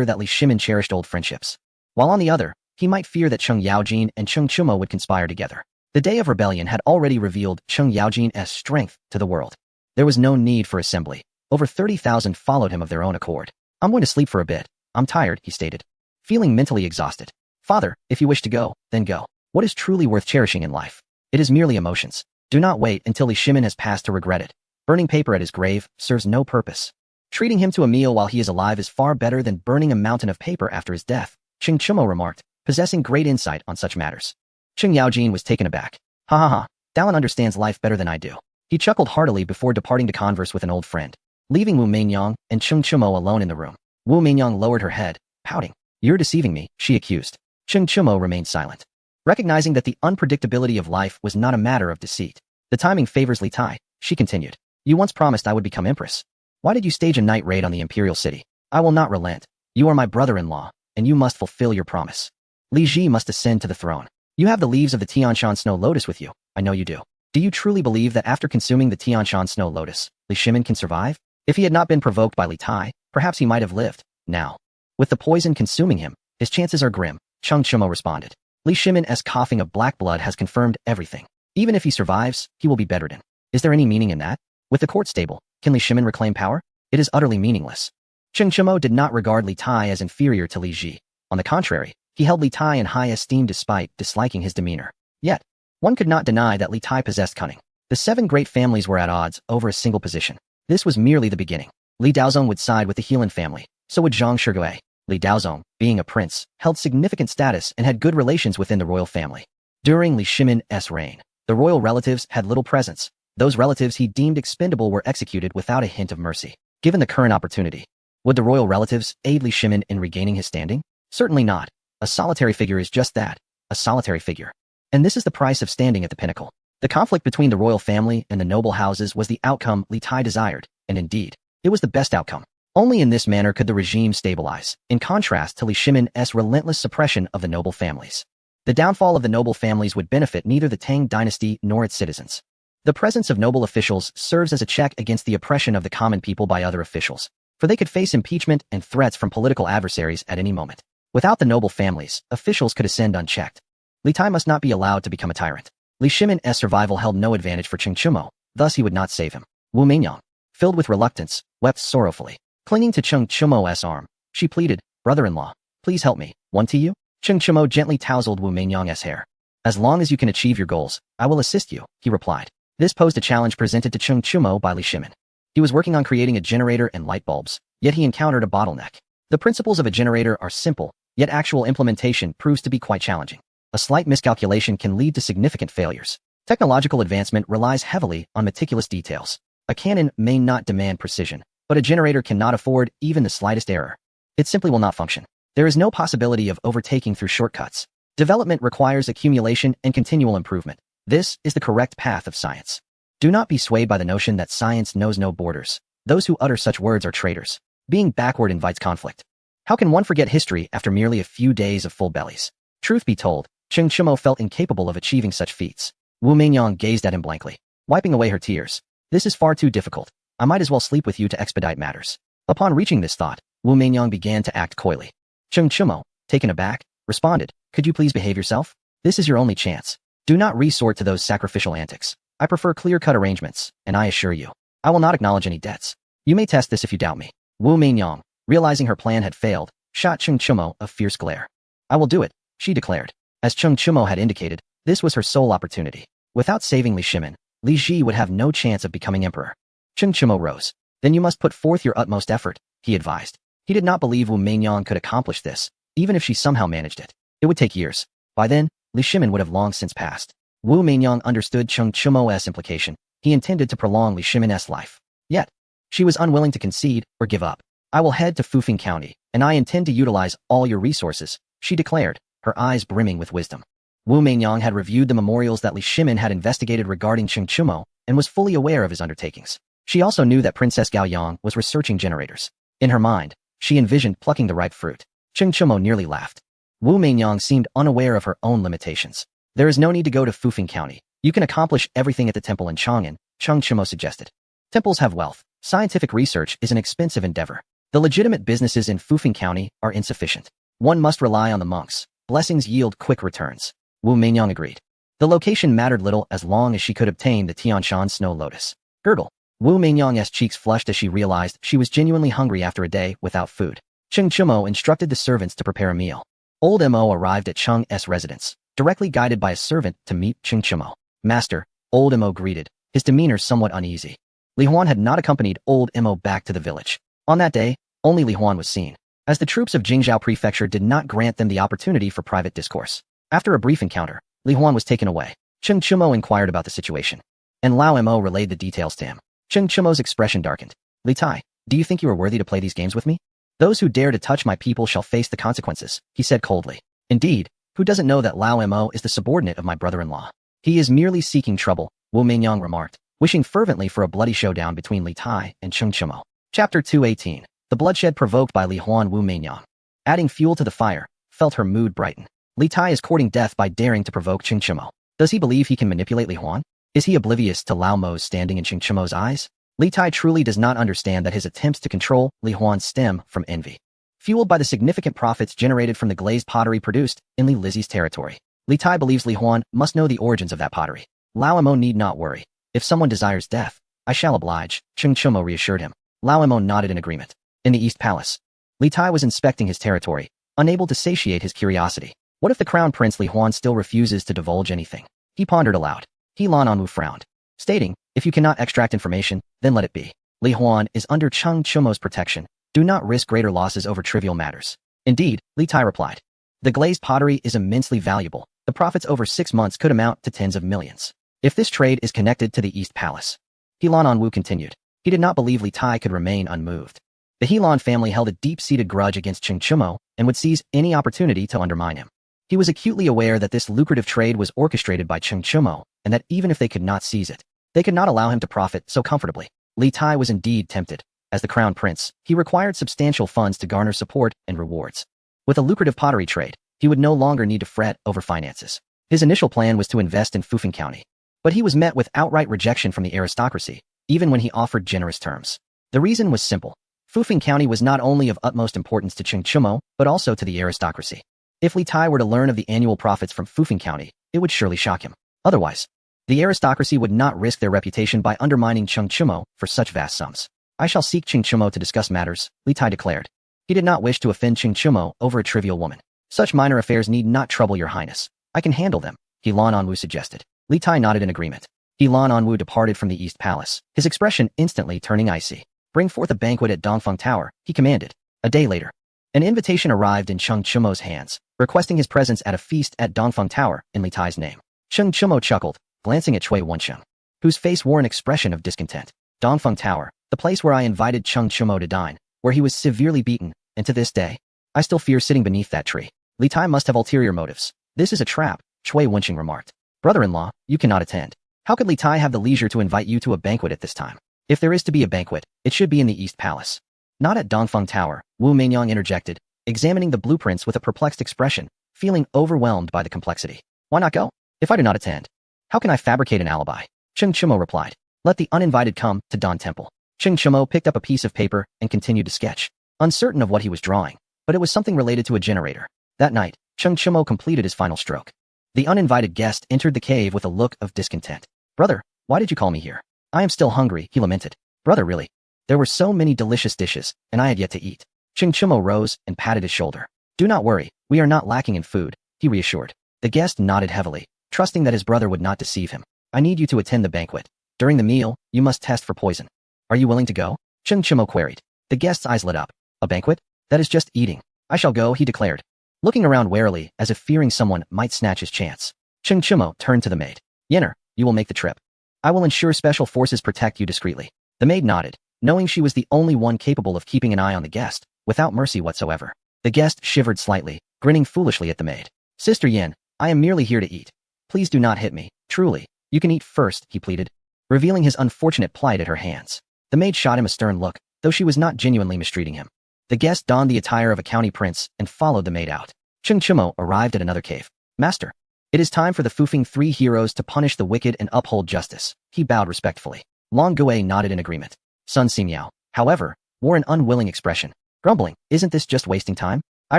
that Li Shimin cherished old friendships, while on the other, he might fear that Cheng Yaojin and Cheng Chumo would conspire together. The day of rebellion had already revealed Cheng Yaojin's strength to the world. There was no need for assembly. Over 30,000 followed him of their own accord. "I'm going to sleep for a bit. I'm tired," he stated, feeling mentally exhausted. "Father, if you wish to go, then go. What is truly worth cherishing in life? It is merely emotions. Do not wait until Li Shimin has passed to regret it. Burning paper at his grave serves no purpose. Treating him to a meal while he is alive is far better than burning a mountain of paper after his death," Cheng Chumo remarked, possessing great insight on such matters. Cheng Yaojin was taken aback. "Ha ha ha, Dallin understands life better than I do." He chuckled heartily before departing to converse with an old friend, leaving Wu Meinyang and Cheng Chumo alone in the room. Wu Meinyang lowered her head, pouting. "You're deceiving me," she accused. Cheng Chumo remained silent, recognizing that the unpredictability of life was not a matter of deceit. "The timing favors Li Tai," she continued. "You once promised I would become empress. Why did you stage a night raid on the imperial city? I will not relent. You are my brother-in-law, and you must fulfill your promise. Li Ji must ascend to the throne. You have the leaves of the Tianshan Snow Lotus with you. I know you do. Do you truly believe that after consuming the Tianshan Snow Lotus, Li Shimin can survive? If he had not been provoked by Li Tai, perhaps he might have lived. Now, with the poison consuming him, his chances are grim," Cheng Chumo responded. "Li Shimin's coughing of black blood has confirmed everything. Even if he survives, he will be bedridden. Is there any meaning in that? With the court stable, can Li Shimin reclaim power? It is utterly meaningless." Cheng Chumo did not regard Li Tai as inferior to Li Ji. On the contrary, he held Li Tai in high esteem despite disliking his demeanor. Yet, one could not deny that Li Tai possessed cunning. The 7 great families were at odds over a single position. This was merely the beginning. Li Daozong would side with the Helan family, so would Zhang Shigui. Li Daozong, being a prince, held significant status and had good relations within the royal family. During Li Shimin's reign, the royal relatives had little presence. Those relatives he deemed expendable were executed without a hint of mercy. Given the current opportunity, would the royal relatives aid Li Shimin in regaining his standing? Certainly not. A solitary figure is just that, a solitary figure. And this is the price of standing at the pinnacle. The conflict between the royal family and the noble houses was the outcome Li Tai desired, and indeed, it was the best outcome. Only in this manner could the regime stabilize, in contrast to Li Shimin's relentless suppression of the noble families. The downfall of the noble families would benefit neither the Tang dynasty nor its citizens. The presence of noble officials serves as a check against the oppression of the common people by other officials, for they could face impeachment and threats from political adversaries at any moment. Without the noble families, officials could ascend unchecked. Li Tai must not be allowed to become a tyrant. Li Shimin's survival held no advantage for Cheng Chumo, thus he would not save him. Wu Meinyang, filled with reluctance, wept sorrowfully. Clinging to Cheng Chumo's arm, she pleaded, "Brother-in-law, please help me. One to you?" Cheng Chumo gently tousled Wu Meinyang's hair. "As long as you can achieve your goals, I will assist you," he replied. This posed a challenge presented to Cheng Chumo by Li Shimin. He was working on creating a generator and light bulbs, yet he encountered a bottleneck. The principles of a generator are simple, yet actual implementation proves to be quite challenging. A slight miscalculation can lead to significant failures. Technological advancement relies heavily on meticulous details. A cannon may not demand precision, but a generator cannot afford even the slightest error. It simply will not function. There is no possibility of overtaking through shortcuts. Development requires accumulation and continual improvement. This is the correct path of science. Do not be swayed by the notion that science knows no borders. Those who utter such words are traitors. Being backward invites conflict. How can one forget history after merely a few days of full bellies? Truth be told, Cheng Chumo felt incapable of achieving such feats. Wu Meinyang gazed at him blankly, wiping away her tears. "This is far too difficult. I might as well sleep with you to expedite matters." Upon reaching this thought, Wu Meinyang began to act coyly. Cheng Chumo, taken aback, responded, "Could you please behave yourself? This is your only chance. Do not resort to those sacrificial antics. I prefer clear-cut arrangements, and I assure you, I will not acknowledge any debts. You may test this if you doubt me." Wu Meinyang, realizing her plan had failed, shot Cheng Chumo a fierce glare. "I will do it," she declared. As Cheng Chumo had indicated, this was her sole opportunity. Without saving Li Shimin, Li Ji would have no chance of becoming emperor. Cheng Chumo rose. "Then you must put forth your utmost effort," he advised. He did not believe Wu Meinyang could accomplish this, even if she somehow managed it. It would take years. By then, Li Shimin would have long since passed. Wu Meinyang understood Cheng Chumo's implication. He intended to prolong Li Shimin's life. Yet, she was unwilling to concede or give up. "I will head to Fufeng County, and I intend to utilize all your resources," she declared, her eyes brimming with wisdom. Wu Meinyang had reviewed the memorials that Li Shimin had investigated regarding Cheng Chumo and was fully aware of his undertakings. She also knew that Princess Gao Yang was researching generators. In her mind, she envisioned plucking the ripe fruit. Cheng Chumo nearly laughed. Wu Meinyang seemed unaware of her own limitations. "There is no need to go to Fufeng County. You can accomplish everything at the temple in Chang'an," Cheng Chumo suggested. "Temples have wealth. Scientific research is an expensive endeavor. The legitimate businesses in Fufeng County are insufficient. One must rely on the monks. Blessings yield quick returns. Wu Mingyang agreed. The location mattered little as long as she could obtain the Tianshan Snow Lotus. Girdle. Wu Mingyang's cheeks flushed as she realized she was genuinely hungry after a day without food. Cheng Chumo instructed the servants to prepare a meal. Old Mo arrived at Cheng's residence, directly guided by a servant to meet Cheng Chumo. Master, Old Mo greeted, his demeanor somewhat uneasy. Li Huan had not accompanied Old Mo back to the village. On that day, only Li Huan was seen, as the troops of Jingzhou Prefecture did not grant them the opportunity for private discourse. After a brief encounter, Li Huan was taken away. Cheng Chumo inquired about the situation, and Lao Mo relayed the details to him. Cheng Chumo's expression darkened. Li Tai, do you think you are worthy to play these games with me? Those who dare to touch my people shall face the consequences, he said coldly. Indeed, who doesn't know that Lao Mo is the subordinate of my brother-in-law? He is merely seeking trouble, Wu Mingyang remarked, wishing fervently for a bloody showdown between Li Tai and Cheng Chumo. Chapter 218. The bloodshed provoked by Li Huan. Wu Mingyang, adding fuel to the fire, felt her mood brighten. Li Tai is courting death by daring to provoke Cheng Chumo. Does he believe he can manipulate Li Huan? Is he oblivious to Lao Mo's standing in Cheng Chumo's eyes? Li Tai truly does not understand that his attempts to control Li Huan stem from envy, fueled by the significant profits generated from the glazed pottery produced in Li Lizzie's territory. Li Tai believes Li Huan must know the origins of that pottery. Lao Mo need not worry. If someone desires death, I shall oblige, Cheng Chumo reassured him. Lao Mo nodded in agreement. In the East Palace, Li Tai was inspecting his territory, unable to satiate his curiosity. What if the Crown Prince Li Huan still refuses to divulge anything? He pondered aloud. He Lan Anwu frowned, stating, if you cannot extract information, then let it be. Li Huan is under Cheng Chumo's protection. Do not risk greater losses over trivial matters. Indeed, Li Tai replied. The glazed pottery is immensely valuable. The profits over 6 months could amount to tens of millions. If this trade is connected to the East Palace. Helan Anwu continued. He did not believe Li Tai could remain unmoved. The Helan family held a deep-seated grudge against Cheng Chumo and would seize any opportunity to undermine him. He was acutely aware that this lucrative trade was orchestrated by Cheng Chumo and that even if they could not seize it, they could not allow him to profit so comfortably. Li Tai was indeed tempted. As the crown prince, he required substantial funds to garner support and rewards. With a lucrative pottery trade, he would no longer need to fret over finances. His initial plan was to invest in Fufeng County, but he was met with outright rejection from the aristocracy, even when he offered generous terms. The reason was simple. Fufeng County was not only of utmost importance to Cheng Chumo, but also to the aristocracy. If Li Tai were to learn of the annual profits from Fufeng County, it would surely shock him. Otherwise, the aristocracy would not risk their reputation by undermining Cheng Chumo for such vast sums. I shall seek Cheng Chumo to discuss matters, Li Tai declared. He did not wish to offend Cheng Chumo over a trivial woman. Such minor affairs need not trouble your highness. I can handle them, Helan Anwu suggested. Li Tai nodded in agreement. Helan Anwu departed from the East Palace, his expression instantly turning icy. Bring forth a banquet at Dongfeng Tower, he commanded. A day later, an invitation arrived in Cheng Chumo's hands, requesting his presence at a feast at Dongfeng Tower in Li Tai's name. Cheng Chumo chuckled, glancing at Cui Wensheng, whose face wore an expression of discontent. Dongfeng Tower, the place where I invited Cheng Chumo to dine, where he was severely beaten, and to this day, I still fear sitting beneath that tree. Li Tai must have ulterior motives. This is a trap, Cui Wensheng remarked. Brother-in-law, you cannot attend. How could Li Tai have the leisure to invite you to a banquet at this time? If there is to be a banquet, it should be in the East Palace. Not at Dongfeng Tower, Wu Mingyang interjected, examining the blueprints with a perplexed expression, feeling overwhelmed by the complexity. Why not go? If I do not attend, how can I fabricate an alibi? Cheng Chumo replied. Let the uninvited come to Don Temple. Cheng Chumo picked up a piece of paper and continued to sketch, uncertain of what he was drawing, but it was something related to a generator. That night, Cheng Chumo completed his final stroke. The uninvited guest entered the cave with a look of discontent. Brother, why did you call me here? I am still hungry, he lamented. Brother, really? There were so many delicious dishes, and I had yet to eat. Cheng Chumo rose and patted his shoulder. Do not worry, we are not lacking in food, he reassured. The guest nodded heavily, trusting that his brother would not deceive him. I need you to attend the banquet. During the meal, you must test for poison. Are you willing to go? Cheng Chumo queried. The guest's eyes lit up. A banquet? That is just eating. I shall go, he declared, looking around warily as if fearing someone might snatch his chance. Cheng Chumo turned to the maid. Yenner, you will make the trip. I will ensure special forces protect you discreetly. The maid nodded, knowing she was the only one capable of keeping an eye on the guest, without mercy whatsoever. The guest shivered slightly, grinning foolishly at the maid. Sister Yen, I am merely here to eat. Please do not hit me. Truly, you can eat first, he pleaded, revealing his unfortunate plight at her hands. The maid shot him a stern look, though she was not genuinely mistreating him. The guest donned the attire of a county prince and followed the maid out. Cheng Chumo arrived at another cave. Master, it is time for the Fufeng Three Heroes to punish the wicked and uphold justice. He bowed respectfully. Long Gui nodded in agreement. Sun Xingyao, however, wore an unwilling expression. grumbling, "Isn't this just wasting time? I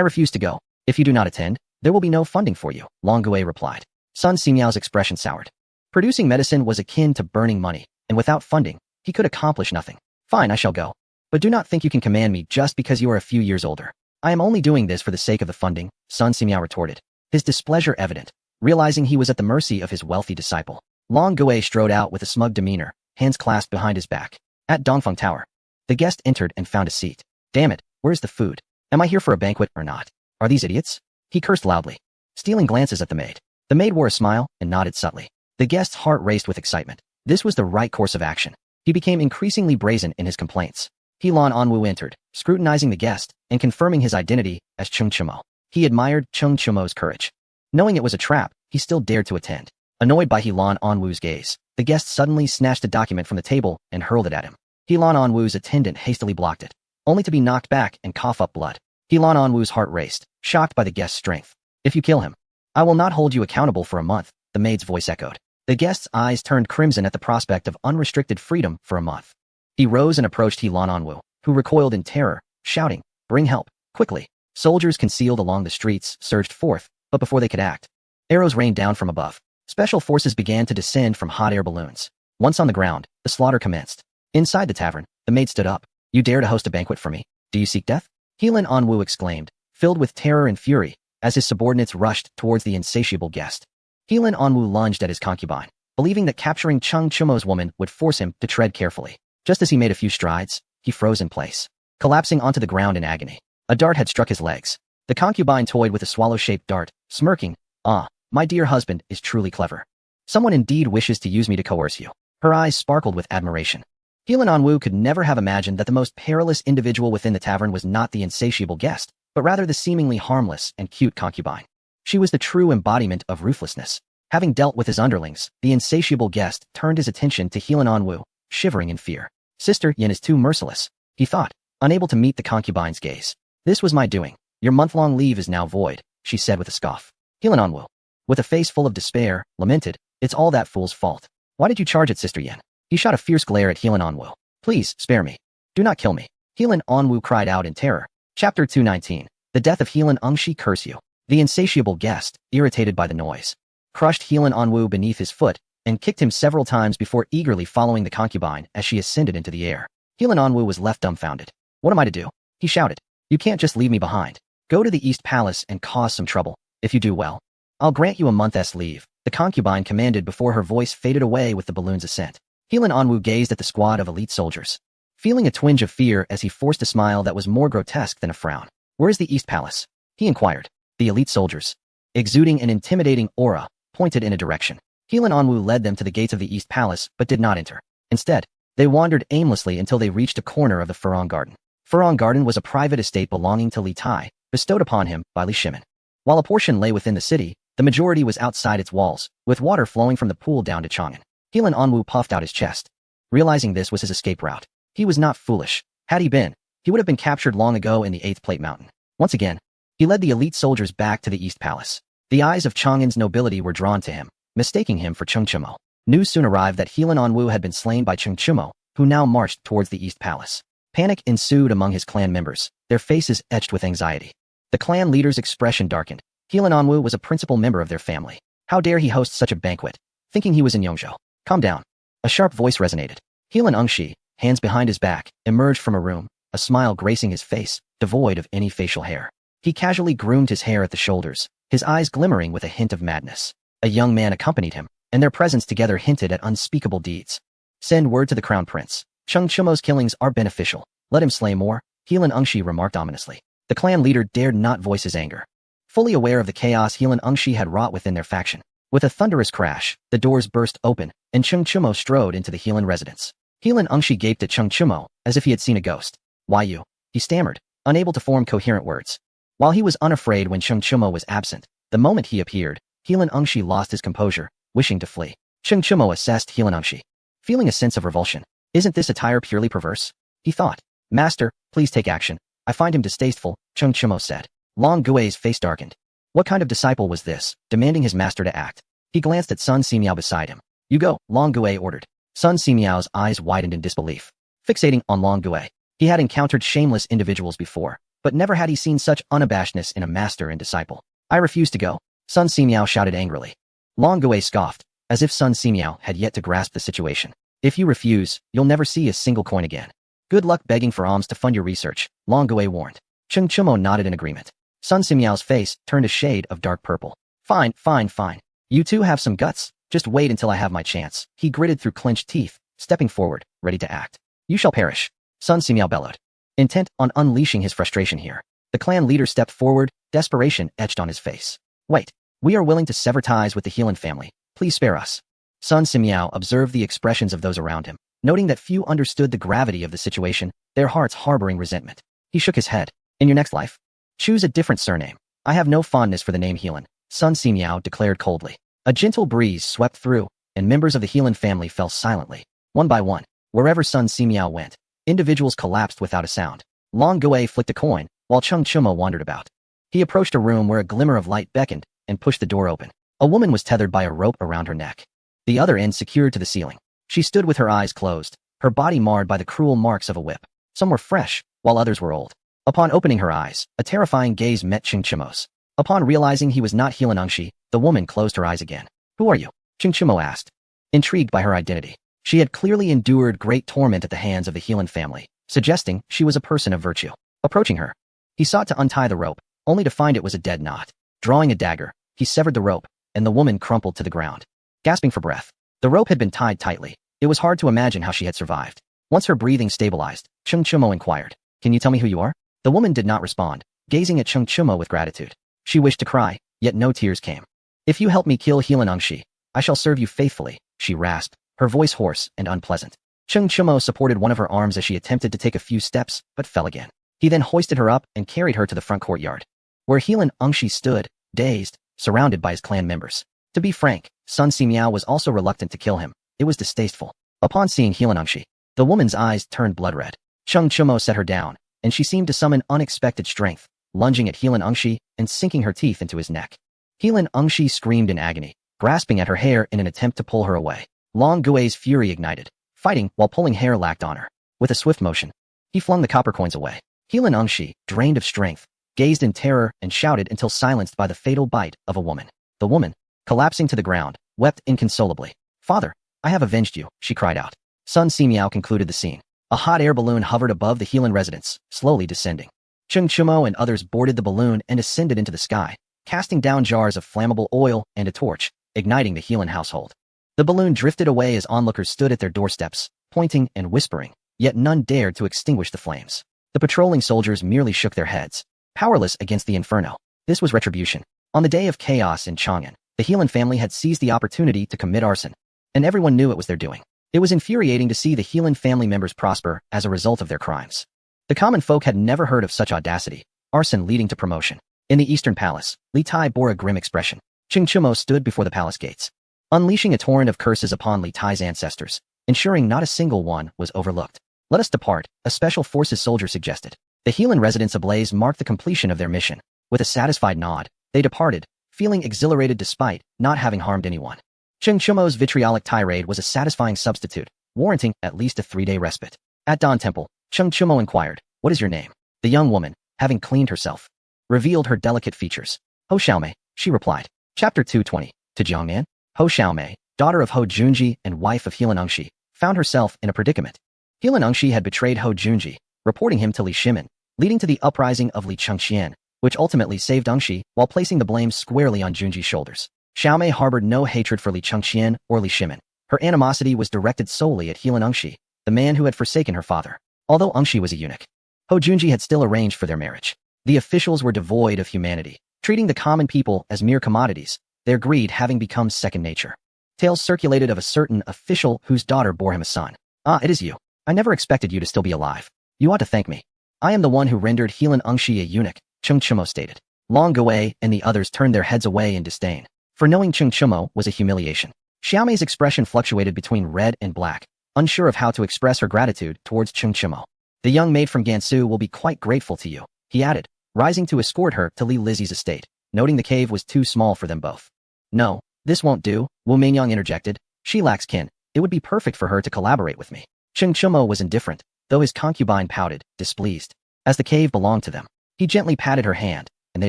refuse to go. If you do not attend, there will be no funding for you," Long Gui replied. Sun Simiao's expression soured. Producing medicine was akin to burning money, and without funding, he could accomplish nothing. "Fine, I shall go. But do not think you can command me just because you are a few years older. I am only doing this for the sake of the funding," Sun Simiao retorted, his displeasure evident, realizing he was at the mercy of his wealthy disciple. Long Gui strode out with a smug demeanor, hands clasped behind his back. At Dongfeng Tower, the guest entered and found a seat. "Damn it, where's the food? Am I here for a banquet or not? Are these idiots?" He cursed loudly, stealing glances at the maid. The maid wore a smile and nodded subtly. The guest's heart raced with excitement. This was the right course of action. He became increasingly brazen in his complaints. Helan Anwu entered, scrutinizing the guest and confirming his identity as Cheng Chumo. He admired Cheng Chumo's courage. Knowing it was a trap, he still dared to attend. Annoyed by Helan Anwu's gaze, the guest suddenly snatched a document from the table and hurled it at him. Helan Anwu's attendant hastily blocked it, only to be knocked back and cough up blood. Helan Anwu's heart raced, shocked by the guest's strength. "If you kill him, I will not hold you accountable for a month," the maid's voice echoed. The guest's eyes turned crimson at the prospect of unrestricted freedom for a month. He rose and approached Helan Anwu, who recoiled in terror, shouting, "Bring help, quickly." Soldiers concealed along the streets surged forth, but before they could act, arrows rained down from above. Special forces began to descend from hot air balloons. Once on the ground, the slaughter commenced. Inside the tavern, the maid stood up. "You dare to host a banquet for me? Do you seek death?" Helan Anwu exclaimed, filled with terror and fury, as his subordinates rushed towards the insatiable guest. Helan Anwu lunged at his concubine, believing that capturing Cheng Chumo's woman would force him to tread carefully. Just as he made a few strides, he froze in place, collapsing onto the ground in agony. A dart had struck his legs. The concubine toyed with a swallow-shaped dart, smirking, "Ah, my dear husband is truly clever. Someone indeed wishes to use me to coerce you." Her eyes sparkled with admiration. Helan Anwu could never have imagined that the most perilous individual within the tavern was not the insatiable guest, but rather the seemingly harmless and cute concubine. She was the true embodiment of ruthlessness. Having dealt with his underlings, the insatiable guest turned his attention to Helan Anwu, shivering in fear. "Sister Yin is too merciless," he thought, unable to meet the concubine's gaze. "This was my doing. Your month-long leave is now void," she said with a scoff. Helan Anwu, with a face full of despair, lamented, "It's all that fool's fault. Why did you charge at Sister Yin?" He shot a fierce glare at Helan Anwu. "Please, spare me. Do not kill me." Helan Anwu cried out in terror. Chapter 219. The death of Helan Ungshi curse you. The insatiable guest, irritated by the noise, crushed Helan Anwu beneath his foot and kicked him several times before eagerly following the concubine as she ascended into the air. Helan Anwu was left dumbfounded. "What am I to do?" he shouted. "You can't just leave me behind. Go to the East Palace and cause some trouble. If you do well, I'll grant you a month's leave," the concubine commanded before her voice faded away with the balloon's ascent. Helan Anwu gazed at the squad of elite soldiers, feeling a twinge of fear as he forced a smile that was more grotesque than a frown. "Where is the East Palace?" he inquired. The elite soldiers, exuding an intimidating aura, pointed in a direction. Helan Anwu led them to the gates of the East Palace but did not enter. Instead, they wandered aimlessly until they reached a corner of the Furong Garden. Furong Garden was a private estate belonging to Li Tai, bestowed upon him by Li Shimin. While a portion lay within the city, the majority was outside its walls, with water flowing from the pool down to Chang'an. Helan Anwu puffed out his chest, realizing this was his escape route. He was not foolish. Had he been, he would have been captured long ago in the 8th Plate Mountain. Once again, he led the elite soldiers back to the East Palace. The eyes of Chang'an's nobility were drawn to him, mistaking him for Cheng Chumo. News soon arrived that Helan Anwu had been slain by Cheng Chumo, who now marched towards the East Palace. Panic ensued among his clan members, their faces etched with anxiety. The clan leader's expression darkened. Helan Anwu was a principal member of their family. How dare he host such a banquet? Thinking he was in Yongzhou. "Calm down." A sharp voice resonated. Helan Ungshi, hands behind his back, emerged from a room, a smile gracing his face, devoid of any facial hair. He casually groomed his hair at the shoulders, his eyes glimmering with a hint of madness. A young man accompanied him, and their presence together hinted at unspeakable deeds. "Send word to the crown prince. Cheng Chumo's killings are beneficial. Let him slay more," Helan Ungshi remarked ominously. The clan leader dared not voice his anger, fully aware of the chaos Helan Ungshi had wrought within their faction. With a thunderous crash, the doors burst open, and Cheng Chumo strode into the Helan residence. Helan Ungshi gaped at Cheng Chumo, as if he had seen a ghost. "Why you?" he stammered, unable to form coherent words. While he was unafraid when Cheng Chumo was absent, the moment he appeared, Helan Ungshi lost his composure, wishing to flee. Cheng Chumo assessed Helan Ungshi, feeling a sense of revulsion. "Isn't this attire purely perverse?" he thought. "Master, please take action. I find him distasteful," Cheng Chumo said. Long Gui's face darkened. What kind of disciple was this, demanding his master to act? He glanced at Sun Simiao beside him. "You go," Long Gui ordered. Sun Simiao's eyes widened in disbelief. Fixating on Long Gui, He had encountered shameless individuals before, but never had he seen such unabashedness in a master and disciple. I refuse to go, Sun Simiao shouted angrily. Long Gui scoffed, as if Sun Simiao had yet to grasp the situation. If you refuse, you'll never see a single coin again. Good luck begging for alms to fund your research, Long Gui warned. Cheng Chumo nodded in agreement. Sun Simiao's face turned a shade of dark purple. Fine, fine, fine. You two have some guts. Just wait until I have my chance. He gritted through clenched teeth, stepping forward, ready to act. You shall perish, Sun Simiao bellowed. Intent on unleashing his frustration here. The clan leader stepped forward, desperation etched on his face. Wait. We are willing to sever ties with the Helan family. Please spare us. Sun Simiao observed the expressions of those around him, noting that few understood the gravity of the situation, their hearts harboring resentment. He shook his head. In your next life, choose a different surname. I have no fondness for the name Helan, Sun Simiao declared coldly. A gentle breeze swept through, and members of the Helan family fell silently. One by one, wherever Sun Simiao went, individuals collapsed without a sound. Long Gui flicked a coin, while Cheng Chumo wandered about. He approached a room where a glimmer of light beckoned, and pushed the door open. A woman was tethered by a rope around her neck, the other end secured to the ceiling. She stood with her eyes closed, her body marred by the cruel marks of a whip. Some were fresh, while others were old. Upon opening her eyes, a terrifying gaze met Cheng Chumo's. Upon realizing he was not Helan Ungshi, the woman closed her eyes again. Who are you? Cheng Chumo asked. Intrigued by her identity, she had clearly endured great torment at the hands of the Helan family, suggesting she was a person of virtue. Approaching her, he sought to untie the rope, only to find it was a dead knot. Drawing a dagger, he severed the rope, and the woman crumpled to the ground. Gasping for breath, the rope had been tied tightly. It was hard to imagine how she had survived. Once her breathing stabilized, Cheng Chumo inquired, Can you tell me who you are? The woman did not respond, gazing at Cheng Chumo with gratitude. She wished to cry, yet no tears came. If you help me kill Helan Ungshi, I shall serve you faithfully, she rasped, her voice hoarse and unpleasant. Cheng Chumo supported one of her arms as she attempted to take a few steps, but fell again. He then hoisted her up and carried her to the front courtyard, where Helan Ungshi stood, dazed, surrounded by his clan members. To be frank, Sun Simiao was also reluctant to kill him. It was distasteful. Upon seeing Helan Ungshi, the woman's eyes turned blood red. Cheng Chumo set her down, and she seemed to summon unexpected strength, lunging at Helan Ungshi and sinking her teeth into his neck. Helan Ungshi screamed in agony, grasping at her hair in an attempt to pull her away. Long Gui's fury ignited, fighting while pulling hair lacked on her. With a swift motion, he flung the copper coins away. Helan Ungshi, drained of strength, gazed in terror and shouted until silenced by the fatal bite of a woman. The woman, collapsing to the ground, wept inconsolably. Father, I have avenged you, she cried out. Sun Simiao concluded the scene. A hot air balloon hovered above the Helan residence, slowly descending. Cheng Chumo and others boarded the balloon and ascended into the sky, casting down jars of flammable oil and a torch, igniting the Helan household. The balloon drifted away as onlookers stood at their doorsteps, pointing and whispering, yet none dared to extinguish the flames. The patrolling soldiers merely shook their heads, powerless against the inferno. This was retribution. On the day of chaos in Chang'an, the Helan family had seized the opportunity to commit arson, and everyone knew it was their doing. It was infuriating to see the Helan family members prosper as a result of their crimes. The common folk had never heard of such audacity, arson leading to promotion. In the Eastern Palace, Li Tai bore a grim expression. Cheng Chumo stood before the palace gates, unleashing a torrent of curses upon Li Tai's ancestors, ensuring not a single one was overlooked. Let us depart, a special forces soldier suggested. The Helan residence ablaze marked the completion of their mission. With a satisfied nod, they departed, feeling exhilarated despite not having harmed anyone. Cheng Chumo's vitriolic tirade was a satisfying substitute, warranting at least a 3-day respite. At Dawn Temple, Cheng Chumo inquired, What is your name? The young woman, having cleaned herself, revealed her delicate features. Ho Xiaomei, she replied. Chapter 220. To Jiangnan, Ho Xiaomei, daughter of Ho Junji and wife of Helan Ungshi, found herself in a predicament. Helan Ungshi had betrayed Ho Junji, reporting him to Li Shimin, leading to the uprising of Li Chengqian, which ultimately saved Ungshi while placing the blame squarely on Junji's shoulders. Xiaomei harbored no hatred for Li Chengqian or Li Shimin. Her animosity was directed solely at Helan Ungshi, the man who had forsaken her father. Although Ungshi was a eunuch, Ho Junji had still arranged for their marriage. The officials were devoid of humanity, treating the common people as mere commodities, their greed having become second nature. Tales circulated of a certain official whose daughter bore him a son. Ah, it is you. I never expected you to still be alive. You ought to thank me. I am the one who rendered Helan Ungshi a eunuch, Cheng Chumo stated. Long Gui and the others turned their heads away in disdain, for knowing Cheng Chumo was a humiliation. Xiaomei's expression fluctuated between red and black, unsure of how to express her gratitude towards Cheng Chumo. The young maid from Gansu will be quite grateful to you, he added, rising to escort her to Li Lizzie's estate, noting the cave was too small for them both. No, this won't do, Wu Mingyang interjected. She lacks kin. It would be perfect for her to collaborate with me. Cheng Chumo was indifferent, though his concubine pouted, displeased. As the cave belonged to them, he gently patted her hand, and they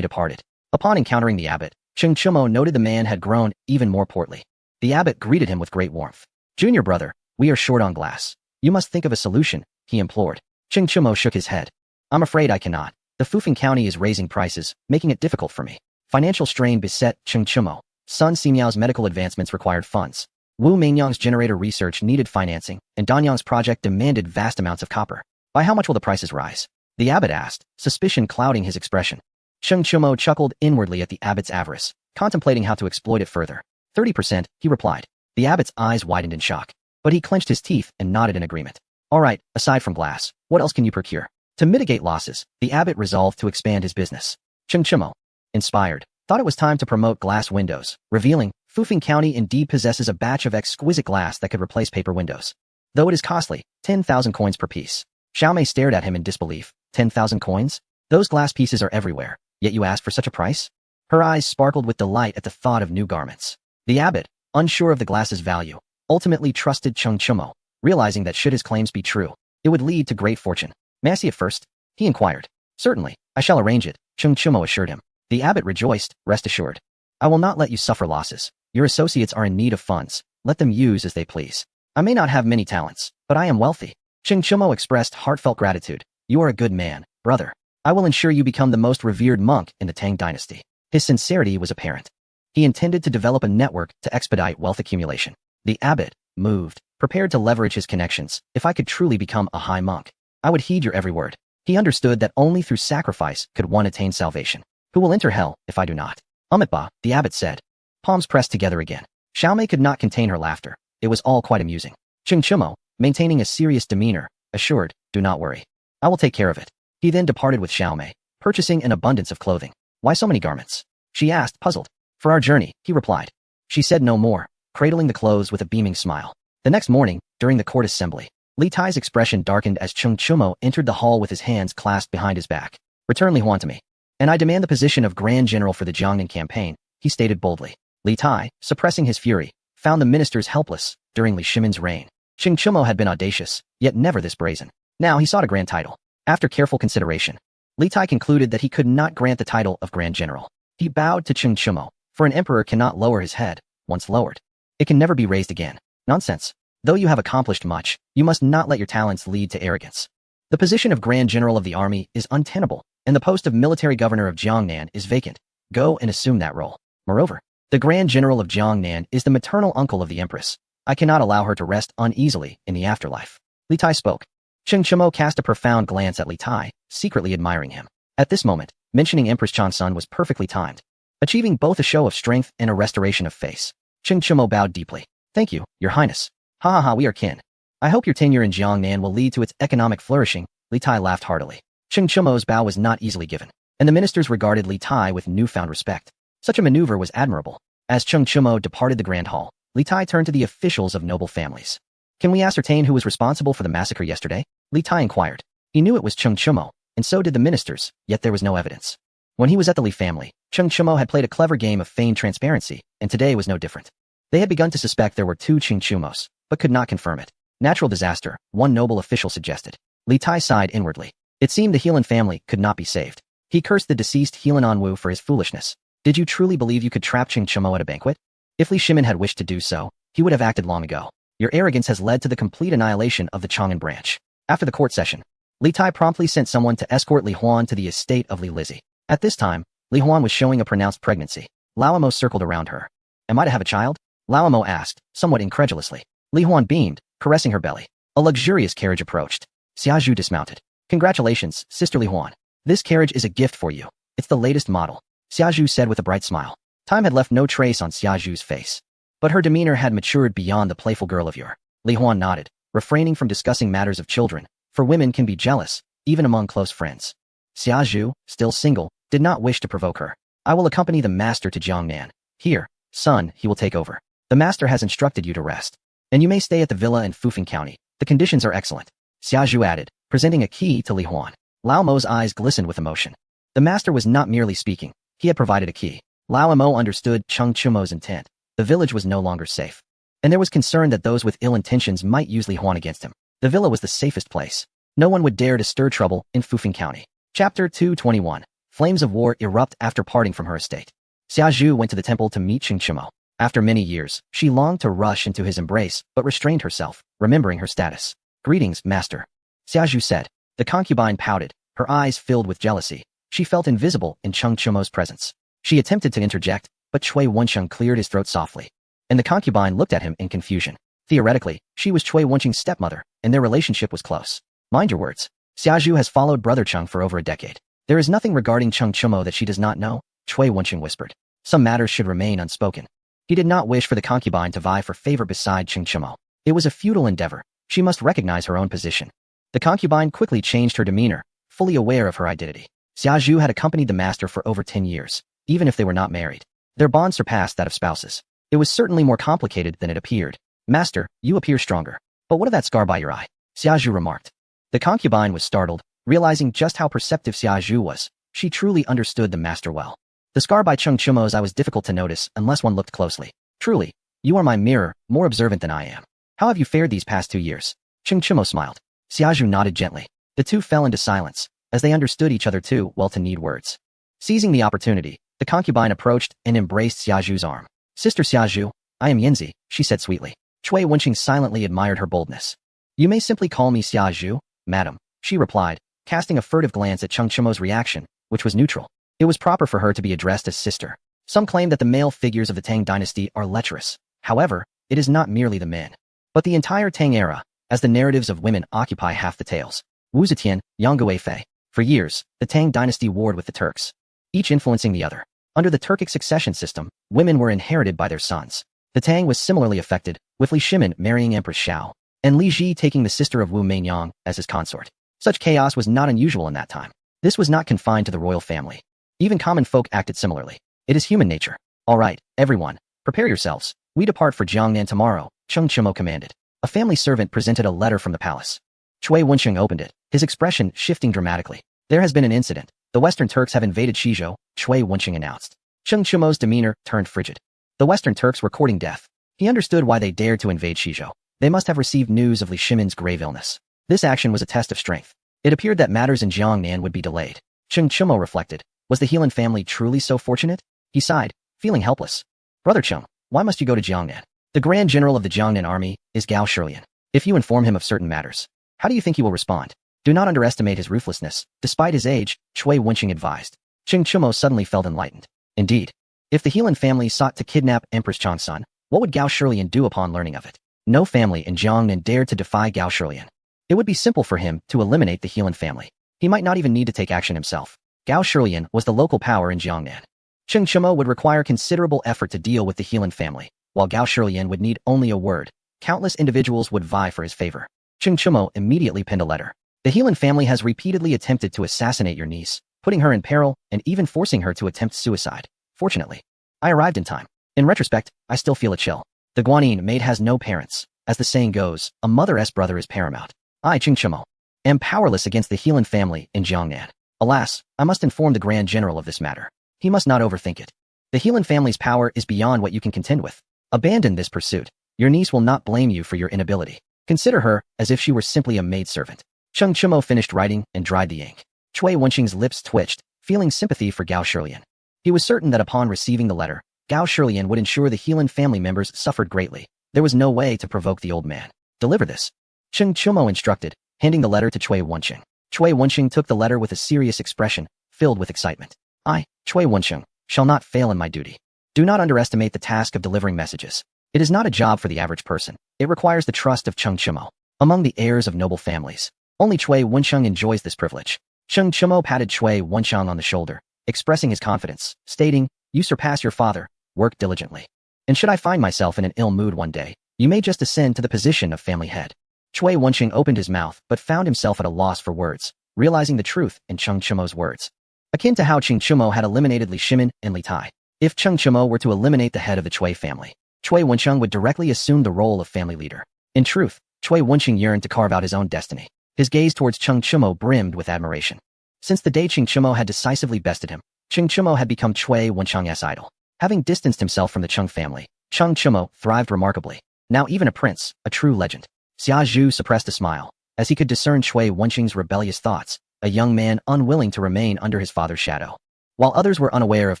departed. Upon encountering the abbot, Cheng Chumo noted the man had grown even more portly. The abbot greeted him with great warmth. "Junior brother, we are short on glass. You must think of a solution," he implored. Cheng Chumo shook his head. "I'm afraid I cannot. The Fufeng County is raising prices, making it difficult for me." Financial strain beset Cheng Chumo. Sun Simiao's medical advancements required funds. Wu Mingyang's generator research needed financing, and Danyang's project demanded vast amounts of copper. "By how much will the prices rise?" the abbot asked, suspicion clouding his expression. Cheng Chumo chuckled inwardly at the abbot's avarice, contemplating how to exploit it further. 30%, he replied. The abbot's eyes widened in shock, but he clenched his teeth and nodded in agreement. "All right, aside from glass, what else can you procure?" To mitigate losses, the abbot resolved to expand his business. Cheng Chumo, inspired, thought it was time to promote glass windows, revealing, Fufeng County indeed possesses a batch of exquisite glass that could replace paper windows. Though it is costly, 10,000 coins per piece. Xiaomei stared at him in disbelief. 10,000 coins? Those glass pieces are everywhere, yet you ask for such a price? Her eyes sparkled with delight at the thought of new garments. The abbot, unsure of the glass's value, ultimately trusted Cheng Chumo, realizing that should his claims be true, it would lead to great fortune. "May I see it first?" he inquired. "Certainly, I shall arrange it," Cheng Chumo assured him. The abbot rejoiced, "Rest assured. I will not let you suffer losses. Your associates are in need of funds. Let them use as they please. I may not have many talents, but I am wealthy." Cheng Chumo expressed heartfelt gratitude. "You are a good man, brother. I will ensure you become the most revered monk in the Tang dynasty." His sincerity was apparent. He intended to develop a network to expedite wealth accumulation. The abbot, moved, prepared to leverage his connections. "If I could truly become a high monk, I would heed your every word." He understood that only through sacrifice could one attain salvation. "Who will enter hell if I do not?" "Amitabha," the abbot said. Palms pressed together again. Xiaomei could not contain her laughter. It was all quite amusing. Cheng Chumo, maintaining a serious demeanor, assured, "Do not worry. I will take care of it." He then departed with Xiaomei, purchasing an abundance of clothing. "Why so many garments?" she asked, puzzled. "For our journey," he replied. She said no more, cradling the clothes with a beaming smile. The next morning, during the court assembly, Li Tai's expression darkened as Cheng Chumo entered the hall with his hands clasped behind his back. "Return Li Huan to me, and I demand the position of Grand General for the Jiangnan campaign," he stated boldly. Li Tai, suppressing his fury, found the ministers helpless during Li Shimin's reign. Cheng Chumo had been audacious, yet never this brazen. Now he sought a grand title. After careful consideration, Li Tai concluded that he could not grant the title of Grand General. He bowed to Cheng Chumo, for an emperor cannot lower his head. Once lowered, it can never be raised again. Nonsense. Though you have accomplished much, you must not let your talents lead to arrogance. The position of Grand General of the army is untenable, and the post of military governor of Jiangnan is vacant. Go and assume that role. Moreover, the Grand General of Jiangnan is the maternal uncle of the Empress. I cannot allow her to rest uneasily in the afterlife. Li Tai spoke. Cheng Chumo cast a profound glance at Li Tai, secretly admiring him. At this moment, mentioning Empress Changsun was perfectly timed, achieving both a show of strength and a restoration of face. Cheng Chumo bowed deeply. "Thank you, Your Highness. Ha ha ha, we are kin. I hope your tenure in Jiangnan will lead to its economic flourishing." Li Tai laughed heartily. Cheng Chumo's bow was not easily given, and the ministers regarded Li Tai with newfound respect. Such a maneuver was admirable. As Cheng Chumo departed the grand hall, Li Tai turned to the officials of noble families. "Can we ascertain who was responsible for the massacre yesterday?" Li Tai inquired. He knew it was Cheng Chumo, and so did the ministers, yet there was no evidence. When he was at the Li family, Cheng Chumo had played a clever game of feigned transparency, and today was no different. They had begun to suspect there were two Cheng Chumos, but could not confirm it. "Natural disaster," one noble official suggested. Li Tai sighed inwardly. It seemed the Heelan family could not be saved. He cursed the deceased Heelan Anwu for his foolishness. "Did you truly believe you could trap Cheng Chumo at a banquet? If Li Shimin had wished to do so, he would have acted long ago. Your arrogance has led to the complete annihilation of the Chang'an branch." After the court session, Li Tai promptly sent someone to escort Li Huan to the estate of Li Lizzie. At this time, Li Huan was showing a pronounced pregnancy. Lao Amo circled around her. "Am I to have a child?" Lao Amo asked, somewhat incredulously. Li Huan beamed, caressing her belly. A luxurious carriage approached. Xiazhu dismounted. "Congratulations, Sister Li Huan. This carriage is a gift for you. It's the latest model," Xiazhu said with a bright smile. Time had left no trace on Xiazhu's face, but her demeanor had matured beyond the playful girl of yore. Li Huan nodded, refraining from discussing matters of children, for women can be jealous, even among close friends. Xiazhu, still single, did not wish to provoke her. "I will accompany the master to Jiangnan. Here, son, he will take over. The master has instructed you to rest, and you may stay at the villa in Fufeng County. The conditions are excellent," Xiazhu added, presenting a key to Li Huan. Lao Mo's eyes glistened with emotion. The master was not merely speaking, he had provided a key. Lao Mo understood Cheng Chumo's intent. The village was no longer safe, and there was concern that those with ill intentions might use Li Huan against him. The villa was the safest place. No one would dare to stir trouble in Fufeng County. Chapter 221. Flames of war erupt after parting from her estate. Xia Zhu went to the temple to meet Qing Chimo. After many years, she longed to rush into his embrace, but restrained herself, remembering her status. Greetings, master. Xia Zhu said. The concubine pouted, her eyes filled with jealousy. She felt invisible in Qing Chimo's presence. She attempted to interject, but Cui Wensheng cleared his throat softly. And the concubine looked at him in confusion. Theoretically, she was Cui Wensheng's stepmother, and their relationship was close. Mind your words. Xia Zhu has followed Brother Cheng for over a decade. There is nothing regarding Qing Chimo that she does not know, Cui Wensheng whispered. Some matters should remain unspoken. He did not wish for the concubine to vie for favor beside Qing Chimo. It was a futile endeavor. She must recognize her own position. The concubine quickly changed her demeanor, fully aware of her identity. Xia Zhu had accompanied the master for over 10 years, even if they were not married. Their bond surpassed that of spouses. It was certainly more complicated than it appeared. Master, you appear stronger. But what of that scar by your eye? Xia Zhu remarked. The concubine was startled, realizing just how perceptive Xia Zhu was. She truly understood the master well. The scar by Qing Chimo's eye was difficult to notice unless one looked closely. Truly, you are my mirror, more observant than I am. How have you fared these past 2 years? Qing Chimo smiled. Xia Zhu nodded gently. The two fell into silence, as they understood each other too well to need words. Seizing the opportunity, the concubine approached and embraced Xia Zhu's arm. Sister Xia Zhu, I am Yanzi, she said sweetly. Cui Wensheng silently admired her boldness. You may simply call me Xia Zhu, madam, she replied, casting a furtive glance at Qing Chimo's reaction, which was neutral. It was proper for her to be addressed as sister. Some claim that the male figures of the Tang dynasty are lecherous. However, it is not merely the men, but the entire Tang era, as the narratives of women occupy half the tales. Wu Zetian, Yang Guifei. For years, the Tang dynasty warred with the Turks, each influencing the other. Under the Turkic succession system, women were inherited by their sons. The Tang was similarly affected, with Li Shimin marrying Empress Xiao, and Li Ji taking the sister of Wu Meinyang as his consort. Such chaos was not unusual in that time. This was not confined to the royal family. Even common folk acted similarly. It is human nature. All right, everyone, prepare yourselves. We depart for Jiangnan tomorrow, Qing Chimo commanded. A family servant presented a letter from the palace. Cui Wensheng opened it, his expression shifting dramatically. There has been an incident. The Western Turks have invaded Shizhou, Cui Wensheng announced. Qing Chimo's demeanor turned frigid. The Western Turks were courting death. He understood why they dared to invade Shizhou. They must have received news of Li Shimin's grave illness. This action was a test of strength. It appeared that matters in Jiangnan would be delayed. Qing Chimo reflected. Was the Helan family truly so fortunate? He sighed, feeling helpless. Brother Cheng, why must you go to Jiangnan? The Grand General of the Jiangnan army is Gao Shilian. If you inform him of certain matters, how do you think he will respond? Do not underestimate his ruthlessness. Despite his age, Cui Wensheng advised. Qing Chimo suddenly felt enlightened. Indeed. If the Helan family sought to kidnap Empress Changsun, what would Gao Shilian do upon learning of it? No family in Jiangnan dared to defy Gao Shilian. It would be simple for him to eliminate the Helan family. He might not even need to take action himself. Gao Shilian was the local power in Jiangnan. Qing Chimo would require considerable effort to deal with the Helan family, while Gao Shilian would need only a word. Countless individuals would vie for his favor. Qing Chimo immediately penned a letter. The Helan family has repeatedly attempted to assassinate your niece, putting her in peril and even forcing her to attempt suicide. Fortunately, I arrived in time. In retrospect, I still feel a chill. The Guanyin maid has no parents. As the saying goes, a mother's brother is paramount. I, Qing Chimo, am powerless against the Helan family in Jiangnan. Alas, I must inform the Grand General of this matter. He must not overthink it. The Helan family's power is beyond what you can contend with. Abandon this pursuit. Your niece will not blame you for your inability. Consider her as if she were simply a maidservant. Qing Chimo finished writing and dried the ink. Cui Wensheng's lips twitched, feeling sympathy for Gao Shilian. He was certain that upon receiving the letter, Gao Shilian would ensure the Helan family members suffered greatly. There was no way to provoke the old man. Deliver this. Qing Chimo instructed, handing the letter to Cui Wensheng. Cui Wensheng took the letter with a serious expression, filled with excitement. I, Cui Wensheng, shall not fail in my duty. Do not underestimate the task of delivering messages. It is not a job for the average person. It requires the trust of Qing Chimo. Among the heirs of noble families, only Cui Wensheng enjoys this privilege. Qing Chimo patted Cui Wensheng on the shoulder, expressing his confidence, stating, You surpass your father, work diligently. And should I find myself in an ill mood one day, you may just ascend to the position of family head. Cui Wensheng opened his mouth but found himself at a loss for words, realizing the truth in Qing Chimo's words. Akin to how Qing Chimo had eliminated Li Shimin and Li Tai. If Qing Chimo were to eliminate the head of the Cui family, Cui Wensheng would directly assume the role of family leader. In truth, Cui Wensheng yearned to carve out his own destiny. His gaze towards Qing Chimo brimmed with admiration. Since the day Qing Chimo had decisively bested him, Qing Chimo had become Cui Wensheng's idol. Having distanced himself from the Qing family, Qing Chimo thrived remarkably. Now even a prince, a true legend. Xia Zhu suppressed a smile. as he could discern Shui Wenqing's rebellious thoughts, a young man unwilling to remain under his father's shadow. While others were unaware of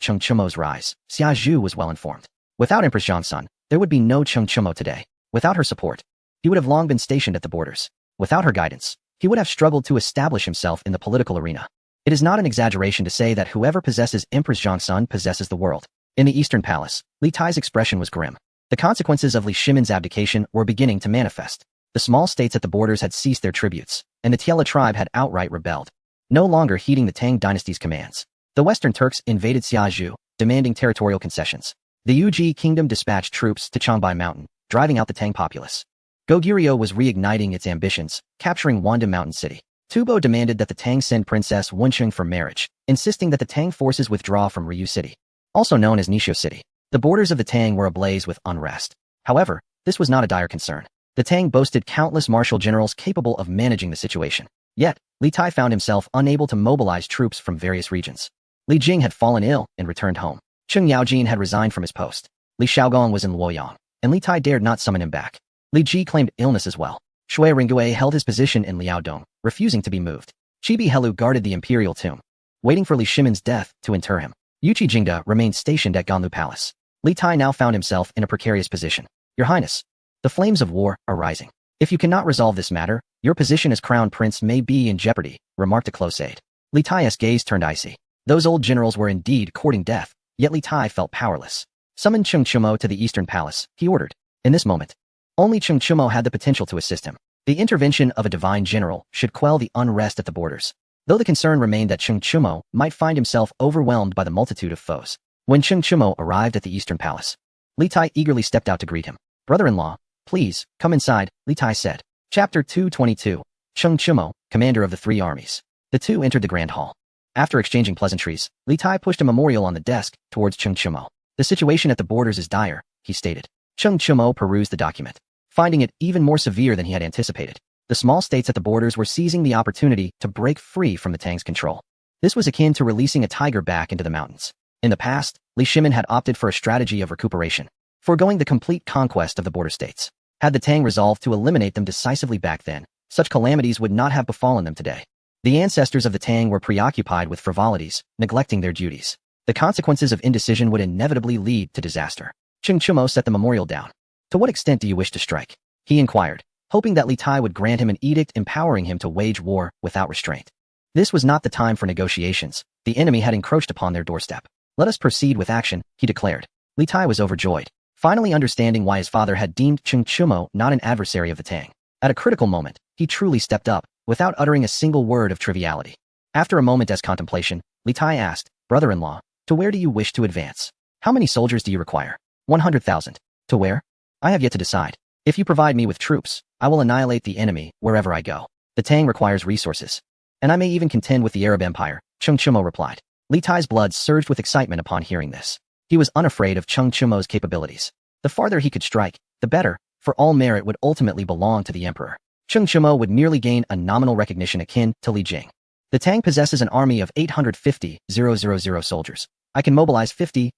Cheng Chumo's rise, Xia Zhu was well informed. Without Empress Zhongsun, there would be no Cheng Chumo today. Without her support, he would have long been stationed at the borders. Without her guidance, he would have struggled to establish himself in the political arena. It is not an exaggeration to say that whoever possesses Empress Zhongsun possesses the world. In the Eastern Palace, Li Tai's expression was grim. The consequences of Li Shimin's abdication were beginning to manifest. The small states at the borders had ceased their tributes, and the Tiela tribe had outright rebelled, no longer heeding the Tang dynasty's commands. The Western Turks invaded Xiazhu, demanding territorial concessions. The Yuji kingdom dispatched troops to Changbai Mountain, driving out the Tang populace. Goguryeo was reigniting its ambitions, capturing Wanda Mountain City. Tubo demanded that the Tang send Princess Wenqing for marriage, insisting that the Tang forces withdraw from Ryu City, also known as Nishio City. The borders of the Tang were ablaze with unrest. However, this was not a dire concern. The Tang boasted countless martial generals capable of managing the situation. Yet, Li Tai found himself unable to mobilize troops from various regions. Li Jing had fallen ill and returned home. Cheng Yaojin had resigned from his post. Li Shaogong was in Luoyang, and Li Tai dared not summon him back. Li Ji claimed illness as well. Shui Ringgui held his position in Liaodong, refusing to be moved. Chibi Helu guarded the imperial tomb, waiting for Li Shimin's death to inter him. Yuchi Jingda remained stationed at Ganlu Palace. Li Tai now found himself in a precarious position. Your Highness, the flames of war are rising. If you cannot resolve this matter, your position as crown prince may be in jeopardy, remarked a close aide. Li Tai's gaze turned icy. Those old generals were indeed courting death, yet Li Tai felt powerless. Summon Cheng Chumo to the Eastern Palace, he ordered. In this moment, only Cheng Chumo had the potential to assist him. The intervention of a divine general should quell the unrest at the borders, though the concern remained that Cheng Chumo might find himself overwhelmed by the multitude of foes. When Cheng Chumo arrived at the Eastern Palace, Li Tai eagerly stepped out to greet him. Brother-in-law, please, come inside, Li Tai said. Chapter 222. Cheng Chumo, commander of the three armies. The two entered the grand hall. After exchanging pleasantries, Li Tai pushed a memorial on the desk towards Cheng Chumo. The situation at the borders is dire, he stated. Cheng Chumo perused the document, finding it even more severe than he had anticipated. The small states at the borders were seizing the opportunity to break free from the Tang's control. This was akin to releasing a tiger back into the mountains. In the past, Li Shimin had opted for a strategy of recuperation, foregoing the complete conquest of the border states. Had the Tang resolved to eliminate them decisively back then, such calamities would not have befallen them today. The ancestors of the Tang were preoccupied with frivolities, neglecting their duties. The consequences of indecision would inevitably lead to disaster. Cheng Chumo set the memorial down. To what extent do you wish to strike? He inquired, hoping that Li Tai would grant him an edict empowering him to wage war without restraint. This was not the time for negotiations. The enemy had encroached upon their doorstep. Let us proceed with action, he declared. Li Tai was overjoyed, finally understanding why his father had deemed Cheng Chumo not an adversary of the Tang. At a critical moment, he truly stepped up, without uttering a single word of triviality. After a moment as contemplation, Li Tai asked, Brother-in-law, to where do you wish to advance? How many soldiers do you require? 100,000. To where? I have yet to decide. If you provide me with troops, I will annihilate the enemy wherever I go. The Tang requires resources, and I may even contend with the Arab Empire, Cheng Chumo replied. Li Tai's blood surged with excitement upon hearing this. He was unafraid of Cheng Chumo's capabilities. The farther he could strike, the better, for all merit would ultimately belong to the emperor. Cheng Chumo would merely gain a nominal recognition akin to Li Jing. The Tang possesses an army of 850,000 soldiers. I can mobilize 50,000.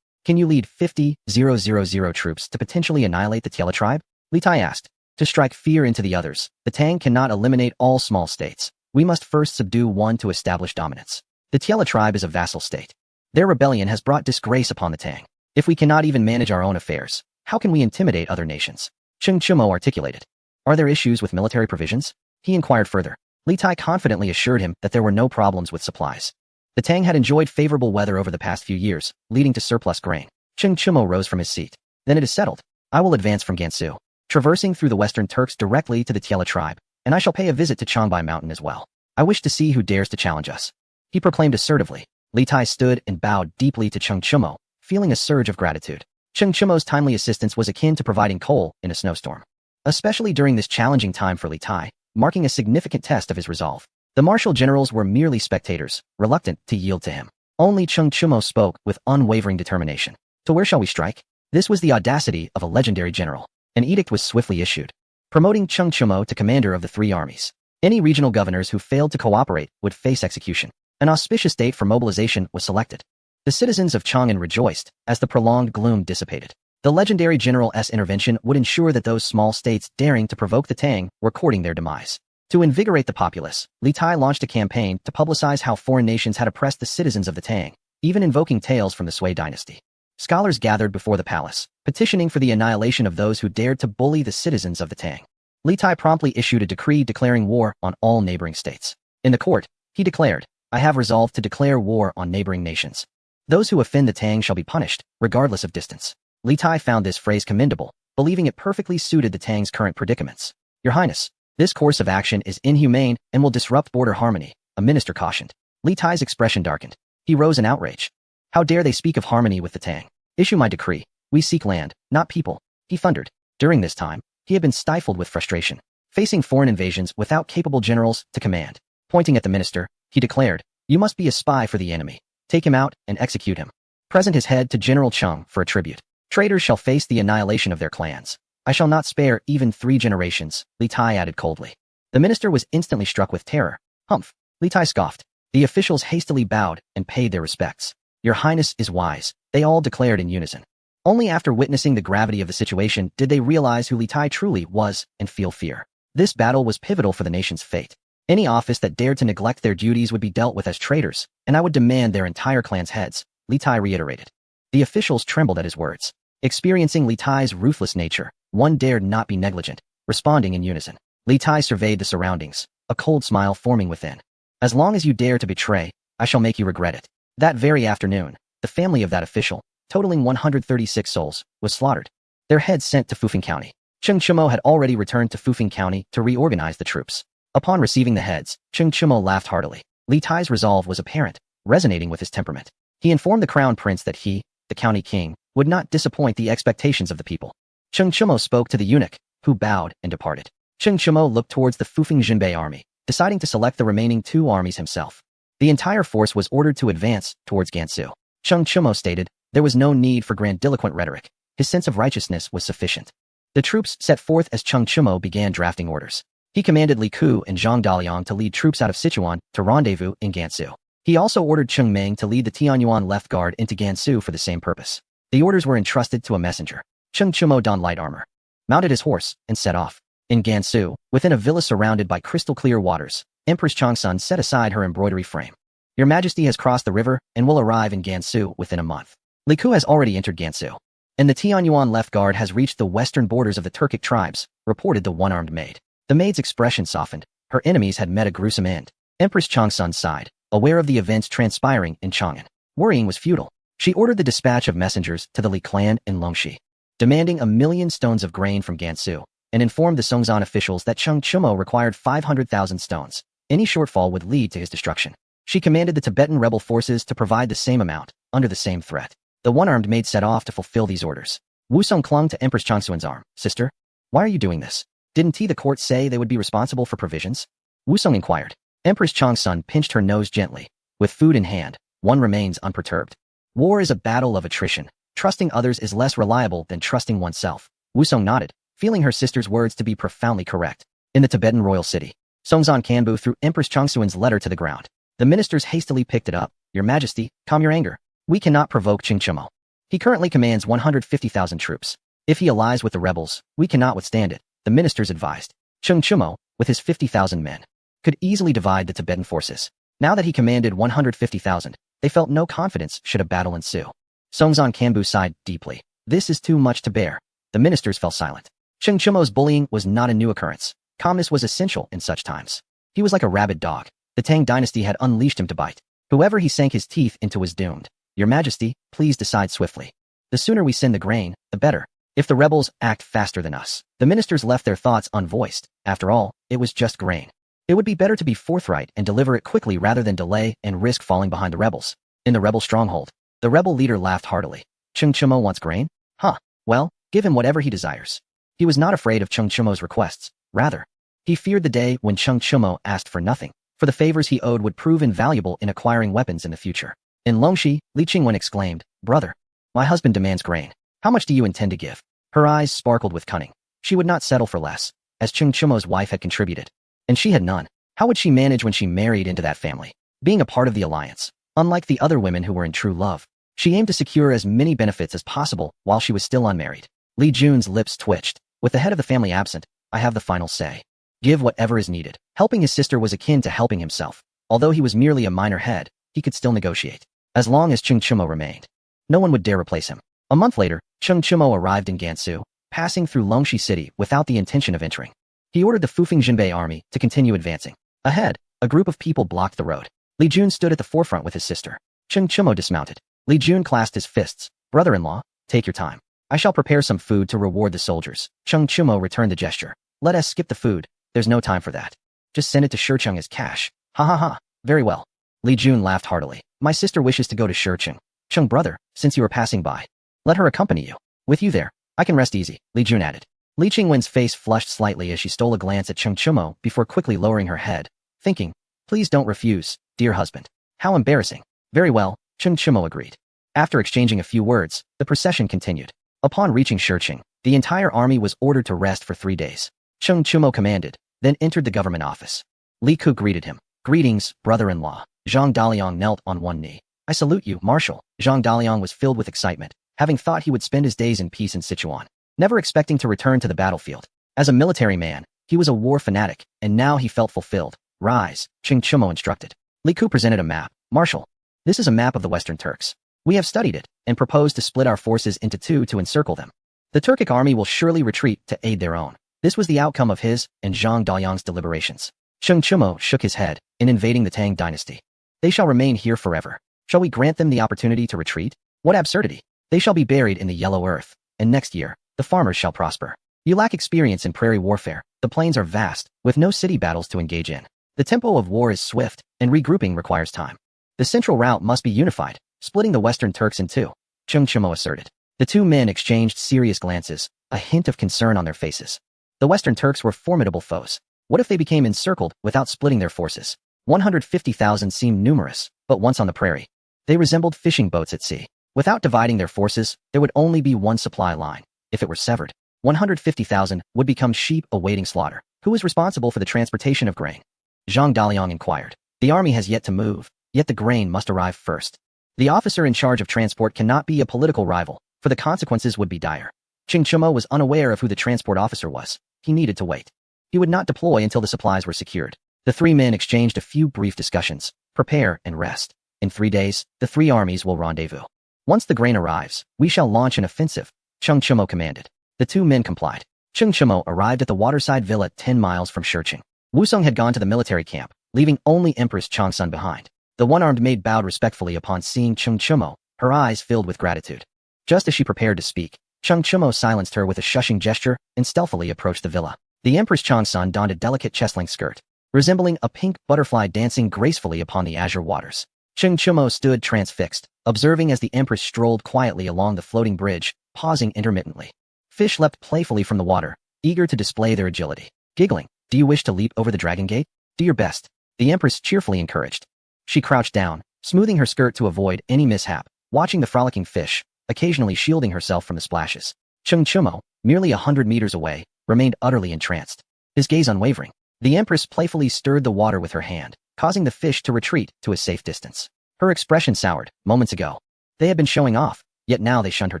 Can you lead 50,000 troops to potentially annihilate the Tiela tribe? Li Tai asked. To strike fear into the others, the Tang cannot eliminate all small states. We must first subdue one to establish dominance. The Tiela tribe is a vassal state. Their rebellion has brought disgrace upon the Tang. If we cannot even manage our own affairs, how can we intimidate other nations? Cheng Chumo articulated. Are there issues with military provisions? He inquired further. Li Tai confidently assured him that there were no problems with supplies. The Tang had enjoyed favorable weather over the past few years, leading to surplus grain. Cheng Chumo rose from his seat. Then it is settled. I will advance from Gansu, traversing through the Western Turks directly to the Tiela tribe, and I shall pay a visit to Changbai Mountain as well. I wish to see who dares to challenge us. He proclaimed assertively. Li Tai stood and bowed deeply to Cheng Chumo, feeling a surge of gratitude. Cheng Chumo's timely assistance was akin to providing coal in a snowstorm, especially during this challenging time for Li Tai, marking a significant test of his resolve. The martial generals were merely spectators, reluctant to yield to him. Only Cheng Chumo spoke with unwavering determination. To where shall we strike? This was the audacity of a legendary general. An edict was swiftly issued, promoting Cheng Chumo to commander of the three armies. Any regional governors who failed to cooperate would face execution. An auspicious date for mobilization was selected. The citizens of Chang'an rejoiced as the prolonged gloom dissipated. The legendary General S intervention would ensure that those small states daring to provoke the Tang were courting their demise. To invigorate the populace, Li Tai launched a campaign to publicize how foreign nations had oppressed the citizens of the Tang, even invoking tales from the Sui dynasty. Scholars gathered before the palace, petitioning for the annihilation of those who dared to bully the citizens of the Tang. Li Tai promptly issued a decree declaring war on all neighboring states. In the court, he declared, "I have resolved to declare war on neighboring nations. Those who offend the Tang shall be punished, regardless of distance." Li Tai found this phrase commendable, believing it perfectly suited the Tang's current predicaments. "Your Highness, this course of action is inhumane and will disrupt border harmony," a minister cautioned. Li Tai's expression darkened. He rose in outrage. "How dare they speak of harmony with the Tang? Issue my decree. We seek land, not people," he thundered. During this time, he had been stifled with frustration, facing foreign invasions without capable generals to command. Pointing at the minister, he declared, "You must be a spy for the enemy. Take him out and execute him. Present his head to General Cheng for a tribute. Traitors shall face the annihilation of their clans. I shall not spare even 3 generations," Li Tai added coldly. The minister was instantly struck with terror. "Humph," Li Tai scoffed. The officials hastily bowed and paid their respects. "Your Highness is wise," they all declared in unison. Only after witnessing the gravity of the situation did they realize who Li Tai truly was and feel fear. This battle was pivotal for the nation's fate. Any office that dared to neglect their duties would be dealt with as traitors, and I would demand their entire clan's heads, Li Tai reiterated. The officials trembled at his words. Experiencing Li Tai's ruthless nature, one dared not be negligent, responding in unison. Li Tai surveyed the surroundings, a cold smile forming within. "As long as you dare to betray, I shall make you regret it." That very afternoon, the family of that official, totaling 136 souls, was slaughtered. Their heads sent to Fufeng County. Cheng Chumo had already returned to Fufeng County to reorganize the troops. Upon receiving the heads, Cheng Chumo laughed heartily. Li Tai's resolve was apparent, resonating with his temperament. He informed the crown prince that he, the county king, would not disappoint the expectations of the people. Cheng Chumo spoke to the eunuch, who bowed and departed. Cheng Chumo looked towards the Fufeng Jinbei army, deciding to select the remaining 2 armies himself. The entire force was ordered to advance towards Gansu. Cheng Chumo stated, there was no need for grandiloquent rhetoric. His sense of righteousness was sufficient. The troops set forth as Cheng Chumo began drafting orders. He commanded Li Ku and Zhang Daliang to lead troops out of Sichuan to rendezvous in Gansu. He also ordered Cheng Meng to lead the Tianyuan left guard into Gansu for the same purpose. The orders were entrusted to a messenger. Cheng Chumo donned light armor, mounted his horse, and set off. In Gansu, within a villa surrounded by crystal-clear waters, Empress Changsun set aside her embroidery frame. "Your Majesty has crossed the river and will arrive in Gansu within a month." Li Ku has already entered Gansu, and the Tianyuan left guard has reached the western borders of the Turkic tribes, reported the one-armed maid. The maid's expression softened. Her enemies had met a gruesome end. Empress Changsun sighed, aware of the events transpiring in Chang'an. Worrying was futile. She ordered the dispatch of messengers to the Li clan in Longxi, demanding 1,000,000 stones of grain from Gansu, and informed the Songzan officials that Cheng Chumo required 500,000 stones. Any shortfall would lead to his destruction. She commanded the Tibetan rebel forces to provide the same amount, under the same threat. The one-armed maid set off to fulfill these orders. Wu Song clung to Empress Changsun's arm. "Sister, why are you doing this? Didn't the court say they would be responsible for provisions?" Wu Song inquired. Empress Changsun pinched her nose gently. With food in hand, one remains unperturbed. War is a battle of attrition. Trusting others is less reliable than trusting oneself. Wu Song nodded, feeling her sister's words to be profoundly correct. In the Tibetan royal city, Songzan Kanbu threw Empress Changsun's letter to the ground. The ministers hastily picked it up. "Your Majesty, calm your anger. We cannot provoke Cheng Chumo. He currently commands 150,000 troops. If he allies with the rebels, we cannot withstand it," the ministers advised. Cheng Chumo, with his 50,000 men, could easily divide the Tibetan forces. Now that he commanded 150,000, they felt no confidence should a battle ensue. Songzan Kanbu sighed deeply. "This is too much to bear." The ministers fell silent. Cheng Chumo's bullying was not a new occurrence. Calmness was essential in such times. He was like a rabid dog. The Tang dynasty had unleashed him to bite. Whoever he sank his teeth into was doomed. "Your Majesty, please decide swiftly. The sooner we send the grain, the better. If the rebels act faster than us." The ministers left their thoughts unvoiced. After all, it was just grain. It would be better to be forthright and deliver it quickly rather than delay and risk falling behind the rebels. In the rebel stronghold, the rebel leader laughed heartily. "Cheng Chumo wants grain? Huh. Well, give him whatever he desires." He was not afraid of Cheng Chumo's requests. Rather, he feared the day when Cheng Chumo asked for nothing, for the favors he owed would prove invaluable in acquiring weapons in the future. In Longxi, Li Qingwen exclaimed, "Brother, my husband demands grain. How much do you intend to give?" Her eyes sparkled with cunning. She would not settle for less, as Cheng Chumo's wife had contributed. And she had none. How would she manage when she married into that family? Being a part of the alliance, unlike the other women who were in true love, She aimed to secure as many benefits as possible while she was still unmarried. Li Jun's lips twitched. With the head of the family absent, I have the final say. Give whatever is needed. Helping his sister was akin to helping himself. Although he was merely a minor head, he could still negotiate. As long as Chung Chumo remained, no one would dare replace him. A month later, Chung Chumo arrived in Gansu, passing through Longxi City without the intention of entering. He ordered the Fufeng Jinbei army to continue advancing. Ahead, a group of people blocked the road. Li Jun stood at the forefront with his sister. Chung Chumo dismounted. Li Jun clasped his fists. Brother-in-law, take your time. I shall prepare some food to reward the soldiers. Chung Chumo returned the gesture. Let us skip the food. There's no time for that. Just send it to Shicheng as cash. Ha ha ha. Very well. Li Jun laughed heartily. My sister wishes to go to Shicheng. Chung brother, since you are passing by, let her accompany you. With you there, I can rest easy, Li Jun added. Li Qingwen's face flushed slightly as she stole a glance at Chung Chumo before quickly lowering her head, thinking, please don't refuse, dear husband. How embarrassing. Very well, Chung Chumo agreed. After exchanging a few words, the procession continued. Upon reaching Shicheng, the entire army was ordered to rest for 3 days. Chung Chumo commanded, then entered the government office. Li Ku greeted him. Greetings, brother-in-law. Zhang Daliang knelt on one knee. I salute you, Marshal. Zhang Daliang was filled with excitement, having thought he would spend his days in peace in Sichuan, never expecting to return to the battlefield. As a military man, he was a war fanatic, and now he felt fulfilled. Rise, Chung Chumo instructed. Li Ku presented a map. Marshal, this is a map of the Western Turks. We have studied it, and proposed to split our forces into 2 to encircle them. The Turkic army will surely retreat to aid their own. This was the outcome of his and Zhang Daliang's deliberations. Chung Chumo shook his head. In invading the Tang dynasty, they shall remain here forever. Shall we grant them the opportunity to retreat? What absurdity! They shall be buried in the yellow earth, and next year, the farmers shall prosper. You lack experience in prairie warfare. The plains are vast, with no city battles to engage in. The tempo of war is swift, and regrouping requires time. The central route must be unified, splitting the Western Turks in 2, Chung Chumo asserted. The 2 men exchanged serious glances, a hint of concern on their faces. The Western Turks were formidable foes. What if they became encircled without splitting their forces? 150,000 seemed numerous, but once on the prairie, they resembled fishing boats at sea. Without dividing their forces, there would only be one supply line. If it were severed, 150,000 would become sheep awaiting slaughter. Who is responsible for the transportation of grain? Zhang Daliang inquired. The army has yet to move, yet the grain must arrive first. The officer in charge of transport cannot be a political rival, for the consequences would be dire. Chung Chumo was unaware of who the transport officer was. He needed to wait. He would not deploy until the supplies were secured. The 3 men exchanged a few brief discussions. Prepare and rest. In 3 days, the 3 armies will rendezvous. Once the grain arrives, we shall launch an offensive, Chung Chumo commanded. The 2 men complied. Chung Chumo arrived at the waterside villa 10 miles from Shicheng. Wusong had gone to the military camp, leaving only Empress Changsun behind. The one-armed maid bowed respectfully upon seeing Chung Chumo, her eyes filled with gratitude. Just as she prepared to speak, Chung Chumo silenced her with a shushing gesture and stealthily approached the villa. The Empress Changsun donned a delicate chest-length skirt, resembling a pink butterfly dancing gracefully upon the azure waters. Chung Chumo stood transfixed, observing as the Empress strolled quietly along the floating bridge, pausing intermittently. Fish leapt playfully from the water, eager to display their agility. Giggling, do you wish to leap over the dragon gate? Do your best, the Empress cheerfully encouraged. She crouched down, smoothing her skirt to avoid any mishap, watching the frolicking fish, occasionally shielding herself from the splashes. Chung Chumo, merely 100 meters away, remained utterly entranced, his gaze unwavering. The Empress playfully stirred the water with her hand, causing the fish to retreat to a safe distance. Her expression soured. Moments ago, they had been showing off, yet now they shunned her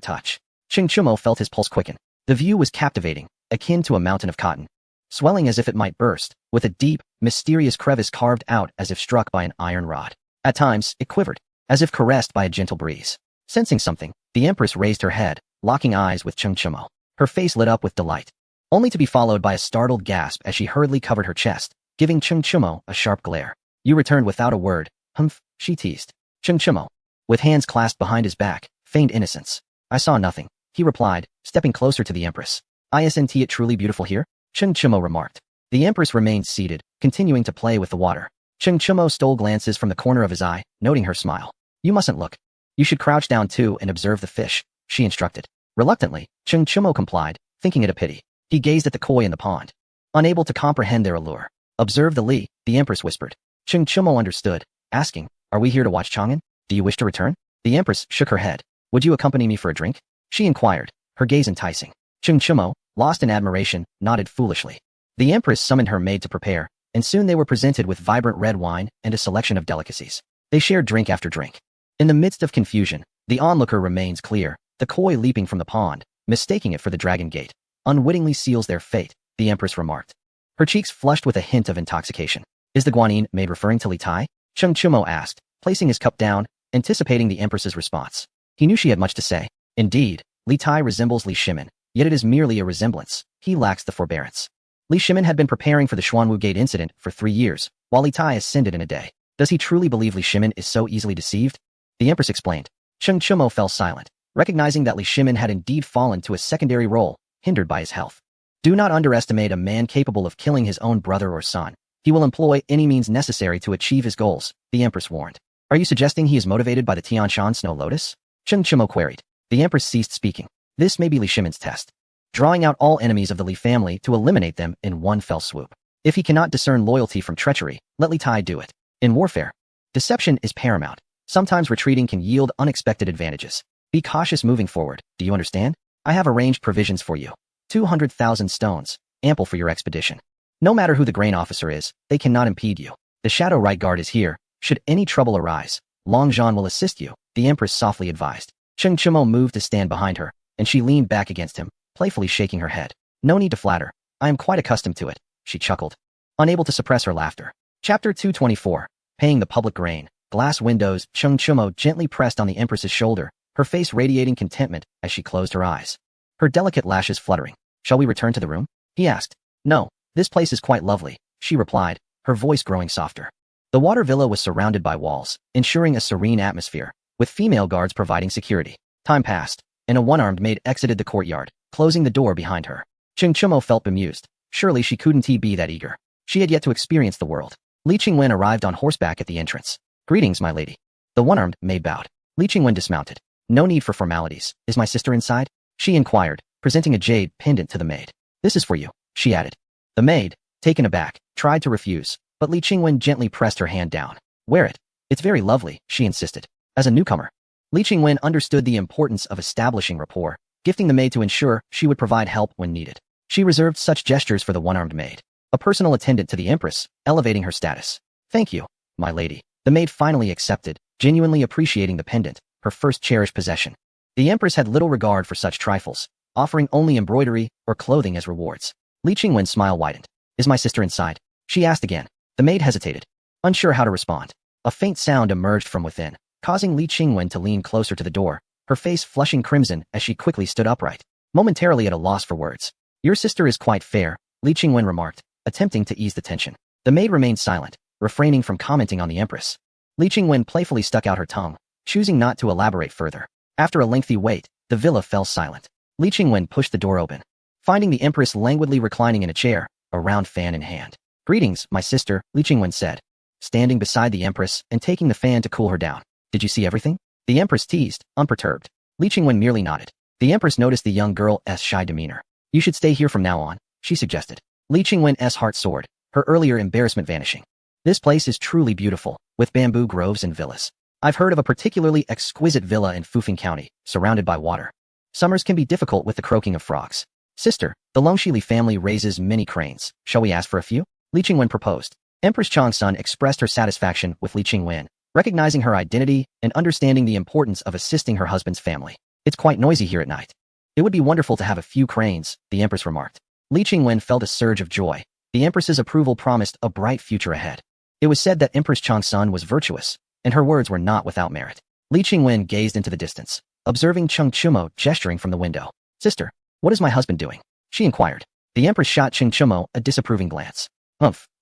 touch. Chung Chumo felt his pulse quicken. The view was captivating, akin to a mountain of cotton, swelling as if it might burst, with a deep, mysterious crevice carved out as if struck by an iron rod. At times, it quivered, as if caressed by a gentle breeze. Sensing something, the Empress raised her head, locking eyes with Chung Chumo. Her face lit up with delight, only to be followed by a startled gasp as she hurriedly covered her chest, giving Chung Chumo a sharp glare. You returned without a word, humph, she teased. Chung Chumo, with hands clasped behind his back, feigned innocence. I saw nothing, he replied, stepping closer to the Empress. Isn't it truly beautiful here? Chung Chumo remarked. The Empress remained seated, continuing to play with the water. Chung Chumo stole glances from the corner of his eye, noting her smile. You mustn't look. You should crouch down too and observe the fish, she instructed. Reluctantly, Chung Chumo complied, thinking it a pity. He gazed at the koi in the pond, unable to comprehend their allure. Observe the Li, the Empress whispered. Chung Chumo understood, asking, are we here to watch Chang'an? Do you wish to return? The Empress shook her head. Would you accompany me for a drink? She inquired, her gaze enticing. Chung Chumo, lost in admiration, nodded foolishly. The Empress summoned her maid to prepare, and soon they were presented with vibrant red wine and a selection of delicacies. They shared drink after drink. In the midst of confusion, The onlooker remains clear, the koi leaping from the pond, mistaking it for the dragon gate. Unwittingly seals their fate, the Empress remarked. Her cheeks flushed with a hint of intoxication. Is the Guanyin maid referring to Li Tai? Cheng Chumo asked, placing his cup down, anticipating the Empress's response. He knew she had much to say. Indeed, Li Tai resembles Li Shimin, yet it is merely a resemblance. He lacks the forbearance. Li Shimin had been preparing for the Xuanwu Gate incident for 3 years, while Li Tai ascended in a day. Does he truly believe Li Shimin is so easily deceived? The Empress explained. Cheng Chumo fell silent, recognizing that Li Shimin had indeed fallen to a secondary role, hindered by his health. Do not underestimate a man capable of killing his own brother or son. He will employ any means necessary to achieve his goals, the Empress warned. Are you suggesting he is motivated by the Tianshan Snow Lotus? Cheng Chumo queried. The Empress ceased speaking. This may be Li Shimin's test. Drawing out all enemies of the Li family to eliminate them in one fell swoop. If he cannot discern loyalty from treachery, let Li Tai do it. In warfare, deception is paramount. Sometimes retreating can yield unexpected advantages. Be cautious moving forward, do you understand? I have arranged provisions for you. 200,000 stones, ample for your expedition. No matter who the grain officer is, they cannot impede you. The Shadow Right Guard is here. Should any trouble arise, Long Zhan will assist you, the Empress softly advised. Cheng Chumo moved to stand behind her, and she leaned back against him, playfully shaking her head. No need to flatter. I am quite accustomed to it, she chuckled, unable to suppress her laughter. Chapter 224. Paying the public grain. Glass windows. Cheng Chumo gently pressed on the Empress's shoulder, her face radiating contentment as she closed her eyes. Her delicate lashes fluttering. Shall we return to the room? He asked. No, this place is quite lovely, she replied, her voice growing softer. The water villa was surrounded by walls, ensuring a serene atmosphere, with female guards providing security. Time passed, and a one-armed maid exited the courtyard, closing the door behind her. Cheng Chumo felt bemused. Surely she couldn't be that eager. She had yet to experience the world. Li Qingwen arrived on horseback at the entrance. Greetings, my lady. The one-armed maid bowed. Li Qingwen dismounted. No need for formalities. Is my sister inside? She inquired, presenting a jade pendant to the maid. This is for you, she added. The maid, taken aback, tried to refuse, but Li Qingwen gently pressed her hand down. Wear it. It's very lovely, she insisted. As a newcomer, Li Qingwen understood the importance of establishing rapport, gifting the maid to ensure she would provide help when needed. She reserved such gestures for the one-armed maid, a personal attendant to the Empress, elevating her status. Thank you, my lady. The maid finally accepted, genuinely appreciating the pendant, her first cherished possession. The Empress had little regard for such trifles, offering only embroidery or clothing as rewards. Li Qingwen's smile widened. Is my sister inside? She asked again. The maid hesitated, unsure how to respond. A faint sound emerged from within, causing Li Qingwen to lean closer to the door, her face flushing crimson as she quickly stood upright, momentarily at a loss for words. Your sister is quite fair, Li Qingwen remarked, attempting to ease the tension. The maid remained silent, refraining from commenting on the Empress. Li Qingwen playfully stuck out her tongue, choosing not to elaborate further. After a lengthy wait, the villa fell silent. Li Qingwen pushed the door open, finding the Empress languidly reclining in a chair, a round fan in hand. Greetings, my sister, Li Qingwen said, standing beside the Empress and taking the fan to cool her down. Did you see everything? The Empress teased, unperturbed. Li Qingwen merely nodded. The Empress noticed the young girl's shy demeanor. You should stay here from now on, she suggested. Li Qingwen's heart soared, her earlier embarrassment vanishing. This place is truly beautiful, with bamboo groves and villas. I've heard of a particularly exquisite villa in Fufeng County, surrounded by water. Summers can be difficult with the croaking of frogs. Sister, the Longshi Li family raises many cranes. Shall we ask for a few? Li Qingwen proposed. Empress Changsun expressed her satisfaction with Li Qingwen, recognizing her identity and understanding the importance of assisting her husband's family. It's quite noisy here at night. It would be wonderful to have a few cranes, the Empress remarked. Li Qingwen felt a surge of joy. The Empress's approval promised a bright future ahead. It was said that Empress Changsun was virtuous, and her words were not without merit. Li Qingwen gazed into the distance, observing Cheng Chumo gesturing from the window. Sister, what is my husband doing? She inquired. The Empress shot Cheng Chumo a disapproving glance.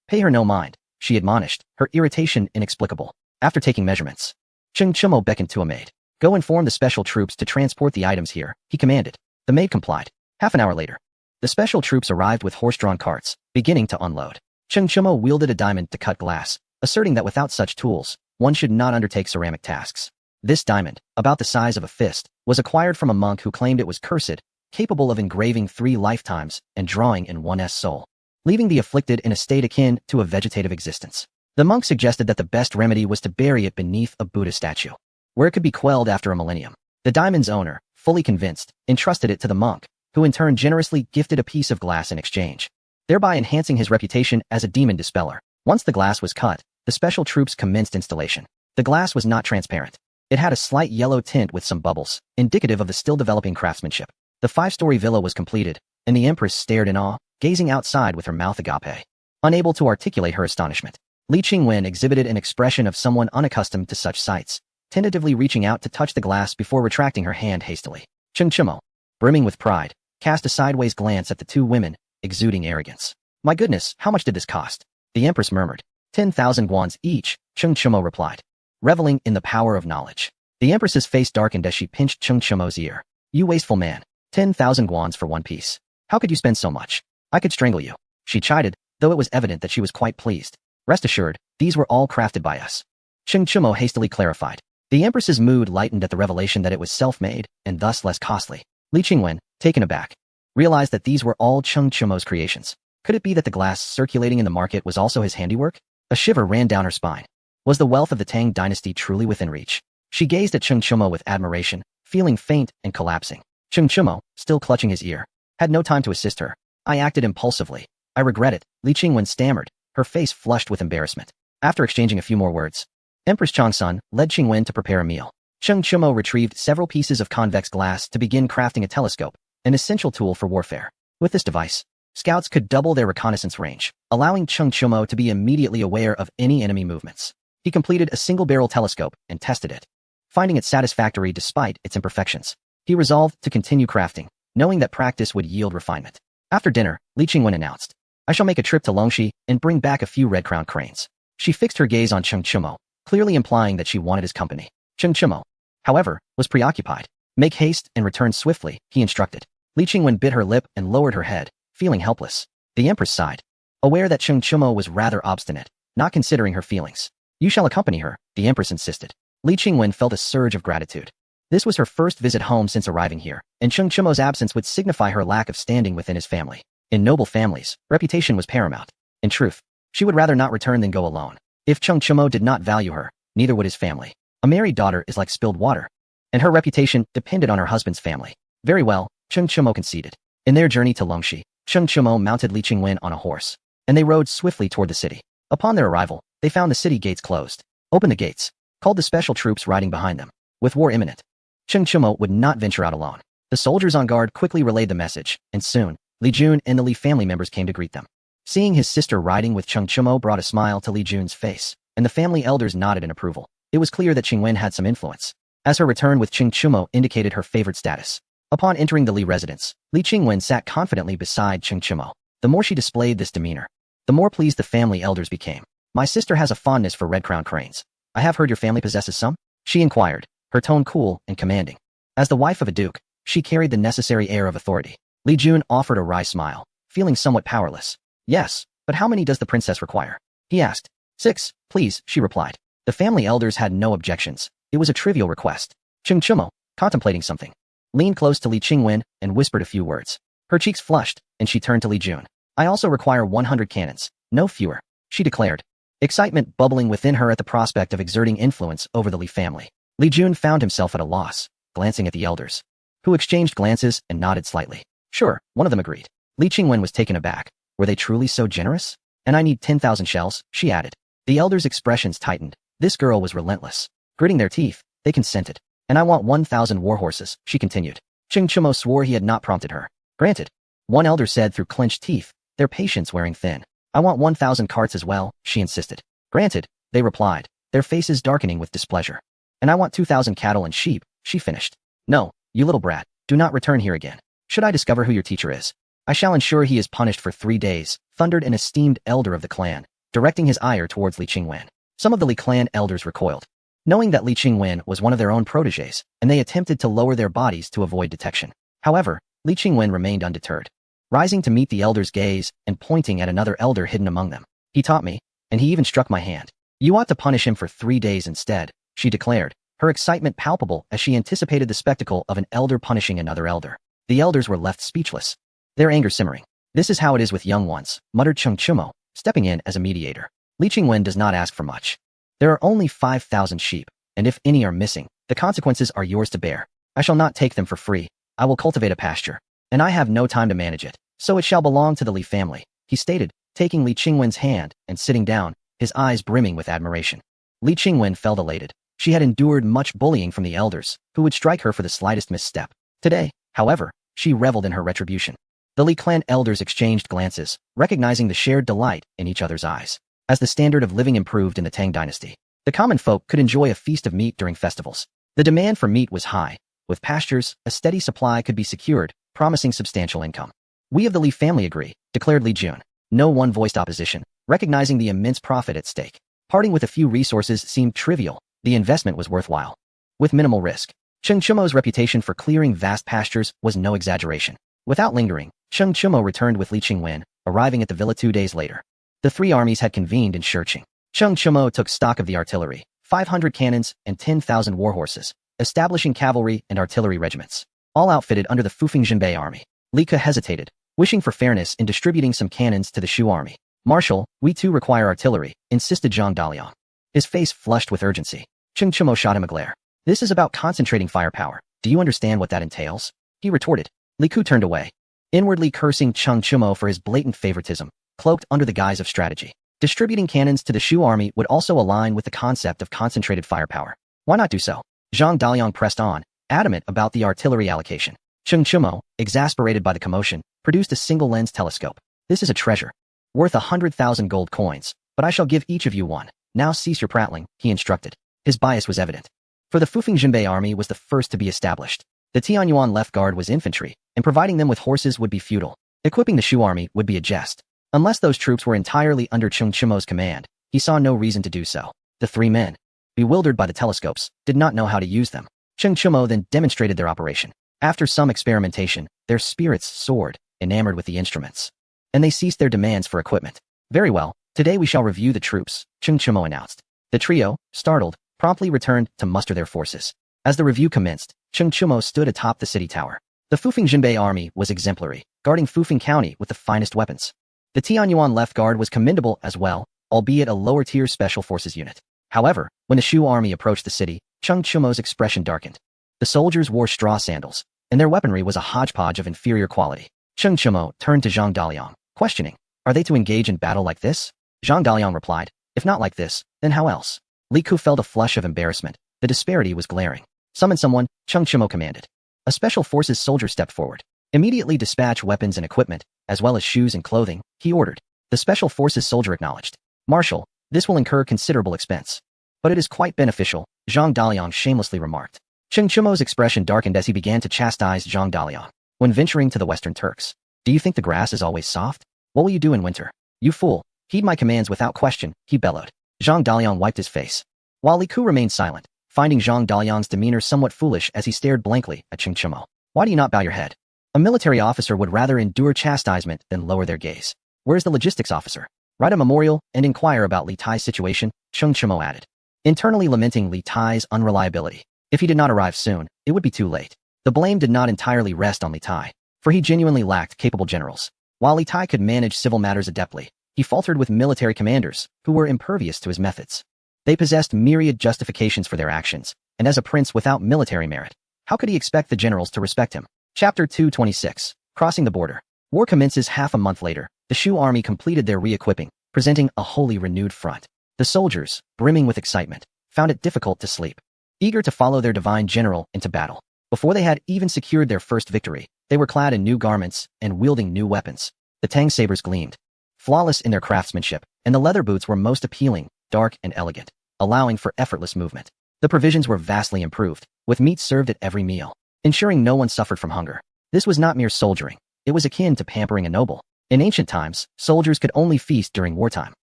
Pay her no mind, she admonished, her irritation inexplicable. After taking measurements, Cheng Chumo beckoned to a maid. Go inform the special troops to transport the items here, he commanded. The maid complied. Half an hour later, the special troops arrived with horse-drawn carts, beginning to unload. Cheng Chumo wielded a diamond to cut glass, asserting that without such tools, one should not undertake ceramic tasks. This diamond, about the size of a fist, was acquired from a monk who claimed it was cursed, capable of engraving 3 lifetimes and drawing in one's soul, leaving the afflicted in a state akin to a vegetative existence. The monk suggested that the best remedy was to bury it beneath a Buddha statue, where it could be quelled after a millennium. The diamond's owner, fully convinced, entrusted it to the monk, who in turn generously gifted a piece of glass in exchange, thereby enhancing his reputation as a demon dispeller. Once the glass was cut, the special troops commenced installation. The glass was not transparent. It had a slight yellow tint with some bubbles, indicative of the still developing craftsmanship. The 5-story villa was completed, and the empress stared in awe, gazing outside with her mouth agape. Unable to articulate her astonishment, Li Qingwen exhibited an expression of someone unaccustomed to such sights, tentatively reaching out to touch the glass before retracting her hand hastily. Cheng Chimo, brimming with pride, cast a sideways glance at the two women, exuding arrogance. My goodness, how much did this cost? The empress murmured. 10,000 guans each, Cheng Chimo replied, reveling in the power of knowledge. The empress's face darkened as she pinched Cheng Chimo's ear. You wasteful man, 10,000 guans for one piece. How could you spend so much? I could strangle you. She chided, though it was evident that she was quite pleased. Rest assured, these were all crafted by us. Cheng Chimo hastily clarified. The empress's mood lightened at the revelation that it was self-made, and thus less costly. Li Qingwen, taken aback, realized that these were all Cheng Chimo's creations. Could it be that the glass circulating in the market was also his handiwork? A shiver ran down her spine. Was the wealth of the Tang dynasty truly within reach? She gazed at Cheng Chimo with admiration, feeling faint and collapsing. Cheng Chimo, still clutching his ear, had no time to assist her. I acted impulsively. I regret it, Li Qingwen stammered, her face flushed with embarrassment. After exchanging a few more words, Empress Changsun led Qingwen to prepare a meal. Cheng Chimo retrieved several pieces of convex glass to begin crafting a telescope, an essential tool for warfare. With this device, scouts could double their reconnaissance range, allowing Cheng Chimo to be immediately aware of any enemy movements. He completed a single-barrel telescope and tested it, finding it satisfactory despite its imperfections. He resolved to continue crafting, knowing that practice would yield refinement. After dinner, Li Qingwen announced, I shall make a trip to Longxi and bring back a few red-crowned cranes. She fixed her gaze on Cheng Chimo, clearly implying that she wanted his company. Cheng Chimo, however, was preoccupied. Make haste and return swiftly, he instructed. Li Qingwen bit her lip and lowered her head, feeling helpless. The empress sighed, aware that Cheng Chimo was rather obstinate, not considering her feelings. You shall accompany her, the empress insisted. Li Qingwen felt a surge of gratitude. This was her first visit home since arriving here, and Cheng Chimo's absence would signify her lack of standing within his family. In noble families, reputation was paramount. In truth, she would rather not return than go alone. If Cheng Chimo did not value her, neither would his family. A married daughter is like spilled water, and her reputation depended on her husband's family. Very well, Cheng Chimo conceded. In their journey to Longxi, Cheng Chimo mounted Li Qingwen on a horse, and they rode swiftly toward the city. Upon their arrival, they found the city gates closed. Open the gates, called the special troops riding behind them. With war imminent, Cheng Chimo would not venture out alone. The soldiers on guard quickly relayed the message, and soon, Li Jun and the Li family members came to greet them. Seeing his sister riding with Cheng Chimo brought a smile to Li Jun's face, and the family elders nodded in approval. It was clear that Qingwen had some influence, as her return with Cheng Chimo indicated her favored status. Upon entering the Li residence, Li Qingwen sat confidently beside Cheng Chimo. The more she displayed this demeanor, the more pleased the family elders became. My sister has a fondness for red-crowned cranes. I have heard your family possesses some? She inquired, her tone cool and commanding. As the wife of a duke, she carried the necessary air of authority. Li Jun offered a wry smile, feeling somewhat powerless. Yes, but how many does the princess require? He asked. 6, please, she replied. The family elders had no objections. It was a trivial request. Cheng Chimo, contemplating something, leaned close to Li Qingwen and whispered a few words. Her cheeks flushed, and she turned to Li Jun. I also require 100 cannons, no fewer, she declared, excitement bubbling within her at the prospect of exerting influence over the Li family. Li Jun found himself at a loss, glancing at the elders, who exchanged glances and nodded slightly. Sure, one of them agreed. Li Qingwen was taken aback. Were they truly so generous? And I need 10,000 shells, she added. The elders' expressions tightened. This girl was relentless. Gritting their teeth, they consented. And I want 1,000 warhorses, she continued. Cheng Chimo swore he had not prompted her. Granted. One elder said through clenched teeth, their patience wearing thin. I want 1,000 carts as well, she insisted. Granted, they replied, their faces darkening with displeasure. And I want 2,000 cattle and sheep, she finished. No, you little brat, do not return here again. Should I discover who your teacher is, I shall ensure he is punished for 3 days, thundered an esteemed elder of the clan, directing his ire towards Li Qingwen. Some of the Li clan elders recoiled, knowing that Li Qingwen was one of their own protégés, and they attempted to lower their bodies to avoid detection. However, Li Qingwen remained undeterred, rising to meet the elder's gaze and pointing at another elder hidden among them. He taught me, and he even struck my hand. You ought to punish him for 3 days instead, she declared, her excitement palpable as she anticipated the spectacle of an elder punishing another elder. The elders were left speechless, their anger simmering. This is how it is with young ones, muttered Cheng Chimo, stepping in as a mediator. Li Qingwen does not ask for much. There are only 5,000 sheep, and if any are missing, the consequences are yours to bear. I shall not take them for free. I will cultivate a pasture, and I have no time to manage it, so it shall belong to the Li family, he stated, taking Li Qingwen's hand and sitting down, his eyes brimming with admiration. Li Qingwen felt elated. She had endured much bullying from the elders, who would strike her for the slightest misstep. Today, however, she reveled in her retribution. The Li clan elders exchanged glances, recognizing the shared delight in each other's eyes. As the standard of living improved in the Tang dynasty, the common folk could enjoy a feast of meat during festivals. The demand for meat was high. With pastures, a steady supply could be secured, promising substantial income. We of the Li family agree, declared Li Jun. No one voiced opposition, recognizing the immense profit at stake. Parting with a few resources seemed trivial. The investment was worthwhile. With minimal risk, Cheng Chumo's reputation for clearing vast pastures was no exaggeration. Without lingering, Cheng Chumo returned with Li Qingwen, arriving at the villa 2 days later. The three armies had convened in Shiqing. Cheng Chumo took stock of the artillery, 500 cannons and 10,000 warhorses, establishing cavalry and artillery regiments, all outfitted under the Fufeng Jinbei army. Li Ke hesitated, wishing for fairness in distributing some cannons to the Shu army. Marshal, we too require artillery, insisted Zhang Daliang. His face flushed with urgency. Cheng Chumo shot him a glare. This is about concentrating firepower. Do you understand what that entails? He retorted. Li Ku turned away, inwardly cursing Cheng Chumo for his blatant favoritism, cloaked under the guise of strategy. Distributing cannons to the Shu army would also align with the concept of concentrated firepower. Why not do so? Zhang Daliang pressed on, adamant about the artillery allocation. Cheng Chumo, exasperated by the commotion, produced a single-lens telescope. This is a treasure, worth 100,000 gold coins, but I shall give each of you one. Now cease your prattling, he instructed. His bias was evident. For the Fufeng Jinbei army was the first to be established. The Tianyuan left guard was infantry, and providing them with horses would be futile. Equipping the Shu army would be a jest. Unless those troops were entirely under Cheng Chumo's command, he saw no reason to do so. The three men, bewildered by the telescopes, did not know how to use them. Cheng Chumo then demonstrated their operation. After some experimentation, their spirits soared, enamored with the instruments, and they ceased their demands for equipment. Very well, today we shall review the troops, Cheng Chumo announced. The trio, startled, promptly returned to muster their forces. As the review commenced, Cheng Chumo stood atop the city tower. The Fufeng Jinbei army was exemplary, guarding Fufeng County with the finest weapons. The Tianyuan left guard was commendable as well, albeit a lower-tier special forces unit. However, when the Shu army approached the city, Cheng Chumo's expression darkened. The soldiers wore straw sandals, and their weaponry was a hodgepodge of inferior quality. Cheng Chumo turned to Zhang Daliang, questioning, "Are they to engage in battle like this?" Zhang Daliang replied, "If not like this, then how else?" Li Ku felt a flush of embarrassment. The disparity was glaring. "Summon someone," Cheng Chumo commanded. A special forces soldier stepped forward. "Immediately dispatch weapons and equipment, as well as shoes and clothing," he ordered. The special forces soldier acknowledged. "Marshal, this will incur considerable expense. But it is quite beneficial," Zhang Daliang shamelessly remarked. Cheng Chumo's expression darkened as he began to chastise Zhang Daliang. "When venturing to the Western Turks, do you think the grass is always soft? What will you do in winter? You fool, heed my commands without question," he bellowed. Zhang Daliang wiped his face, while Li Ku remained silent, finding Zhang Daliang's demeanor somewhat foolish as he stared blankly at Cheng Chumo. "Why do you not bow your head? A military officer would rather endure chastisement than lower their gaze. Where's the logistics officer? Write a memorial and inquire about Li Tai's situation," Cheng Chumo added, internally lamenting Li Tai's unreliability. If he did not arrive soon, it would be too late. The blame did not entirely rest on Li Tai, for he genuinely lacked capable generals. While Li Tai could manage civil matters adeptly, he faltered with military commanders, who were impervious to his methods. They possessed myriad justifications for their actions, and as a prince without military merit, how could he expect the generals to respect him? Chapter 226. Crossing the Border. War commences half a month later. The Shu army completed their re-equipping, presenting a wholly renewed front. The soldiers, brimming with excitement, found it difficult to sleep, eager to follow their divine general into battle. Before they had even secured their first victory, they were clad in new garments and wielding new weapons. The Tang sabers gleamed, flawless in their craftsmanship, and the leather boots were most appealing, dark and elegant, allowing for effortless movement. The provisions were vastly improved, with meat served at every meal, ensuring no one suffered from hunger. This was not mere soldiering. It was akin to pampering a noble. In ancient times, soldiers could only feast during wartime,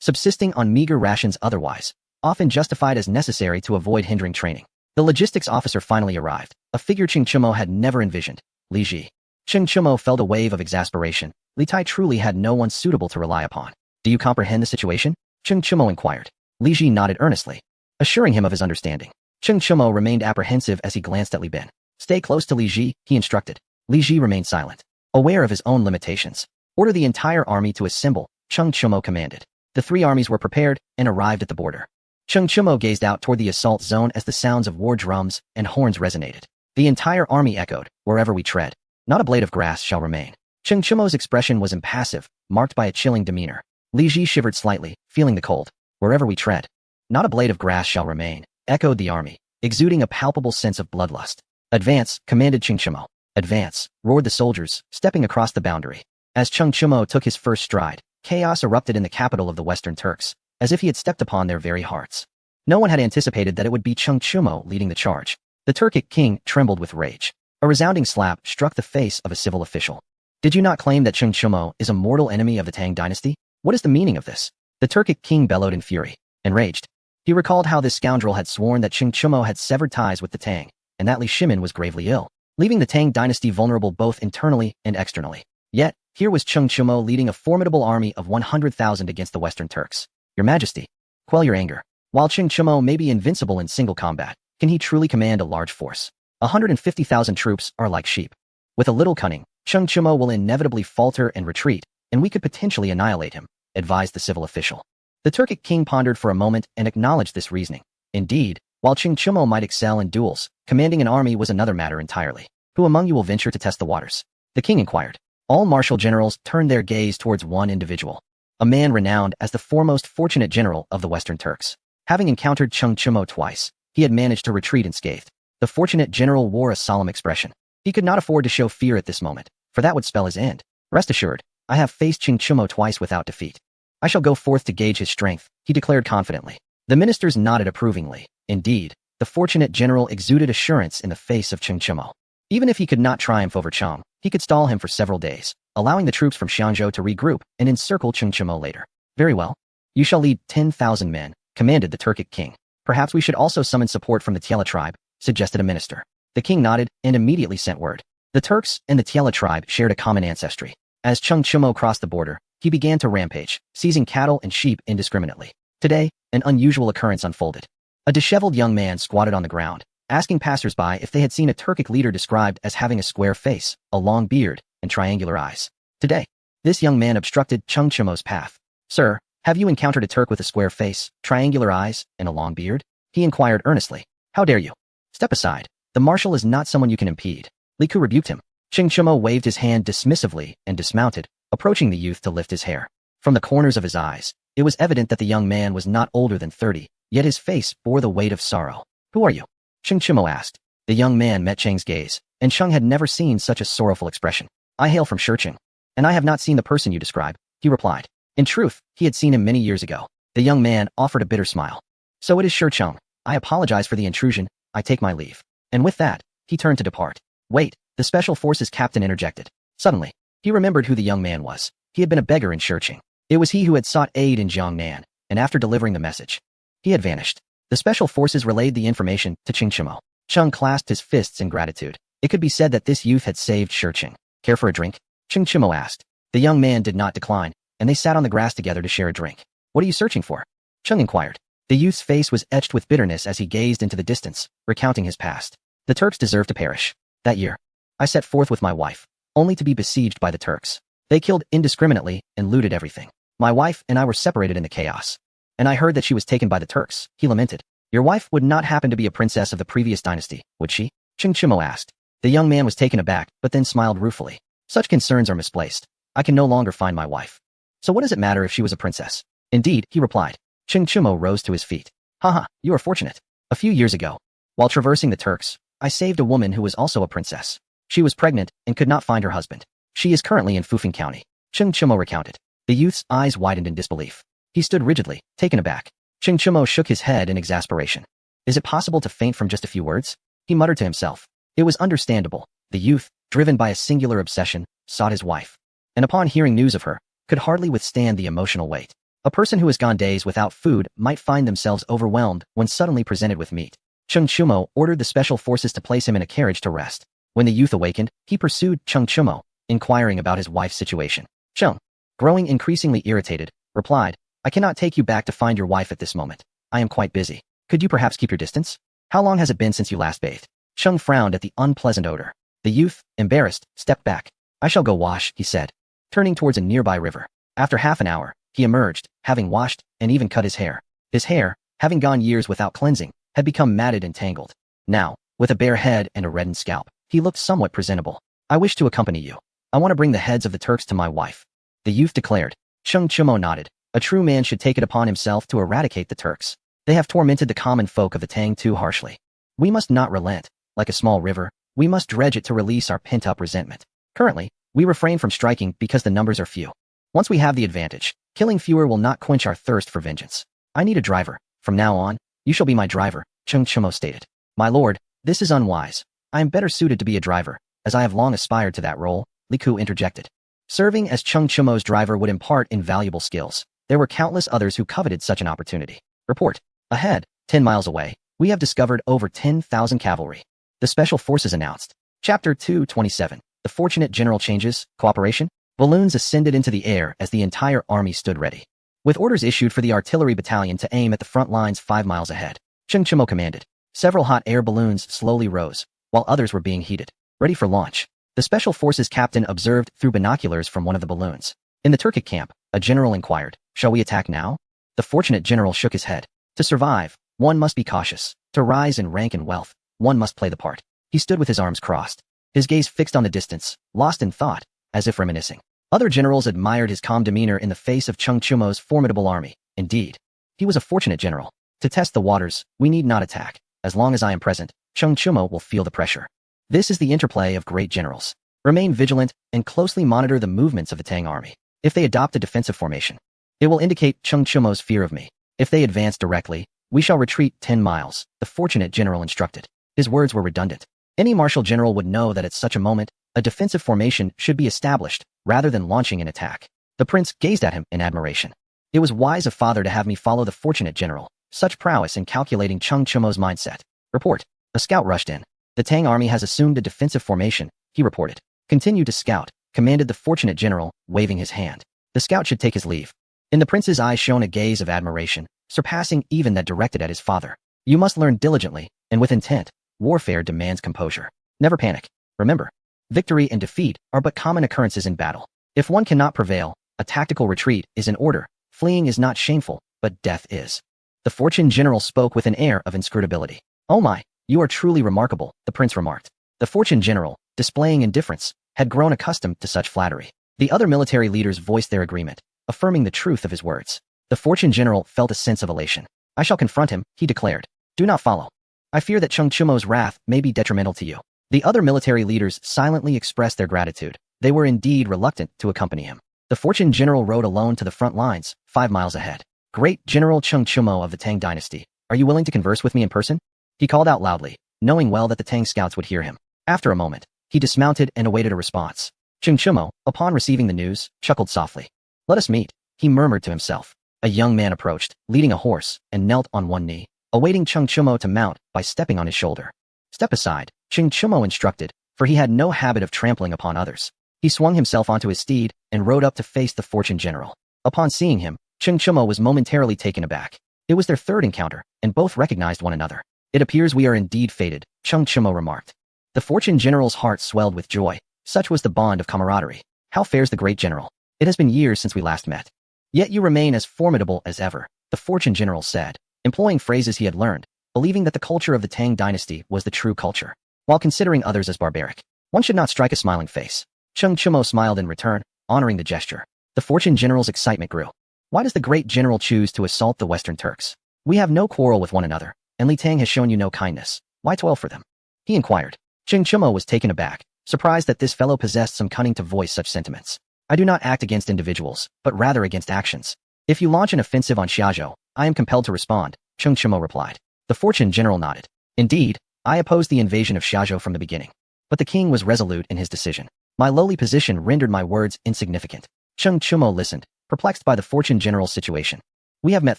subsisting on meager rations otherwise, often justified as necessary to avoid hindering training. The logistics officer finally arrived, a figure Cheng Chumo had never envisioned, Li Ji. Cheng Chumo felt a wave of exasperation. Li Tai truly had no one suitable to rely upon. "Do you comprehend the situation?" Cheng Chumo inquired. Li Ji nodded earnestly, assuring him of his understanding. Cheng Chumo remained apprehensive as he glanced at Li Bin. "Stay close to Li Ji," he instructed. Li Ji remained silent, aware of his own limitations. "Order the entire army to assemble," Cheng Chumo commanded. The three armies were prepared and arrived at the border. Cheng Chumo gazed out toward the assault zone as the sounds of war drums and horns resonated. The entire army echoed, "Wherever we tread, not a blade of grass shall remain." Cheng Chumo's expression was impassive, marked by a chilling demeanor. Li Ji shivered slightly, feeling the cold. "Wherever we tread, not a blade of grass shall remain," echoed the army, exuding a palpable sense of bloodlust. Advance, commanded Cheng Chimo. Advance, roared the soldiers, stepping across the boundary. As Cheng Chimo took his first stride, chaos erupted in the capital of the Western Turks, as if he had stepped upon their very hearts. No one had anticipated that it would be Cheng Chimo leading the charge. The Turkic king trembled with rage. A resounding slap struck the face of a civil official. Did you not claim that Cheng Chimo is a mortal enemy of the Tang dynasty? What is the meaning of this? The Turkic king bellowed in fury, enraged. He recalled how this scoundrel had sworn that Cheng Chimo had severed ties with the Tang, and that Li Shimin was gravely ill, leaving the Tang dynasty vulnerable both internally and externally. Yet, here was Cheng Chimo leading a formidable army of 100,000 against the Western Turks. Your Majesty, quell your anger. While Cheng Chimo may be invincible in single combat, can he truly command a large force? 150,000 troops are like sheep. With a little cunning, Cheng Chimo will inevitably falter and retreat, and we could potentially annihilate him, advised the civil official. The Turkic king pondered for a moment and acknowledged this reasoning. Indeed, while Cheng Chimo might excel in duels, commanding an army was another matter entirely. Who among you will venture to test the waters? The king inquired. All martial generals turned their gaze towards one individual, a man renowned as the foremost fortunate general of the Western Turks. Having encountered Cheng Chimo twice, he had managed to retreat unscathed. The fortunate general wore a solemn expression. He could not afford to show fear at this moment, for that would spell his end. Rest assured, I have faced Cheng Chimo twice without defeat. I shall go forth to gauge his strength, he declared confidently. The ministers nodded approvingly. Indeed, the fortunate general exuded assurance in the face of Cheng Chimo. Even if he could not triumph over Cheng, he could stall him for several days, allowing the troops from Xianzhou to regroup and encircle Cheng Chimo later. Very well. You shall lead 10,000 men, commanded the Turkic king. Perhaps we should also summon support from the Tiela tribe, suggested a minister. The king nodded and immediately sent word. The Turks and the Tiela tribe shared a common ancestry. As Cheng Chimo crossed the border, he began to rampage, seizing cattle and sheep indiscriminately. Today, an unusual occurrence unfolded. A disheveled young man squatted on the ground, asking passers-by if they had seen a Turkic leader described as having a square face, a long beard, and triangular eyes. Today, this young man obstructed Cheng Chimo's path. Sir, have you encountered a Turk with a square face, triangular eyes, and a long beard? He inquired earnestly. How dare you? Step aside. The marshal is not someone you can impede. Li Ku rebuked him. Cheng Chimo waved his hand dismissively and dismounted, approaching the youth to lift his hair. From the corners of his eyes, it was evident that the young man was not older than 30, yet his face bore the weight of sorrow. Who are you? Cheng Chimo asked. The young man met Cheng's gaze, and Cheng had never seen such a sorrowful expression. I hail from Shurcheng, and I have not seen the person you describe, he replied. In truth, he had seen him many years ago. The young man offered a bitter smile. So it is Shurcheng. I apologize for the intrusion. I take my leave. And with that, he turned to depart. Wait, the Special Forces captain interjected. Suddenly, he remembered who the young man was. He had been a beggar in Shurcheng. It was he who had sought aid in Jiangnan, and after delivering the message, he had vanished. The Special Forces relayed the information to Cheng Chimo. Cheng clasped his fists in gratitude. It could be said that this youth had saved Shurcheng. Care for a drink? Cheng Chimo asked. The young man did not decline, and they sat on the grass together to share a drink. What are you searching for? Cheng inquired. The youth's face was etched with bitterness as he gazed into the distance, recounting his past. The Turks deserve to perish. That year, I set forth with my wife, only to be besieged by the Turks. They killed indiscriminately and looted everything. My wife and I were separated in the chaos. And I heard that she was taken by the Turks, he lamented. Your wife would not happen to be a princess of the previous dynasty, would she? Cheng Chimo asked. The young man was taken aback, but then smiled ruefully. Such concerns are misplaced. I can no longer find my wife. So what does it matter if she was a princess? Indeed, he replied. Cheng Chimo rose to his feet. Haha, you are fortunate. A few years ago, while traversing the Turks, I saved a woman who was also a princess. She was pregnant and could not find her husband. She is currently in Fufeng County. Cheng Chimo recounted. The youth's eyes widened in disbelief. He stood rigidly, taken aback. Cheng Chimo shook his head in exasperation. Is it possible to faint from just a few words? He muttered to himself. It was understandable. The youth, driven by a singular obsession, sought his wife. And upon hearing news of her, could hardly withstand the emotional weight. A person who has gone days without food might find themselves overwhelmed when suddenly presented with meat. Cheng Chimo ordered the Special Forces to place him in a carriage to rest. When the youth awakened, he pursued Cheng Chimo, inquiring about his wife's situation. Cheng, growing increasingly irritated, replied, I cannot take you back to find your wife at this moment. I am quite busy. Could you perhaps keep your distance? How long has it been since you last bathed? Cheng frowned at the unpleasant odor. The youth, embarrassed, stepped back. I shall go wash, he said, turning towards a nearby river. After half an hour, he emerged, having washed and even cut his hair. His hair, having gone years without cleansing, had become matted and tangled. Now, with a bare head and a reddened scalp, he looked somewhat presentable. I wish to accompany you. I want to bring the heads of the Turks to my wife. The youth declared. Cheng Chimo nodded. A true man should take it upon himself to eradicate the Turks. They have tormented the common folk of the Tang too harshly. We must not relent. Like a small river, we must dredge it to release our pent-up resentment. Currently, we refrain from striking because the numbers are few. Once we have the advantage, killing fewer will not quench our thirst for vengeance. I need a driver. From now on, you shall be my driver, Cheng Chumo stated. My lord, this is unwise. I am better suited to be a driver, as I have long aspired to that role, Li Ku interjected. Serving as Cheng Chumo's driver would impart invaluable skills. There were countless others who coveted such an opportunity. Report. Ahead, 10 miles away, we have discovered over 10,000 cavalry. The Special Forces announced. Chapter 227. The Fortunate General Changes, Cooperation. Balloons ascended into the air as the entire army stood ready. With orders issued for the artillery battalion to aim at the front lines 5 miles ahead, Cheng Chumo commanded. Several hot air balloons slowly rose, while others were being heated, ready for launch. The Special Forces captain observed through binoculars from one of the balloons. In the Turkic camp, a general inquired, "Shall we attack now?" The fortunate general shook his head. To survive, one must be cautious. To rise in rank and wealth, one must play the part. He stood with his arms crossed, his gaze fixed on the distance, lost in thought, as if reminiscing. Other generals admired his calm demeanor in the face of Cheng Chumo's formidable army. Indeed, he was a fortunate general. To test the waters, we need not attack. As long as I am present, Cheng Chumo will feel the pressure. This is the interplay of great generals. Remain vigilant and closely monitor the movements of the Tang army. If they adopt a defensive formation, it will indicate Cheng Chumo's fear of me. If they advance directly, we shall retreat 10 miles, the fortunate general instructed. His words were redundant. Any martial general would know that at such a moment, a defensive formation should be established, rather than launching an attack. The prince gazed at him in admiration. It was wise of father to have me follow the fortunate general. Such prowess in calculating Cheng Chumo's mindset. Report. A scout rushed in. The Tang army has assumed a defensive formation, he reported. Continue to scout, commanded the fortunate general, waving his hand. The scout should take his leave. In the prince's eyes shone a gaze of admiration, surpassing even that directed at his father. You must learn diligently, and with intent. Warfare demands composure. Never panic. Remember, victory and defeat are but common occurrences in battle. If one cannot prevail, a tactical retreat is in order. Fleeing is not shameful, but death is. The fortune general spoke with an air of inscrutability. Oh my, you are truly remarkable, the prince remarked. The fortune general, displaying indifference, had grown accustomed to such flattery. The other military leaders voiced their agreement, affirming the truth of his words. The fortune general felt a sense of elation. I shall confront him, he declared. Do not follow. I fear that Cheng Chumo's wrath may be detrimental to you. The other military leaders silently expressed their gratitude. They were indeed reluctant to accompany him. The fortune general rode alone to the front lines, 5 miles ahead. Great General Cheng Chumo of the Tang dynasty, are you willing to converse with me in person? He called out loudly, knowing well that the Tang scouts would hear him. After a moment, he dismounted and awaited a response. Cheng Chumo, upon receiving the news, chuckled softly. Let us meet, he murmured to himself. A young man approached, leading a horse, and knelt on one knee, awaiting Cheng Chumo to mount by stepping on his shoulder. Step aside, Cheng Chumo instructed, for he had no habit of trampling upon others. He swung himself onto his steed and rode up to face the fortune general. Upon seeing him, Cheng Chumo was momentarily taken aback. It was their third encounter, and both recognized one another. It appears we are indeed fated, Cheng Chumo remarked. The fortune general's heart swelled with joy. Such was the bond of camaraderie. How fares the great general? It has been years since we last met. Yet you remain as formidable as ever, the fortune general said, employing phrases he had learned, believing that the culture of the Tang dynasty was the true culture. While considering others as barbaric, one should not strike a smiling face. Cheng Chumo smiled in return, honoring the gesture. The fortune general's excitement grew. Why does the great general choose to assault the Western Turks? We have no quarrel with one another, and Li Tang has shown you no kindness. Why toil for them? He inquired. Cheng Chumo was taken aback, surprised that this fellow possessed some cunning to voice such sentiments. I do not act against individuals, but rather against actions. If you launch an offensive on Xiazhou, I am compelled to respond, Cheng Chumo replied. The fortune general nodded. Indeed, I opposed the invasion of Xiazhou from the beginning. But the king was resolute in his decision. My lowly position rendered my words insignificant. Cheng Chumo listened, perplexed by the fortune general's situation. We have met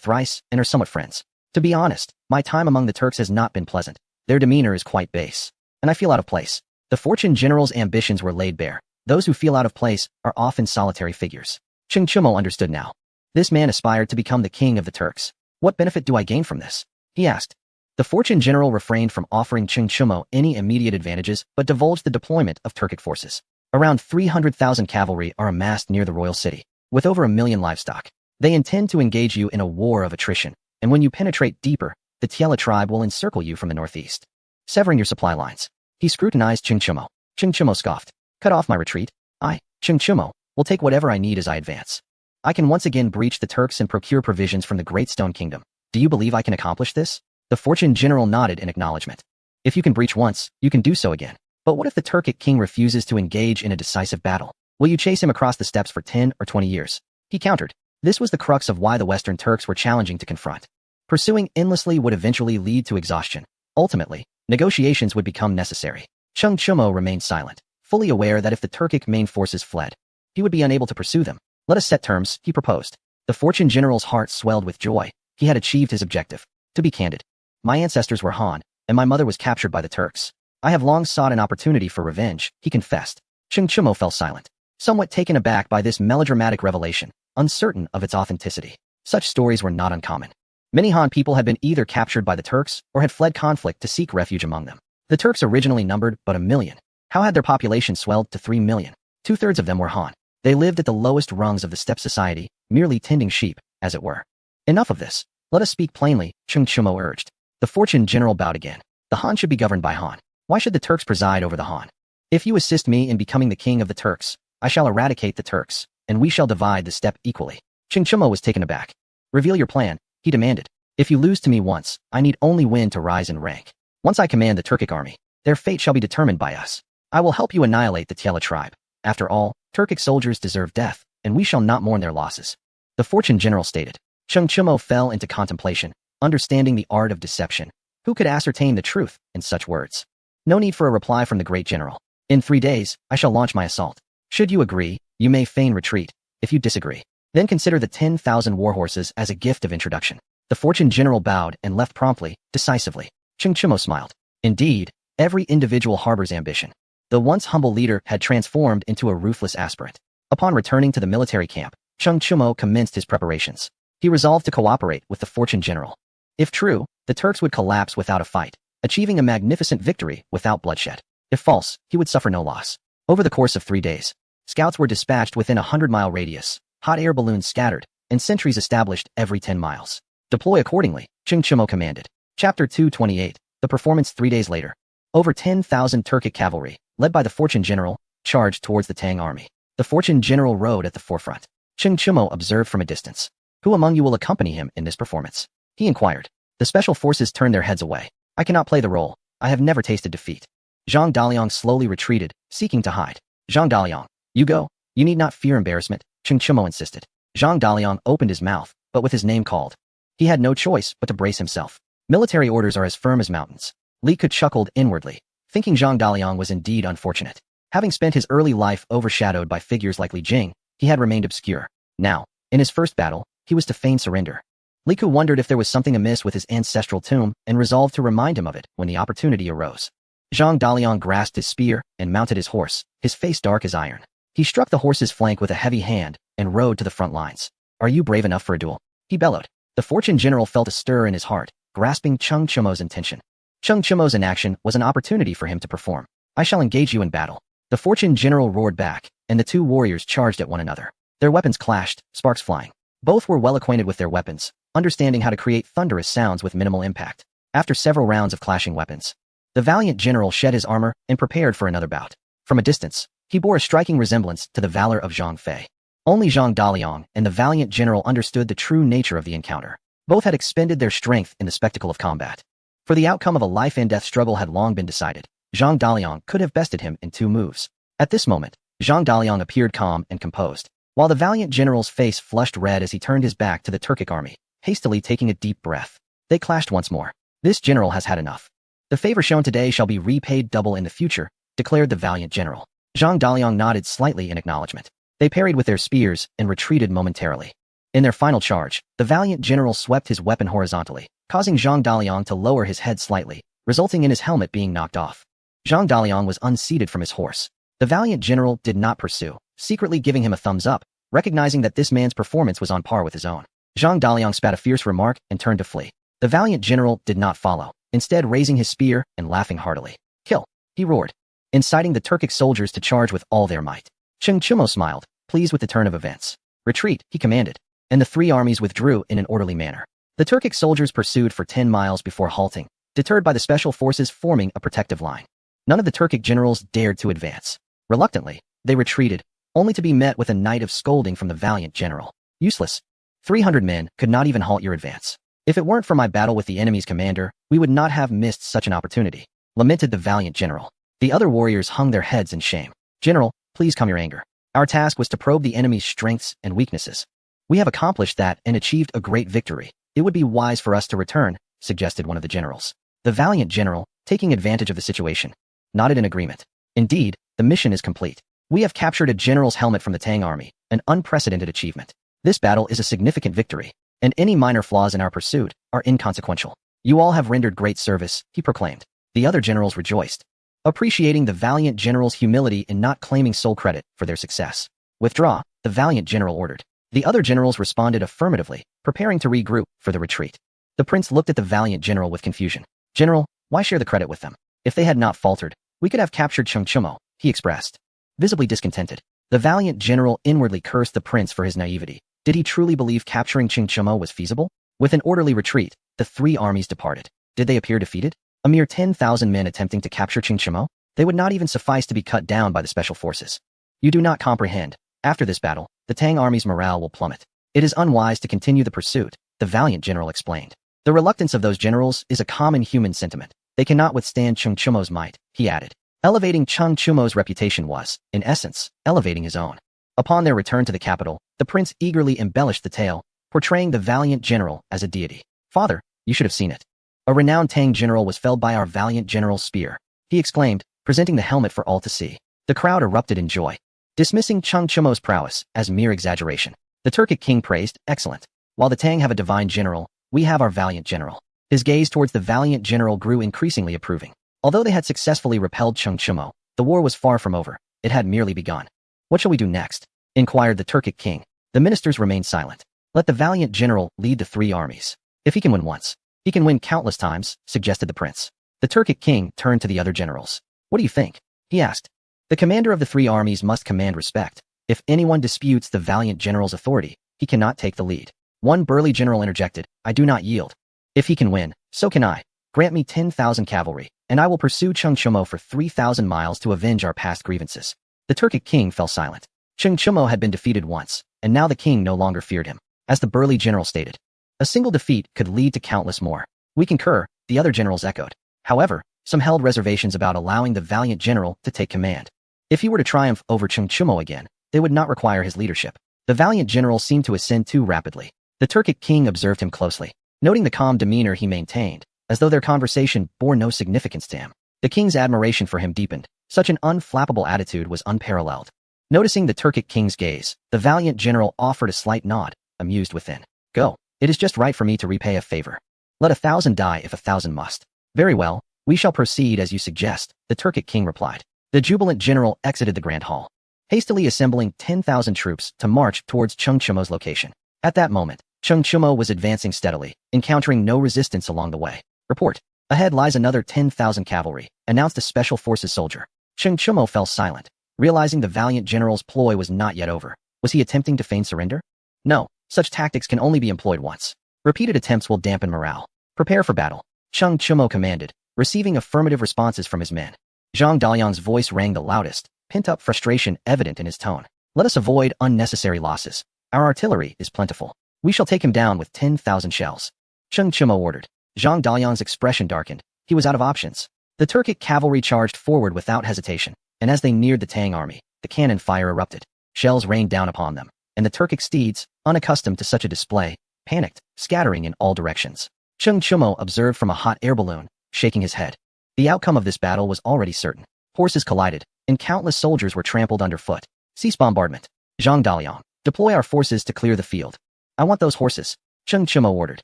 thrice and are somewhat friends. To be honest, my time among the Turks has not been pleasant. Their demeanor is quite base, and I feel out of place. The fortune general's ambitions were laid bare. Those who feel out of place are often solitary figures. Cheng Chumo understood now. This man aspired to become the king of the Turks. What benefit do I gain from this? He asked. The fortune general refrained from offering Cheng Chumo any immediate advantages, but divulged the deployment of Turkic forces. Around 300,000 cavalry are amassed near the royal city, with over 1 million livestock. They intend to engage you in a war of attrition, and when you penetrate deeper, the Tiela tribe will encircle you from the northeast, severing your supply lines. He scrutinized Cheng Chumo. Cheng Chumo scoffed. Cut off my retreat? I, Cheng Chumo, will take whatever I need as I advance. I can once again breach the Turks and procure provisions from the Great Stone Kingdom. Do you believe I can accomplish this? The Fortune general nodded in acknowledgement. If you can breach once, you can do so again. But what if the Turkic king refuses to engage in a decisive battle? Will you chase him across the steppes for 10 or 20 years? He countered. This was the crux of why the Western Turks were challenging to confront. Pursuing endlessly would eventually lead to exhaustion. Ultimately, negotiations would become necessary. Chung Chumo remained silent, fully aware that if the Turkic main forces fled, he would be unable to pursue them. Let us set terms, he proposed. The Fortune general's heart swelled with joy. He had achieved his objective. To be candid, my ancestors were Han, and my mother was captured by the Turks. I have long sought an opportunity for revenge, he confessed. Chung Chumo fell silent, somewhat taken aback by this melodramatic revelation, uncertain of its authenticity. Such stories were not uncommon. Many Han people had been either captured by the Turks or had fled conflict to seek refuge among them. The Turks originally numbered but 1 million. How had their population swelled to 3 million? 2/3 of them were Han. They lived at the lowest rungs of the steppe society, merely tending sheep, as it were. Enough of this. Let us speak plainly, Chung Chumo urged. The Fortune general bowed again. The Han should be governed by Han. Why should the Turks preside over the Han? If you assist me in becoming the king of the Turks, I shall eradicate the Turks, and we shall divide the steppe equally. Chung Chumo was taken aback. Reveal your plan, he demanded. If you lose to me once, I need only win to rise in rank. Once I command the Turkic army, their fate shall be determined by us. I will help you annihilate the Tiela tribe. After all, Turkic soldiers deserve death, and we shall not mourn their losses. The Fortune general stated. Chung Chumo fell into contemplation, understanding the art of deception. Who could ascertain the truth in such words? No need for a reply from the great general. In 3 days, I shall launch my assault. Should you agree, you may feign retreat. If you disagree, then consider the 10,000 warhorses as a gift of introduction. The Fortune general bowed and left promptly, decisively. Chung Chumo smiled. Indeed, every individual harbors ambition. The once humble leader had transformed into a ruthless aspirant. Upon returning to the military camp, Chung Chumo commenced his preparations. He resolved to cooperate with the Fortune general. If true, the Turks would collapse without a fight, achieving a magnificent victory without bloodshed. If false, he would suffer no loss. Over the course of 3 days, scouts were dispatched within a 100-mile radius, hot air balloons scattered, and sentries established every 10 miles. Deploy accordingly, Chung Chumo commanded. Chapter 228, the performance 3 days later. Over 10,000 Turkic cavalry, led by the Fortune general, charged towards the Tang army. The Fortune general rode at the forefront. Chung Chumo observed from a distance. Who among you will accompany him in this performance? He inquired. The special forces turned their heads away. I cannot play the role. I have never tasted defeat. Zhang Daliang slowly retreated, seeking to hide. Zhang Daliang, you go. You need not fear embarrassment, Chung Chumo insisted. Zhang Daliang opened his mouth, but with his name called, he had no choice but to brace himself. Military orders are as firm as mountains. Li Ke chuckled inwardly, thinking Zhang Daliang was indeed unfortunate. Having spent his early life overshadowed by figures like Li Jing, he had remained obscure. Now, in his first battle, he was to feign surrender. Li Ke wondered if there was something amiss with his ancestral tomb and resolved to remind him of it when the opportunity arose. Zhang Daliang grasped his spear and mounted his horse, his face dark as iron. He struck the horse's flank with a heavy hand and rode to the front lines. Are you brave enough for a duel? He bellowed. The Fortune general felt a stir in his heart, grasping Chung Chumo's intention. Chung Chumo's inaction was an opportunity for him to perform. I shall engage you in battle. The Fortune general roared back, and the two warriors charged at one another. Their weapons clashed, sparks flying. Both were well acquainted with their weapons, understanding how to create thunderous sounds with minimal impact. After several rounds of clashing weapons, the valiant general shed his armor and prepared for another bout. From a distance, he bore a striking resemblance to the valor of Zhang Fei. Only Zhang Daliang and the valiant general understood the true nature of the encounter. Both had expended their strength in the spectacle of combat. For the outcome of a life-and-death struggle had long been decided. Zhang Daliang could have bested him in 2 moves. At this moment, Zhang Daliang appeared calm and composed, while the valiant general's face flushed red as he turned his back to the Turkic army, hastily taking a deep breath. They clashed once more. This general has had enough. The favor shown today shall be repaid double in the future, declared the valiant general. Zhang Daliang nodded slightly in acknowledgement. They parried with their spears and retreated momentarily. In their final charge, the valiant general swept his weapon horizontally, causing Zhang Daliang to lower his head slightly, resulting in his helmet being knocked off. Zhang Daliang was unseated from his horse. The valiant general did not pursue, secretly giving him a thumbs up, recognizing that this man's performance was on par with his own. Zhang Daliang spat a fierce remark and turned to flee. The valiant general did not follow, instead raising his spear and laughing heartily. Kill! He roared, inciting the Turkic soldiers to charge with all their might. Chung Chumo smiled, pleased with the turn of events. Retreat, he commanded, and the 3 armies withdrew in an orderly manner. The Turkic soldiers pursued for 10 miles before halting, deterred by the special forces forming a protective line. None of the Turkic generals dared to advance. Reluctantly, they retreated, only to be met with a night of scolding from the valiant general. Useless. 300 men could not even halt your advance. If it weren't for my battle with the enemy's commander, we would not have missed such an opportunity, lamented the valiant general. The other warriors hung their heads in shame. General, please calm your anger. Our task was to probe the enemy's strengths and weaknesses. We have accomplished that and achieved a great victory. It would be wise for us to return, suggested one of the generals. The valiant general, taking advantage of the situation, nodded in agreement. Indeed, the mission is complete. We have captured a general's helmet from the Tang army, an unprecedented achievement. This battle is a significant victory, and any minor flaws in our pursuit are inconsequential. You all have rendered great service, he proclaimed. The other generals rejoiced, appreciating the valiant general's humility in not claiming sole credit for their success. Withdraw, the valiant general ordered. The other generals responded affirmatively, preparing to regroup for the retreat. The prince looked at the valiant general with confusion. General, why share the credit with them? If they had not faltered, we could have captured Cheng Chumo, he expressed. Visibly discontented, the valiant general inwardly cursed the prince for his naivety. Did he truly believe capturing Cheng Chumo was feasible? With an orderly retreat, the three armies departed. Did they appear defeated? A mere 10,000 men attempting to capture Cheng Chumo? They would not even suffice to be cut down by the special forces. You do not comprehend. After this battle, the Tang army's morale will plummet. It is unwise to continue the pursuit, the valiant general explained. The reluctance of those generals is a common human sentiment. They cannot withstand Cheng Chumo's might, he added. Elevating Cheng Chumo's reputation was, in essence, elevating his own. Upon their return to the capital, the prince eagerly embellished the tale, portraying the valiant general as a deity. Father, you should have seen it. A renowned Tang general was felled by our valiant general's spear, he exclaimed, presenting the helmet for all to see. The crowd erupted in joy, dismissing Cheng Chumo's prowess as mere exaggeration. The Turkic king praised, excellent. While the Tang have a divine general, we have our valiant general. His gaze towards the valiant general grew increasingly approving. Although they had successfully repelled Cheng Chumo, the war was far from over. It had merely begun. What shall we do next? Inquired the Turkic king. The ministers remained silent. Let the valiant general lead the three armies. If he can win once, he can win countless times, suggested the prince. The Turkic king turned to the other generals. What do you think? He asked. The commander of the three armies must command respect. If anyone disputes the valiant general's authority, he cannot take the lead. One burly general interjected, I do not yield. If he can win, so can I. Grant me 10,000 cavalry, and I will pursue Cheng Chumo for 3,000 miles to avenge our past grievances. The Turkic king fell silent. Cheng Chumo had been defeated once, and now the king no longer feared him. As the burly general stated, a single defeat could lead to countless more. We concur, the other generals echoed. However, some held reservations about allowing the valiant general to take command. If he were to triumph over Cheng Chumo again, they would not require his leadership. The valiant general seemed to ascend too rapidly. The Turkic king observed him closely, noting the calm demeanor he maintained, as though their conversation bore no significance to him. The king's admiration for him deepened. Such an unflappable attitude was unparalleled. Noticing the Turkic king's gaze, the valiant general offered a slight nod, amused within. Go. It is just right for me to repay a favor. Let 1,000 die if 1,000 must. Very well, we shall proceed as you suggest, the Turkic king replied. The jubilant general exited the grand hall, hastily assembling 10,000 troops to march towards Cheng Chumo's location. At that moment, Cheng Chumo was advancing steadily, encountering no resistance along the way. Report. Ahead lies another 10,000 cavalry, announced a special forces soldier. Cheng Chumo fell silent, realizing the valiant general's ploy was not yet over. Was he attempting to feign surrender? No, such tactics can only be employed once. Repeated attempts will dampen morale. Prepare for battle. Cheng Chumo commanded, receiving affirmative responses from his men. Zhang Daliang's voice rang the loudest, pent-up frustration evident in his tone. Let us avoid unnecessary losses. Our artillery is plentiful. We shall take him down with 10,000 shells. Cheng Chumo ordered. Zhang Daliang's expression darkened. He was out of options. The Turkic cavalry charged forward without hesitation, and as they neared the Tang army, the cannon fire erupted. Shells rained down upon them, and the Turkic steeds, unaccustomed to such a display, panicked, scattering in all directions. Cheng Chumo observed from a hot air balloon, shaking his head. The outcome of this battle was already certain. Horses collided, and countless soldiers were trampled underfoot. Cease bombardment. Zhang Daliang, deploy our forces to clear the field. I want those horses, Cheng Chumo ordered.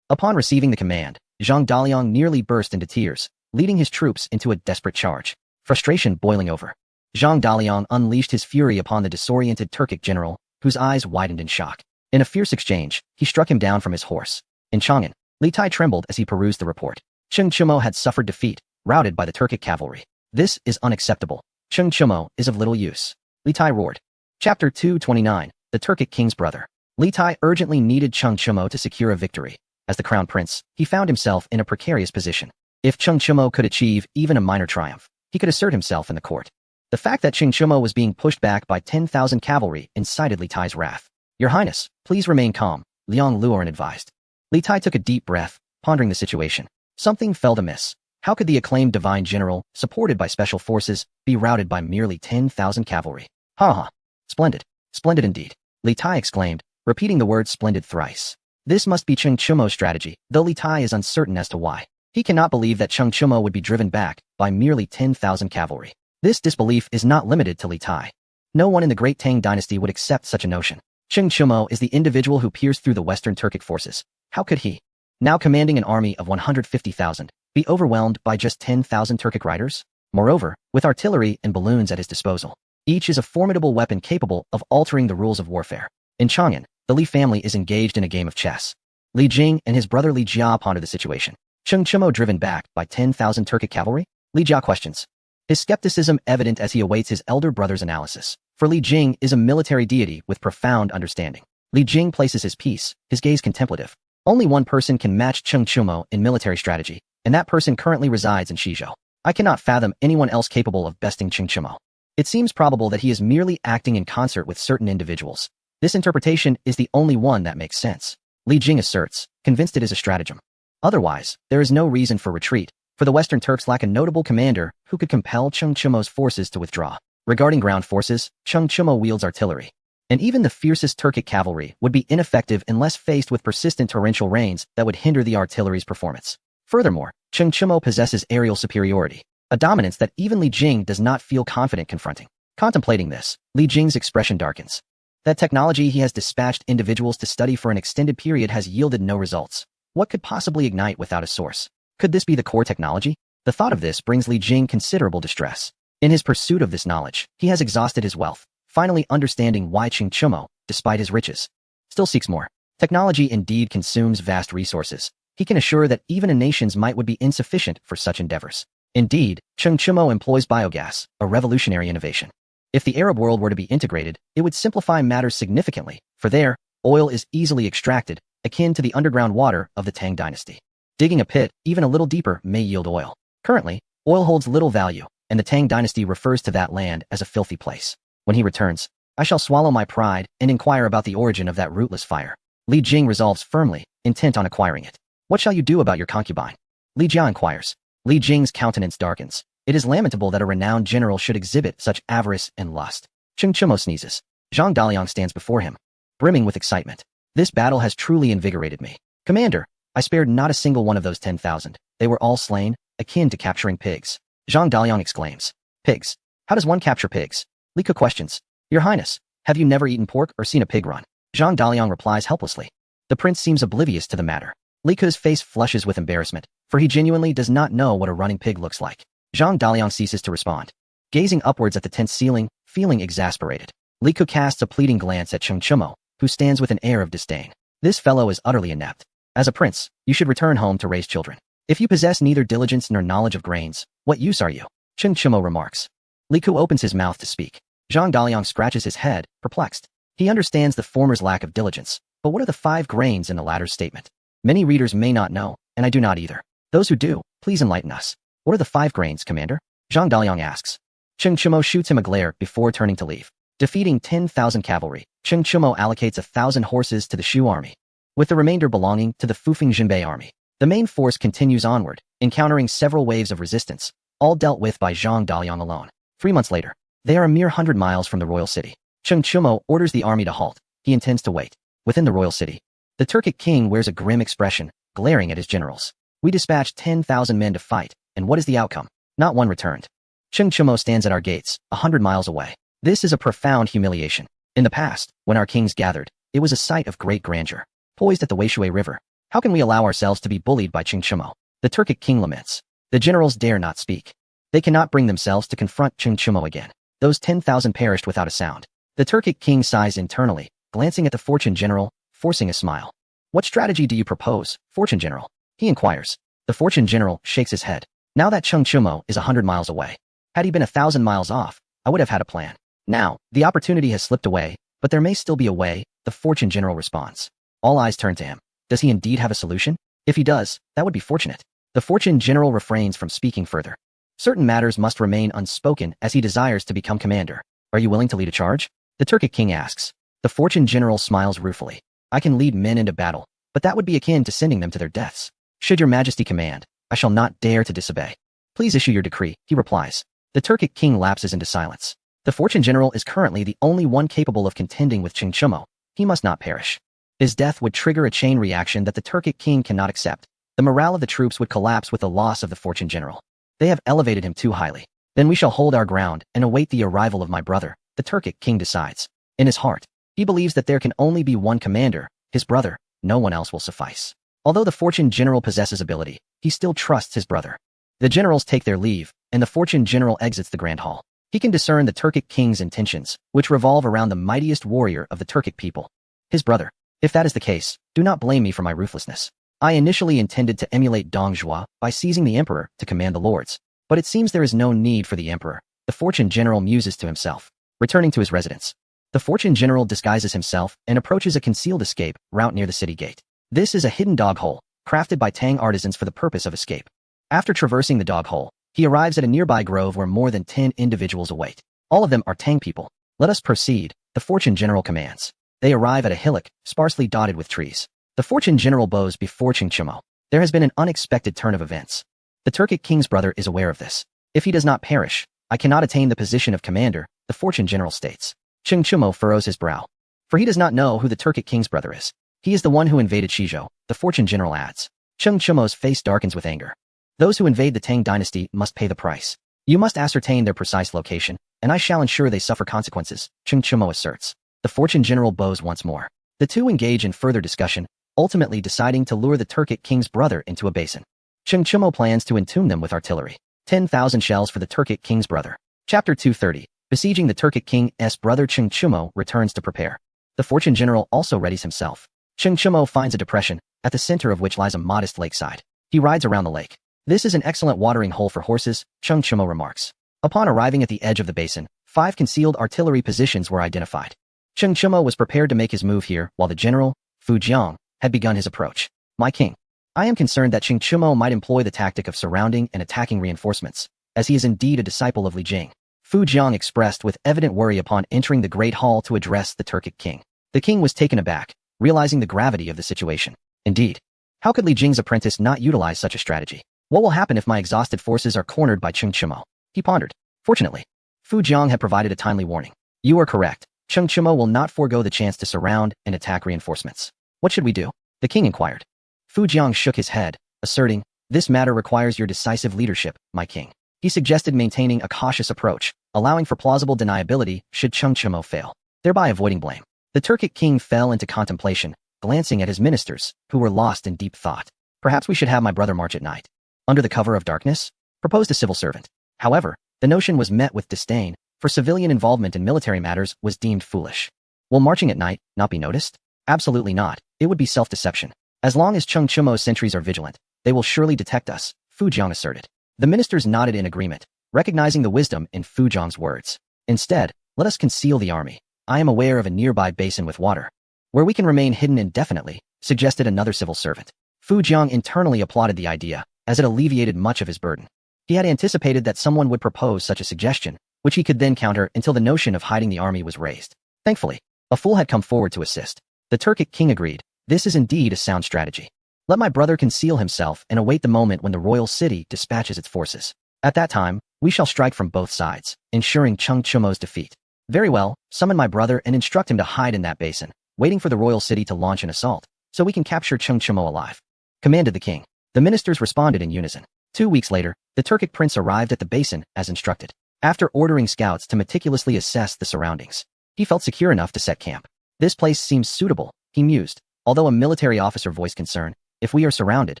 Upon receiving the command, Zhang Daliang nearly burst into tears, leading his troops into a desperate charge. Frustration boiling over. Zhang Daliang unleashed his fury upon the disoriented Turkic general, whose eyes widened in shock. In a fierce exchange, he struck him down from his horse. In Chang'an, Li Tai trembled as he perused the report. Cheng Chumo had suffered defeat, routed by the Turkic cavalry. This is unacceptable. Cheng Chumo is of little use. Li Tai roared. Chapter 229, The Turkic King's Brother. Li Tai urgently needed Cheng Chumo to secure a victory. As the crown prince, he found himself in a precarious position. If Cheng Chumo could achieve even a minor triumph, he could assert himself in the court. The fact that Cheng Chumo was being pushed back by 10,000 cavalry incited Li Tai's wrath. Your Highness, please remain calm, Liang Luoren advised. Li Tai took a deep breath, pondering the situation. Something felt amiss. How could the acclaimed divine general, supported by special forces, be routed by merely 10,000 cavalry? Ha ha. Splendid. Splendid indeed. Li Tai exclaimed, repeating the word splendid thrice. This must be Cheng Chumo's strategy, though Li Tai is uncertain as to why. He cannot believe that Cheng Chumo would be driven back by merely 10,000 cavalry. This disbelief is not limited to Li Tai. No one in the Great Tang dynasty would accept such a notion. Cheng Chumo is the individual who pierced through the Western Turkic forces. How could he, now commanding an army of 150,000, be overwhelmed by just 10,000 Turkic riders? Moreover, with artillery and balloons at his disposal, each is a formidable weapon capable of altering the rules of warfare. In Chang'an, the Li family is engaged in a game of chess. Li Jing and his brother Li Jia ponder the situation. Cheng Chumo driven back by 10,000 Turkic cavalry? Li Jia questions. His skepticism evident as he awaits his elder brother's analysis. For Li Jing is a military deity with profound understanding. Li Jing places his piece, his gaze contemplative. Only one person can match Cheng Chumo in military strategy, and that person currently resides in Shizhou. I cannot fathom anyone else capable of besting Cheng Chumo. It seems probable that he is merely acting in concert with certain individuals. This interpretation is the only one that makes sense. Li Jing asserts, convinced it is a stratagem. Otherwise, there is no reason for retreat, for the Western Turks lack a notable commander who could compel Cheng Chumo's forces to withdraw. Regarding ground forces, Cheng Chumo wields artillery. And even the fiercest Turkic cavalry would be ineffective unless faced with persistent torrential rains that would hinder the artillery's performance. Furthermore, Cheng Chumo possesses aerial superiority, a dominance that even Li Jing does not feel confident confronting. Contemplating this, Li Jing's expression darkens. That technology he has dispatched individuals to study for an extended period has yielded no results. What could possibly ignite without a source? Could this be the core technology? The thought of this brings Li Jing considerable distress. In his pursuit of this knowledge, he has exhausted his wealth, finally understanding why Cheng Chumo, despite his riches, still seeks more. Technology indeed consumes vast resources. He can assure that even a nation's might would be insufficient for such endeavors. Indeed, Cheng Chumo employs biogas, a revolutionary innovation. If the Arab world were to be integrated, it would simplify matters significantly, for there, oil is easily extracted, akin to the underground water of the Tang dynasty. Digging a pit, even a little deeper, may yield oil. Currently, oil holds little value, and the Tang dynasty refers to that land as a filthy place. When he returns, I shall swallow my pride and inquire about the origin of that rootless fire. Li Jing resolves firmly, intent on acquiring it. What shall you do about your concubine? Li Jia inquires. Li Jing's countenance darkens. It is lamentable that a renowned general should exhibit such avarice and lust. Cheng Chumo sneezes. Zhang Daliang stands before him, brimming with excitement. This battle has truly invigorated me. Commander, I spared not a single one of those 10,000. They were all slain, akin to capturing pigs. Zhang Daliang exclaims. Pigs? How does one capture pigs? Li Ke questions. Your Highness, have you never eaten pork or seen a pig run? Zhang Daliang replies helplessly. The prince seems oblivious to the matter. Li Ke's face flushes with embarrassment, for he genuinely does not know what a running pig looks like. Zhang Daliang ceases to respond. Gazing upwards at the tent ceiling, feeling exasperated, Li Ke casts a pleading glance at Cheng Chumo, who stands with an air of disdain. This fellow is utterly inept. As a prince, you should return home to raise children. If you possess neither diligence nor knowledge of grains, what use are you? Cheng Chumo remarks. Li Ke opens his mouth to speak. Zhang Daliang scratches his head, perplexed. He understands the former's lack of diligence, but what are the 5 grains in the latter's statement? Many readers may not know, and I do not either. Those who do, please enlighten us. What are the 5 grains, Commander? Zhang Daliang asks. Cheng Chumo shoots him a glare before turning to leave. Defeating 10,000 cavalry, Cheng Chumo allocates 1,000 horses to the Shu army, with the remainder belonging to the Fufeng Jinbei army. The main force continues onward, encountering several waves of resistance, all dealt with by Zhang Daliang alone. 3 months later, they are a mere 100 miles from the royal city. Cheng Chumo orders the army to halt. He intends to wait. Within the royal city, the Turkic king wears a grim expression, glaring at his generals. We dispatched 10,000 men to fight, and what is the outcome? Not one returned. Cheng Chumo stands at our gates, 100 miles away. This is a profound humiliation. In the past, when our kings gathered, it was a sight of great grandeur. Poised at the Weishui River, how can we allow ourselves to be bullied by Cheng Chumo? The Turkic king laments. The generals dare not speak. They cannot bring themselves to confront Cheng Chumo again. Those 10,000 perished without a sound. The Turkic king sighs internally, glancing at the Fortune general, forcing a smile. What strategy do you propose, Fortune general? He inquires. The Fortune general shakes his head. Now that Cheng Chumo is 100 miles away, had he been 1,000 miles off, I would have had a plan. Now, the opportunity has slipped away, but there may still be a way, the Fortune general responds. All eyes turn to him. Does he indeed have a solution? If he does, that would be fortunate. The Fortune general refrains from speaking further. Certain matters must remain unspoken as he desires to become commander. Are you willing to lead a charge? The Turkic king asks. The Fortune general smiles ruefully. I can lead men into battle, but that would be akin to sending them to their deaths. Should your majesty command, I shall not dare to disobey. Please issue your decree, he replies. The Turkic king lapses into silence. The Fortune General is currently the only one capable of contending with Ching Chumo. He must not perish. His death would trigger a chain reaction that the Turkic king cannot accept. The morale of the troops would collapse with the loss of the Fortune General. They have elevated him too highly. Then we shall hold our ground and await the arrival of my brother, the Turkic king decides. In his heart, he believes that there can only be one commander, his brother. No one else will suffice. Although the Fortune General possesses ability, he still trusts his brother. The generals take their leave, and the Fortune General exits the Grand Hall. He can discern the Turkic king's intentions, which revolve around the mightiest warrior of the Turkic people, his brother. If that is the case, do not blame me for my ruthlessness. I initially intended to emulate Dong Zhuo by seizing the emperor to command the lords, but it seems there is no need for the emperor. The Fortune General muses to himself. Returning to his residence, the Fortune General disguises himself and approaches a concealed escape route near the city gate. This is a hidden dog hole, crafted by Tang artisans for the purpose of escape. After traversing the dog hole, he arrives at a nearby grove where more than 10 individuals await. All of them are Tang people. Let us proceed, the Fortune General commands. They arrive at a hillock, sparsely dotted with trees. The Fortune General bows before Ching Chumo. There has been an unexpected turn of events. The Turkic king's brother is aware of this. If he does not perish, I cannot attain the position of commander, the Fortune General states. Ching Chumo furrows his brow. For he does not know who the Turkic king's brother is. He is the one who invaded Shizhou, the Fortune General adds. Ching Chumo's face darkens with anger. Those who invade the Tang dynasty must pay the price. You must ascertain their precise location, and I shall ensure they suffer consequences, Ching Chumo asserts. The Fortune General bows once more. The two engage in further discussion, ultimately deciding to lure the Turkic king's brother into a basin. Ching Chumo plans to entomb them with artillery. 10,000 shells for the Turkic king's brother. Chapter 230. Besieging the Turkic king's brother. Ching Chumo returns to prepare. The Fortune General also readies himself. Ching Chumo finds a depression, at the center of which lies a modest lakeside. He rides around the lake. This is an excellent watering hole for horses, Ching Chumo remarks. Upon arriving at the edge of the basin, 5 concealed artillery positions were identified. Ching Chumo was prepared to make his move here, while the general, Fu Jiang, had begun his approach. My king. I am concerned that Ching Chumo might employ the tactic of surrounding and attacking reinforcements, as he is indeed a disciple of Li Jing. Fu Jiang expressed with evident worry upon entering the Great Hall to address the Turkic king. The king was taken aback, realizing the gravity of the situation. Indeed, how could Li Jing's apprentice not utilize such a strategy? What will happen if my exhausted forces are cornered by Ching Chumo? He pondered. Fortunately, Fu Jiang had provided a timely warning. You are correct. Ching Chumo will not forego the chance to surround and attack reinforcements. What should we do? The king inquired. Fu Jiang shook his head, asserting, this matter requires your decisive leadership, my king. He suggested maintaining a cautious approach, allowing for plausible deniability should Ching Chumo fail, thereby avoiding blame. The Turkic king fell into contemplation, glancing at his ministers, who were lost in deep thought. Perhaps we should have my brother march at night. Under the cover of darkness? Proposed a civil servant. However, the notion was met with disdain, for civilian involvement in military matters was deemed foolish. Will marching at night not be noticed? Absolutely not. It would be self-deception. As long as Ching Chumo's sentries are vigilant, they will surely detect us, Fu Jiang asserted. The ministers nodded in agreement, recognizing the wisdom in Fu Jiang's words. Instead, let us conceal the army. I am aware of a nearby basin with water, where we can remain hidden indefinitely, suggested another civil servant. Fu Jiang internally applauded the idea, as it alleviated much of his burden. He had anticipated that someone would propose such a suggestion, which he could then counter until the notion of hiding the army was raised. Thankfully, a fool had come forward to assist. The Turkic king agreed. This is indeed a sound strategy. Let my brother conceal himself and await the moment when the royal city dispatches its forces. At that time, we shall strike from both sides, ensuring Ching Chumo's defeat. Very well, summon my brother and instruct him to hide in that basin, waiting for the royal city to launch an assault, so we can capture Ching Chumo alive, commanded the king. The ministers responded in unison. 2 weeks later, the Turkic prince arrived at the basin as instructed. After ordering scouts to meticulously assess the surroundings, he felt secure enough to set camp. This place seems suitable, he mused, although a military officer voiced concern. If we are surrounded,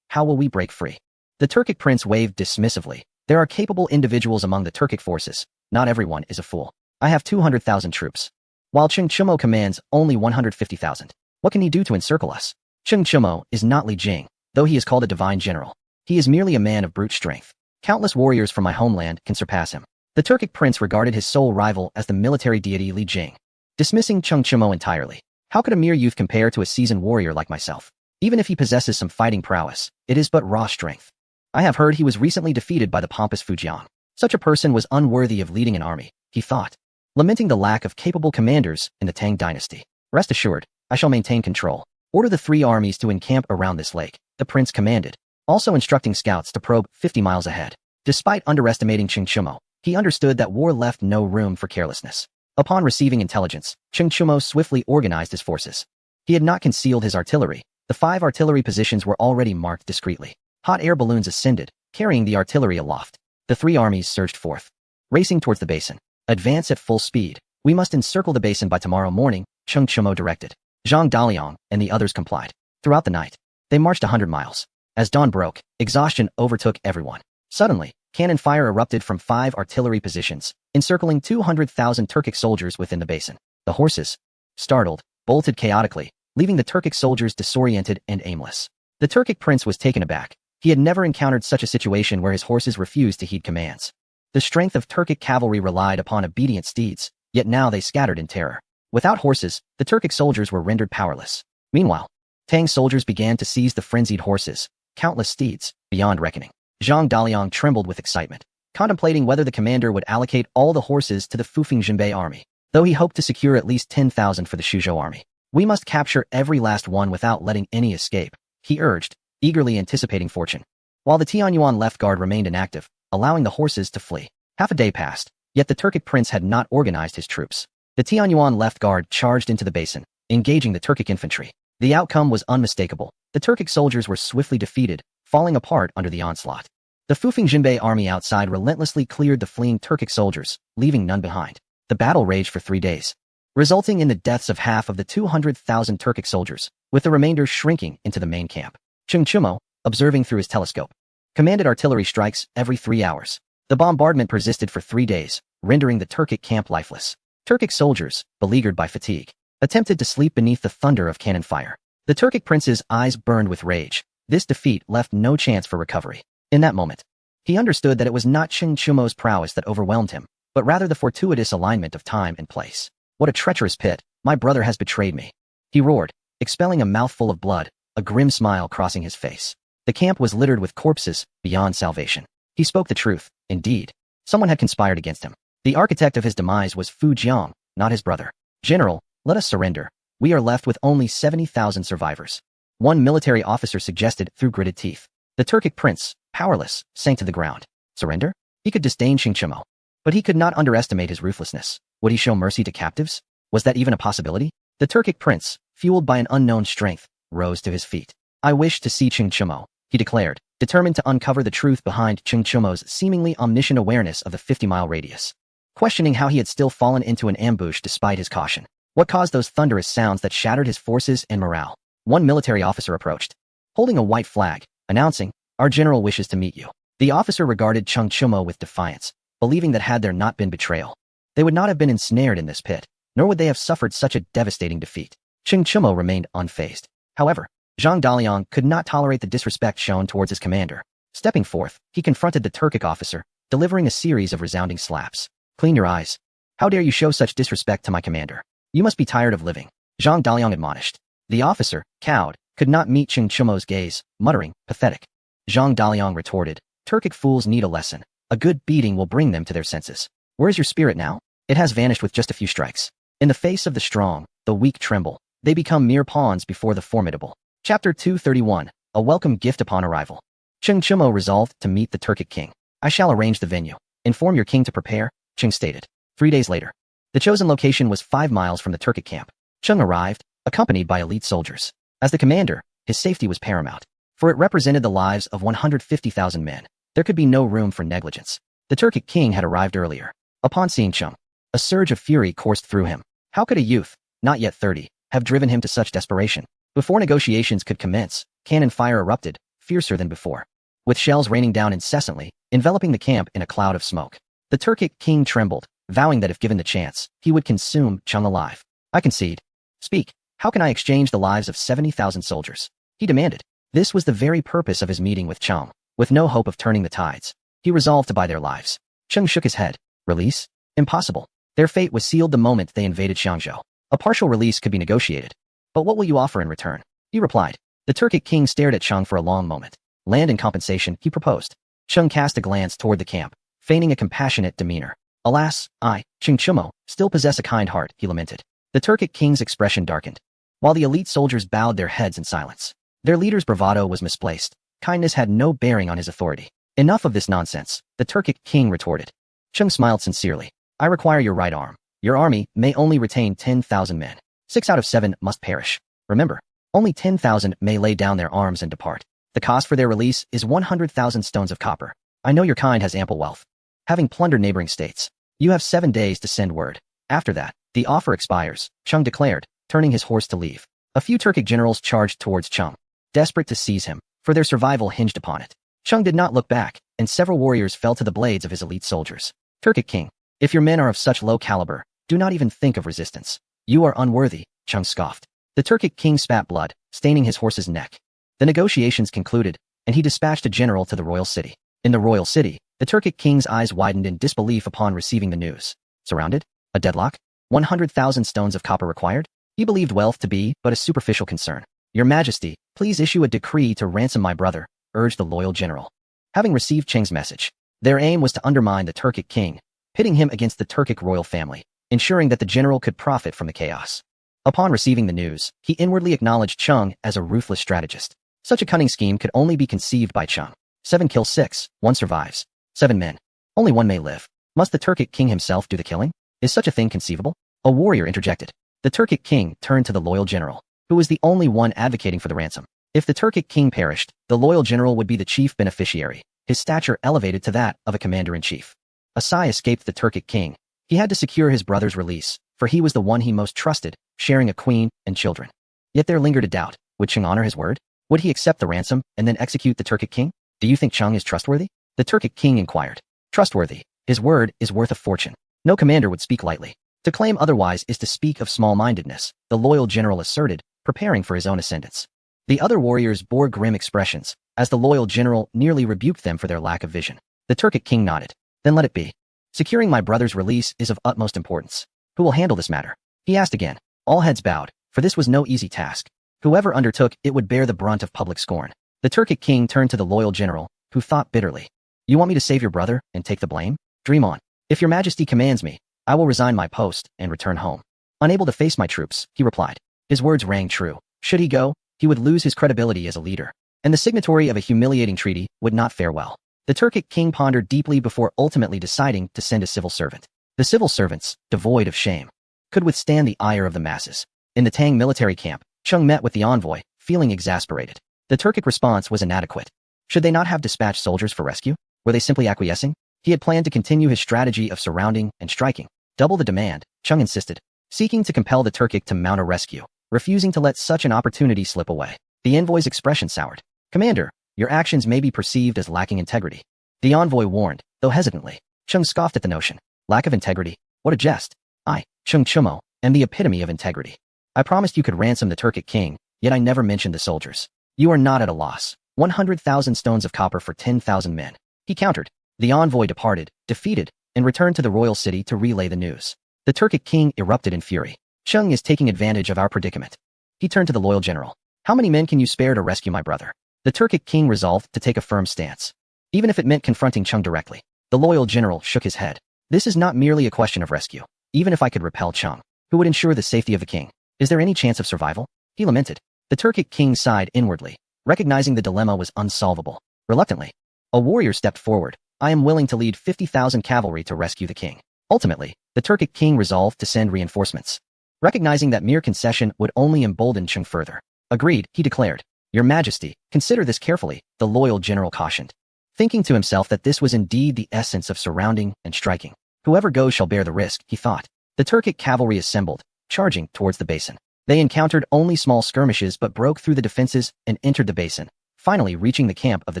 how will we break free? The Turkic prince waved dismissively. There are capable individuals among the Turkic forces. Not everyone is a fool. I have 200,000 troops, while Ching Chumo commands only 150,000. What can he do to encircle us? Ching Chumo is not Li Jing, though he is called a divine general. He is merely a man of brute strength. Countless warriors from my homeland can surpass him. The Turkic prince regarded his sole rival as the military deity Li Jing, dismissing Ching Chumo entirely. How could a mere youth compare to a seasoned warrior like myself? Even if he possesses some fighting prowess, it is but raw strength. I have heard he was recently defeated by the pompous Fu Jiang. Such a person was unworthy of leading an army, he thought, lamenting the lack of capable commanders in the Tang dynasty. Rest assured, I shall maintain control. Order the 3 armies to encamp around this lake, the prince commanded, also instructing scouts to probe 50 miles ahead. Despite underestimating Cheng Chumo, he understood that war left no room for carelessness. Upon receiving intelligence, Cheng Chumo swiftly organized his forces. He had not concealed his artillery. The 5 artillery positions were already marked discreetly. Hot air balloons ascended, carrying the artillery aloft. The 3 armies surged forth, racing towards the basin. Advance at full speed. We must encircle the basin by tomorrow morning, Cheng Chumo directed. Zhang Daliang and the others complied. Throughout the night, they marched 100 miles. As dawn broke, exhaustion overtook everyone. Suddenly, cannon fire erupted from 5 artillery positions, encircling 200,000 Turkic soldiers within the basin. The horses, startled, bolted chaotically, leaving the Turkic soldiers disoriented and aimless. The Turkic prince was taken aback. He had never encountered such a situation where his horses refused to heed commands. The strength of Turkic cavalry relied upon obedient steeds, yet now they scattered in terror. Without horses, the Turkic soldiers were rendered powerless. Meanwhile, Tang soldiers began to seize the frenzied horses, countless steeds, beyond reckoning. Zhang Daliang trembled with excitement, contemplating whether the commander would allocate all the horses to the Fufeng Jinbei army, though he hoped to secure at least 10,000 for the Shuzhou army. We must capture every last one without letting any escape, he urged, eagerly anticipating fortune. While the Tianyuan left guard remained inactive, allowing the horses to flee. Half a day passed, yet the Turkic prince had not organized his troops. The Tianyuan left guard charged into the basin, engaging the Turkic infantry. The outcome was unmistakable. The Turkic soldiers were swiftly defeated, falling apart under the onslaught. The Fufeng Jinbei army outside relentlessly cleared the fleeing Turkic soldiers, leaving none behind. The battle raged for 3 days, resulting in the deaths of half of the 200,000 Turkic soldiers, with the remainder shrinking into the main camp. Cheng Chumo, observing through his telescope, commanded artillery strikes every 3 hours. The bombardment persisted for 3 days, rendering the Turkic camp lifeless. Turkic soldiers, beleaguered by fatigue, attempted to sleep beneath the thunder of cannon fire. The Turkic prince's eyes burned with rage. This defeat left no chance for recovery. In that moment, he understood that it was not Cheng Chumo's prowess that overwhelmed him, but rather the fortuitous alignment of time and place. What a treacherous pit! My brother has betrayed me, he roared, expelling a mouthful of blood, a grim smile crossing his face. The camp was littered with corpses, beyond salvation. He spoke the truth, indeed. Someone had conspired against him. The architect of his demise was Fu Jiang, not his brother. General, let us surrender. We are left with only 70,000 survivors. One military officer suggested through gritted teeth. The Turkic prince, powerless, sank to the ground. Surrender? He could disdain Cheng Chumo, but he could not underestimate his ruthlessness. Would he show mercy to captives? Was that even a possibility? The Turkic prince, fueled by an unknown strength, rose to his feet. I wish to see Cheng Chumo, he declared, determined to uncover the truth behind Cheng Chumo's seemingly omniscient awareness of the 50-mile radius. Questioning how he had still fallen into an ambush despite his caution. What caused those thunderous sounds that shattered his forces and morale? One military officer approached, holding a white flag, announcing, Our general wishes to meet you. The officer regarded Cheng Chumo with defiance, believing that had there not been betrayal, they would not have been ensnared in this pit, nor would they have suffered such a devastating defeat. Cheng Chumo remained unfazed. However, Zhang Daliang could not tolerate the disrespect shown towards his commander. Stepping forth, he confronted the Turkic officer, delivering a series of resounding slaps. Clean your eyes. How dare you show such disrespect to my commander? You must be tired of living, Zhang Daliang admonished. The officer, cowed, could not meet Cheng Chumo's gaze, muttering, pathetic. Zhang Daliang retorted, Turkic fools need a lesson. A good beating will bring them to their senses. Where is your spirit now? It has vanished with just a few strikes. In the face of the strong, the weak tremble. They become mere pawns before the formidable. Chapter 231, A Welcome Gift Upon Arrival. Cheng Chumo resolved to meet the Turkic king. I shall arrange the venue. Inform your king to prepare, Cheng stated. 3 days later, the chosen location was 5 miles from the Turkic camp. Cheng arrived, accompanied by elite soldiers. As the commander, his safety was paramount, for it represented the lives of 150,000 men. There could be no room for negligence. The Turkic king had arrived earlier. Upon seeing Cheng, a surge of fury coursed through him. How could a youth, not yet 30, have driven him to such desperation? Before negotiations could commence, cannon fire erupted, fiercer than before, with shells raining down incessantly, enveloping the camp in a cloud of smoke. The Turkic king trembled, vowing that if given the chance, he would consume Cheng alive. I concede. Speak. How can I exchange the lives of 70,000 soldiers? He demanded. This was the very purpose of his meeting with Cheng. With no hope of turning the tides, he resolved to buy their lives. Cheng shook his head. Release? Impossible. Their fate was sealed the moment they invaded Xiangzhou. A partial release could be negotiated. But what will you offer in return? He replied. The Turkic king stared at Cheng for a long moment. Land and compensation, he proposed. Cheng cast a glance toward the camp, feigning a compassionate demeanor. Alas, I, Cheng Chumo, still possess a kind heart, he lamented. The Turkic king's expression darkened. while the elite soldiers bowed their heads in silence. Their leader's bravado was misplaced. Kindness had no bearing on his authority. Enough of this nonsense, the Turkic king retorted. Chung smiled sincerely. I require your right arm. Your army may only retain 10,000 men. 6 out of 7 must perish. Remember, only 10,000 may lay down their arms and depart. The cost for their release is 100,000 stones of copper. I know your kind has ample wealth. Having plundered neighboring states, you have 7 days to send word. After that, the offer expires, Chung declared, turning his horse to leave. A few Turkic generals charged towards Chung, desperate to seize him, for their survival hinged upon it. Chung did not look back, and several warriors fell to the blades of his elite soldiers. Turkic king, if your men are of such low caliber, do not even think of resistance. You are unworthy, Chung scoffed. The Turkic king spat blood, staining his horse's neck. The negotiations concluded, and he dispatched a general to the royal city. In the royal city, the Turkic king's eyes widened in disbelief upon receiving the news. Surrounded? A deadlock? 100,000 stones of copper required? He believed wealth to be but a superficial concern. Your Majesty, please issue a decree to ransom my brother, urged the loyal general. Having received Cheng's message, their aim was to undermine the Turkic king, pitting him against the Turkic royal family, ensuring that the general could profit from the chaos. Upon receiving the news, he inwardly acknowledged Chung as a ruthless strategist. Such a cunning scheme could only be conceived by Chung. 7 kill 6, 1 survives. 7 men. Only 1 may live. Must the Turkic king himself do the killing? Is such a thing conceivable? A warrior interjected. The Turkic king turned to the loyal general, who was the only one advocating for the ransom. If the Turkic king perished, the loyal general would be the chief beneficiary, his stature elevated to that of a commander-in-chief. A sigh escaped the Turkic king. He had to secure his brother's release, for he was the one he most trusted, sharing a queen and children. Yet there lingered a doubt. Would Chung honor his word? Would he accept the ransom and then execute the Turkic king? Do you think Chung is trustworthy? The Turkic king inquired. Trustworthy. His word is worth a fortune. No commander would speak lightly. To claim otherwise is to speak of small-mindedness, the loyal general asserted, preparing for his own ascendance. The other warriors bore grim expressions, as the loyal general nearly rebuked them for their lack of vision. The Turkic king nodded. Then let it be. Securing my brother's release is of utmost importance. Who will handle this matter? He asked again. All heads bowed, for this was no easy task. Whoever undertook it would bear the brunt of public scorn. The Turkic king turned to the loyal general, who thought bitterly. You want me to save your brother and take the blame? Dream on. If your majesty commands me, I will resign my post and return home. Unable to face my troops, he replied. His words rang true. Should he go, he would lose his credibility as a leader, and the signatory of a humiliating treaty would not fare well. The Turkic king pondered deeply before ultimately deciding to send a civil servant. The civil servants, devoid of shame, could withstand the ire of the masses. In the Tang military camp, Chung met with the envoy, feeling exasperated. The Turkic response was inadequate. Should they not have dispatched soldiers for rescue? Were they simply acquiescing? He had planned to continue his strategy of surrounding and striking. Double the demand, Chung insisted, seeking to compel the Turkic to mount a rescue, refusing to let such an opportunity slip away. The envoy's expression soured. Commander, your actions may be perceived as lacking integrity. The envoy warned, though hesitantly. Chung scoffed at the notion. Lack of integrity? What a jest. I, Chung Chumo, am the epitome of integrity. I promised you could ransom the Turkic king, yet I never mentioned the soldiers. You are not at a loss. 100,000 stones of copper for 10,000 men. He countered. The envoy departed, defeated, and returned to the royal city to relay the news. The Turkic king erupted in fury. Chung is taking advantage of our predicament. He turned to the loyal general. How many men can you spare to rescue my brother? The Turkic king resolved to take a firm stance, even if it meant confronting Chung directly. The loyal general shook his head. This is not merely a question of rescue. Even if I could repel Chung, who would ensure the safety of the king? Is there any chance of survival? He lamented. The Turkic king sighed inwardly, recognizing the dilemma was unsolvable. Reluctantly, a warrior stepped forward. I am willing to lead 50,000 cavalry to rescue the king. Ultimately, the Turkic king resolved to send reinforcements, recognizing that mere concession would only embolden Chung further. Agreed, he declared. Your Majesty, consider this carefully, the loyal general cautioned, thinking to himself that this was indeed the essence of surrounding and striking. Whoever goes shall bear the risk, he thought. The Turkic cavalry assembled, charging towards the basin. They encountered only small skirmishes but broke through the defenses and entered the basin, finally reaching the camp of the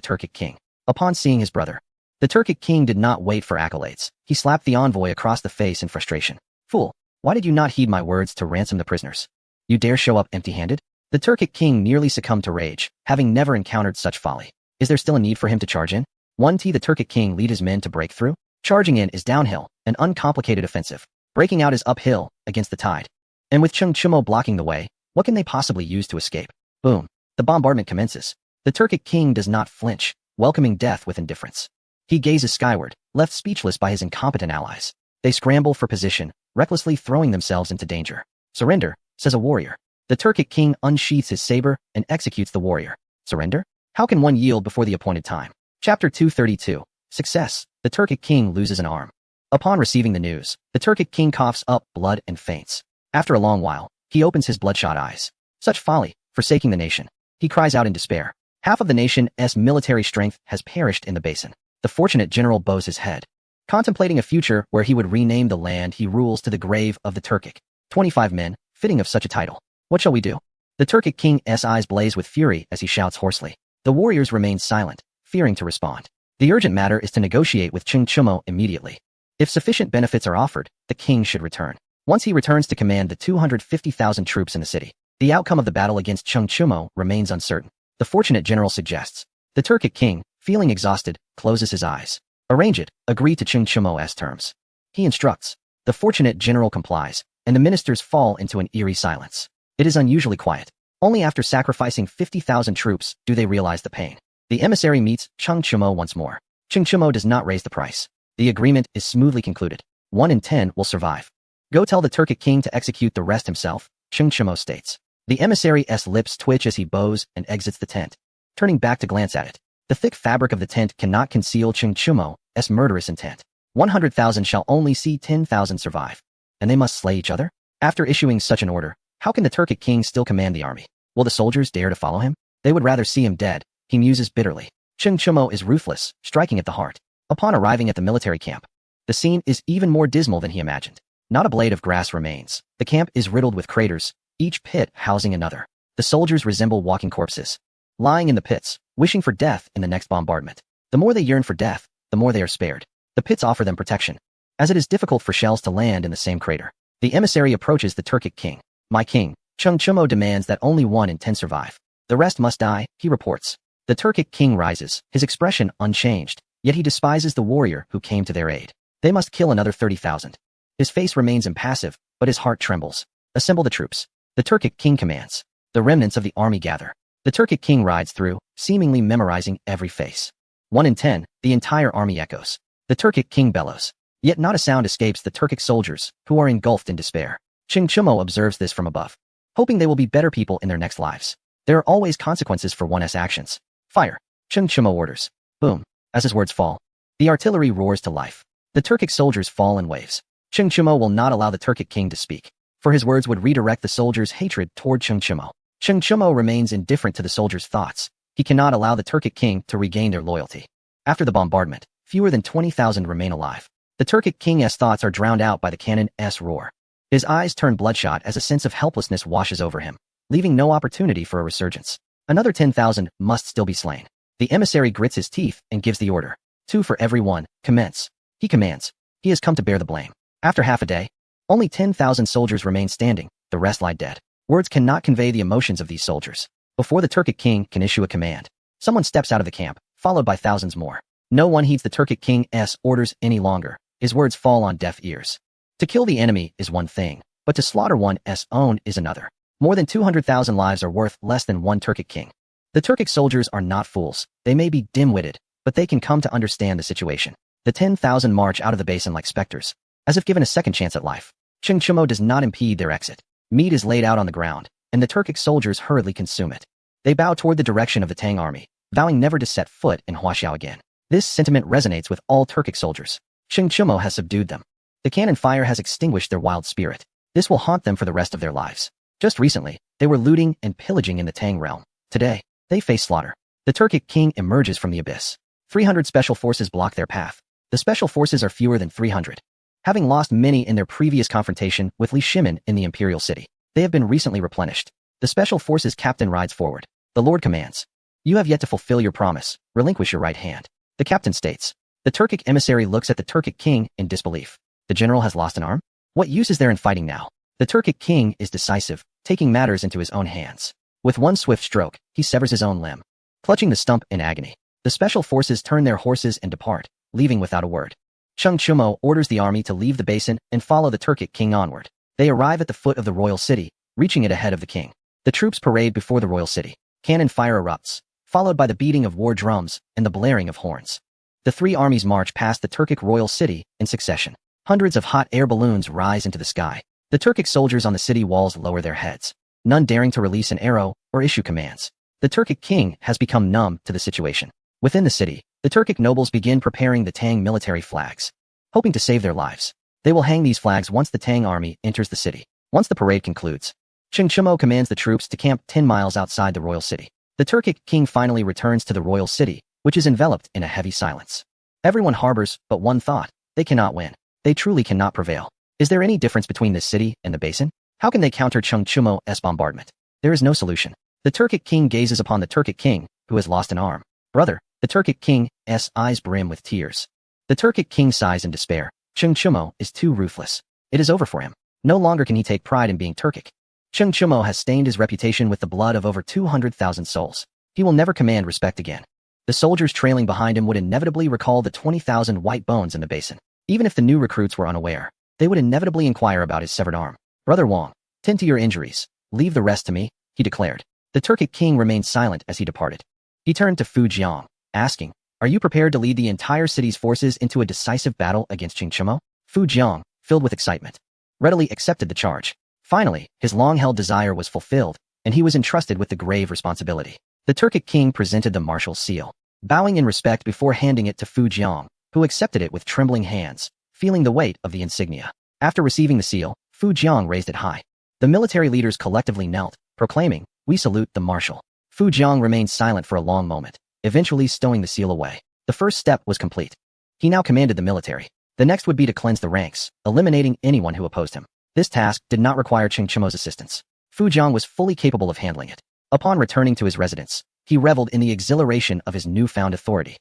Turkic king. Upon seeing his brother, the Turkic king did not wait for accolades. He slapped the envoy across the face in frustration. Fool, why did you not heed my words to ransom the prisoners? You dare show up empty-handed? The Turkic king nearly succumbed to rage, having never encountered such folly. Is there still a need for him to charge in? The Turkic king lead his men to break through? Charging in is downhill, an uncomplicated offensive. Breaking out is uphill, against the tide. And with Chung Chumo blocking the way, what can they possibly use to escape? Boom. The bombardment commences. The Turkic king does not flinch, welcoming death with indifference. He gazes skyward, left speechless by his incompetent allies. They scramble for position, recklessly throwing themselves into danger. Surrender, says a warrior. The Turkic king unsheaths his saber and executes the warrior. Surrender? How can one yield before the appointed time? Chapter 232. Success. The Turkic king loses an arm. Upon receiving the news, the Turkic king coughs up blood and faints. After a long while, he opens his bloodshot eyes. Such folly, forsaking the nation. He cries out in despair. Half of the nation's military strength has perished in the basin. The fortunate general bows his head, contemplating a future where he would rename the land he rules to the grave of the Turkic. 25 men, fitting of such a title. What shall we do? The Turkic king's eyes blaze with fury as he shouts hoarsely. The warriors remain silent, fearing to respond. The urgent matter is to negotiate with Cheng Chumo immediately. If sufficient benefits are offered, the king should return. Once he returns to command the 250,000 troops in the city, the outcome of the battle against Cheng Chumo remains uncertain. The fortunate general suggests. The Turkic king, feeling exhausted, closes his eyes. Arrange it, agree to Cheng Chumo's terms. He instructs. The fortunate general complies, and the ministers fall into an eerie silence. It is unusually quiet. Only after sacrificing 50,000 troops do they realize the pain. The emissary meets Cheng Chumo once more. Cheng Chumo does not raise the price. The agreement is smoothly concluded. 1 in 10 will survive. Go tell the Turkic king to execute the rest himself, Cheng Chumo states. The emissary's lips twitch as he bows and exits the tent. Turning back to glance at it, the thick fabric of the tent cannot conceal Cheng Chumo's murderous intent. 100,000 shall only see 10,000 survive. And they must slay each other? After issuing such an order, how can the Turkic king still command the army? Will the soldiers dare to follow him? They would rather see him dead, he muses bitterly. Cheng Chumo is ruthless, striking at the heart. Upon arriving at the military camp, the scene is even more dismal than he imagined. Not a blade of grass remains. The camp is riddled with craters, each pit housing another. The soldiers resemble walking corpses, lying in the pits, wishing for death in the next bombardment. The more they yearn for death, the more they are spared. The pits offer them protection, as it is difficult for shells to land in the same crater. The emissary approaches the Turkic king. My king, Cheng Chumo demands that only 1 in 10 survive. The rest must die, he reports. The Turkic king rises, his expression unchanged, yet he despises the warrior who came to their aid. They must kill another 30,000. His face remains impassive, but his heart trembles. Assemble the troops. The Turkic king commands. The remnants of the army gather. The Turkic king rides through, seemingly memorizing every face. 1 in 10, the entire army echoes. The Turkic king bellows. Yet not a sound escapes the Turkic soldiers, who are engulfed in despair. Cheng Chumo observes this from above, hoping they will be better people in their next lives. There are always consequences for one's actions. Fire. Cheng Chumo orders. Boom. As his words fall, the artillery roars to life. The Turkic soldiers fall in waves. Cheng Chumo will not allow the Turkic king to speak, for his words would redirect the soldiers' hatred toward Cheng Chumo. Cheng Chumo remains indifferent to the soldiers' thoughts. He cannot allow the Turkic king to regain their loyalty. After the bombardment, fewer than 20,000 remain alive. The Turkic king's thoughts are drowned out by the cannon's roar. His eyes turn bloodshot as a sense of helplessness washes over him, leaving no opportunity for a resurgence. Another 10,000 must still be slain. The emissary grits his teeth and gives the order. 2 for every 1, commence. He commands. He has come to bear the blame. After half a day, only 10,000 soldiers remain standing, the rest lie dead. Words cannot convey the emotions of these soldiers. Before the Turkic king can issue a command, someone steps out of the camp, followed by thousands more. No one heeds the Turkic king's orders any longer. His words fall on deaf ears. To kill the enemy is one thing, but to slaughter one's own is another. More than 200,000 lives are worth less than 1 Turkic king. The Turkic soldiers are not fools. They may be dim-witted, but they can come to understand the situation. The 10,000 march out of the basin like specters, as if given a second chance at life. Cheng Chumo does not impede their exit. Meat is laid out on the ground, and the Turkic soldiers hurriedly consume it. They bow toward the direction of the Tang army, vowing never to set foot in Huaxiao again. This sentiment resonates with all Turkic soldiers. Cheng Chumo has subdued them. The cannon fire has extinguished their wild spirit. This will haunt them for the rest of their lives. Just recently, they were looting and pillaging in the Tang realm. Today, they face slaughter. The Turkic king emerges from the abyss. 300 special forces block their path. The special forces are fewer than 300. Having lost many in their previous confrontation with Li Shimin in the imperial city, they have been recently replenished. The special forces captain rides forward. The Lord commands. You have yet to fulfill your promise. Relinquish your right hand. The captain states. The Turkic emissary looks at the Turkic king in disbelief. The general has lost an arm? What use is there in fighting now? The Turkic king is decisive, taking matters into his own hands. With one swift stroke, he severs his own limb. Clutching the stump in agony, the special forces turn their horses and depart, leaving without a word. Cheng Chumo orders the army to leave the basin and follow the Turkic king onward. They arrive at the foot of the royal city, reaching it ahead of the king. The troops parade before the royal city. Cannon fire erupts, followed by the beating of war drums and the blaring of horns. The 3 armies march past the Turkic royal city in succession. Hundreds of hot air balloons rise into the sky. The Turkic soldiers on the city walls lower their heads. none daring to release an arrow or issue commands. The Turkic king has become numb to the situation. Within the city, the Turkic nobles begin preparing the Tang military flags, hoping to save their lives. They will hang these flags once the Tang army enters the city. Once the parade concludes, Cheng Chumo commands the troops to camp 10 miles outside the royal city. The Turkic king finally returns to the royal city, which is enveloped in a heavy silence. Everyone harbors but one thought: they cannot win. They truly cannot prevail. Is there any difference between this city and the basin? How can they counter Cheng Chumo's bombardment? There is no solution. The Turkic king gazes upon the Turkic king, who has lost an arm. Brother, the Turkic king's eyes brim with tears. The Turkic king sighs in despair. Cheng Chumo is too ruthless. It is over for him. No longer can he take pride in being Turkic. Cheng Chumo has stained his reputation with the blood of over 200,000 souls. He will never command respect again. The soldiers trailing behind him would inevitably recall the 20,000 white bones in the basin. Even if the new recruits were unaware, they would inevitably inquire about his severed arm. Brother Wang, tend to your injuries. Leave the rest to me, he declared. The Turkic king remained silent as he departed. He turned to Fu Jiang, asking, "Are you prepared to lead the entire city's forces into a decisive battle against Cheng Chumo?" Fu Jiang, filled with excitement, readily accepted the charge. Finally, his long-held desire was fulfilled, and he was entrusted with the grave responsibility. The Turkic king presented the marshal's seal, bowing in respect before handing it to Fu Jiang, who accepted it with trembling hands, feeling the weight of the insignia. After receiving the seal, Fu Jiang raised it high. The military leaders collectively knelt, proclaiming, "We salute the marshal." Fu Jiang remained silent for a long moment, eventually stowing the seal away. The first step was complete. He now commanded the military. The next would be to cleanse the ranks, eliminating anyone who opposed him. This task did not require Cheng Chumo's assistance. Fu Jiang was fully capable of handling it. Upon returning to his residence, he reveled in the exhilaration of his newfound authority.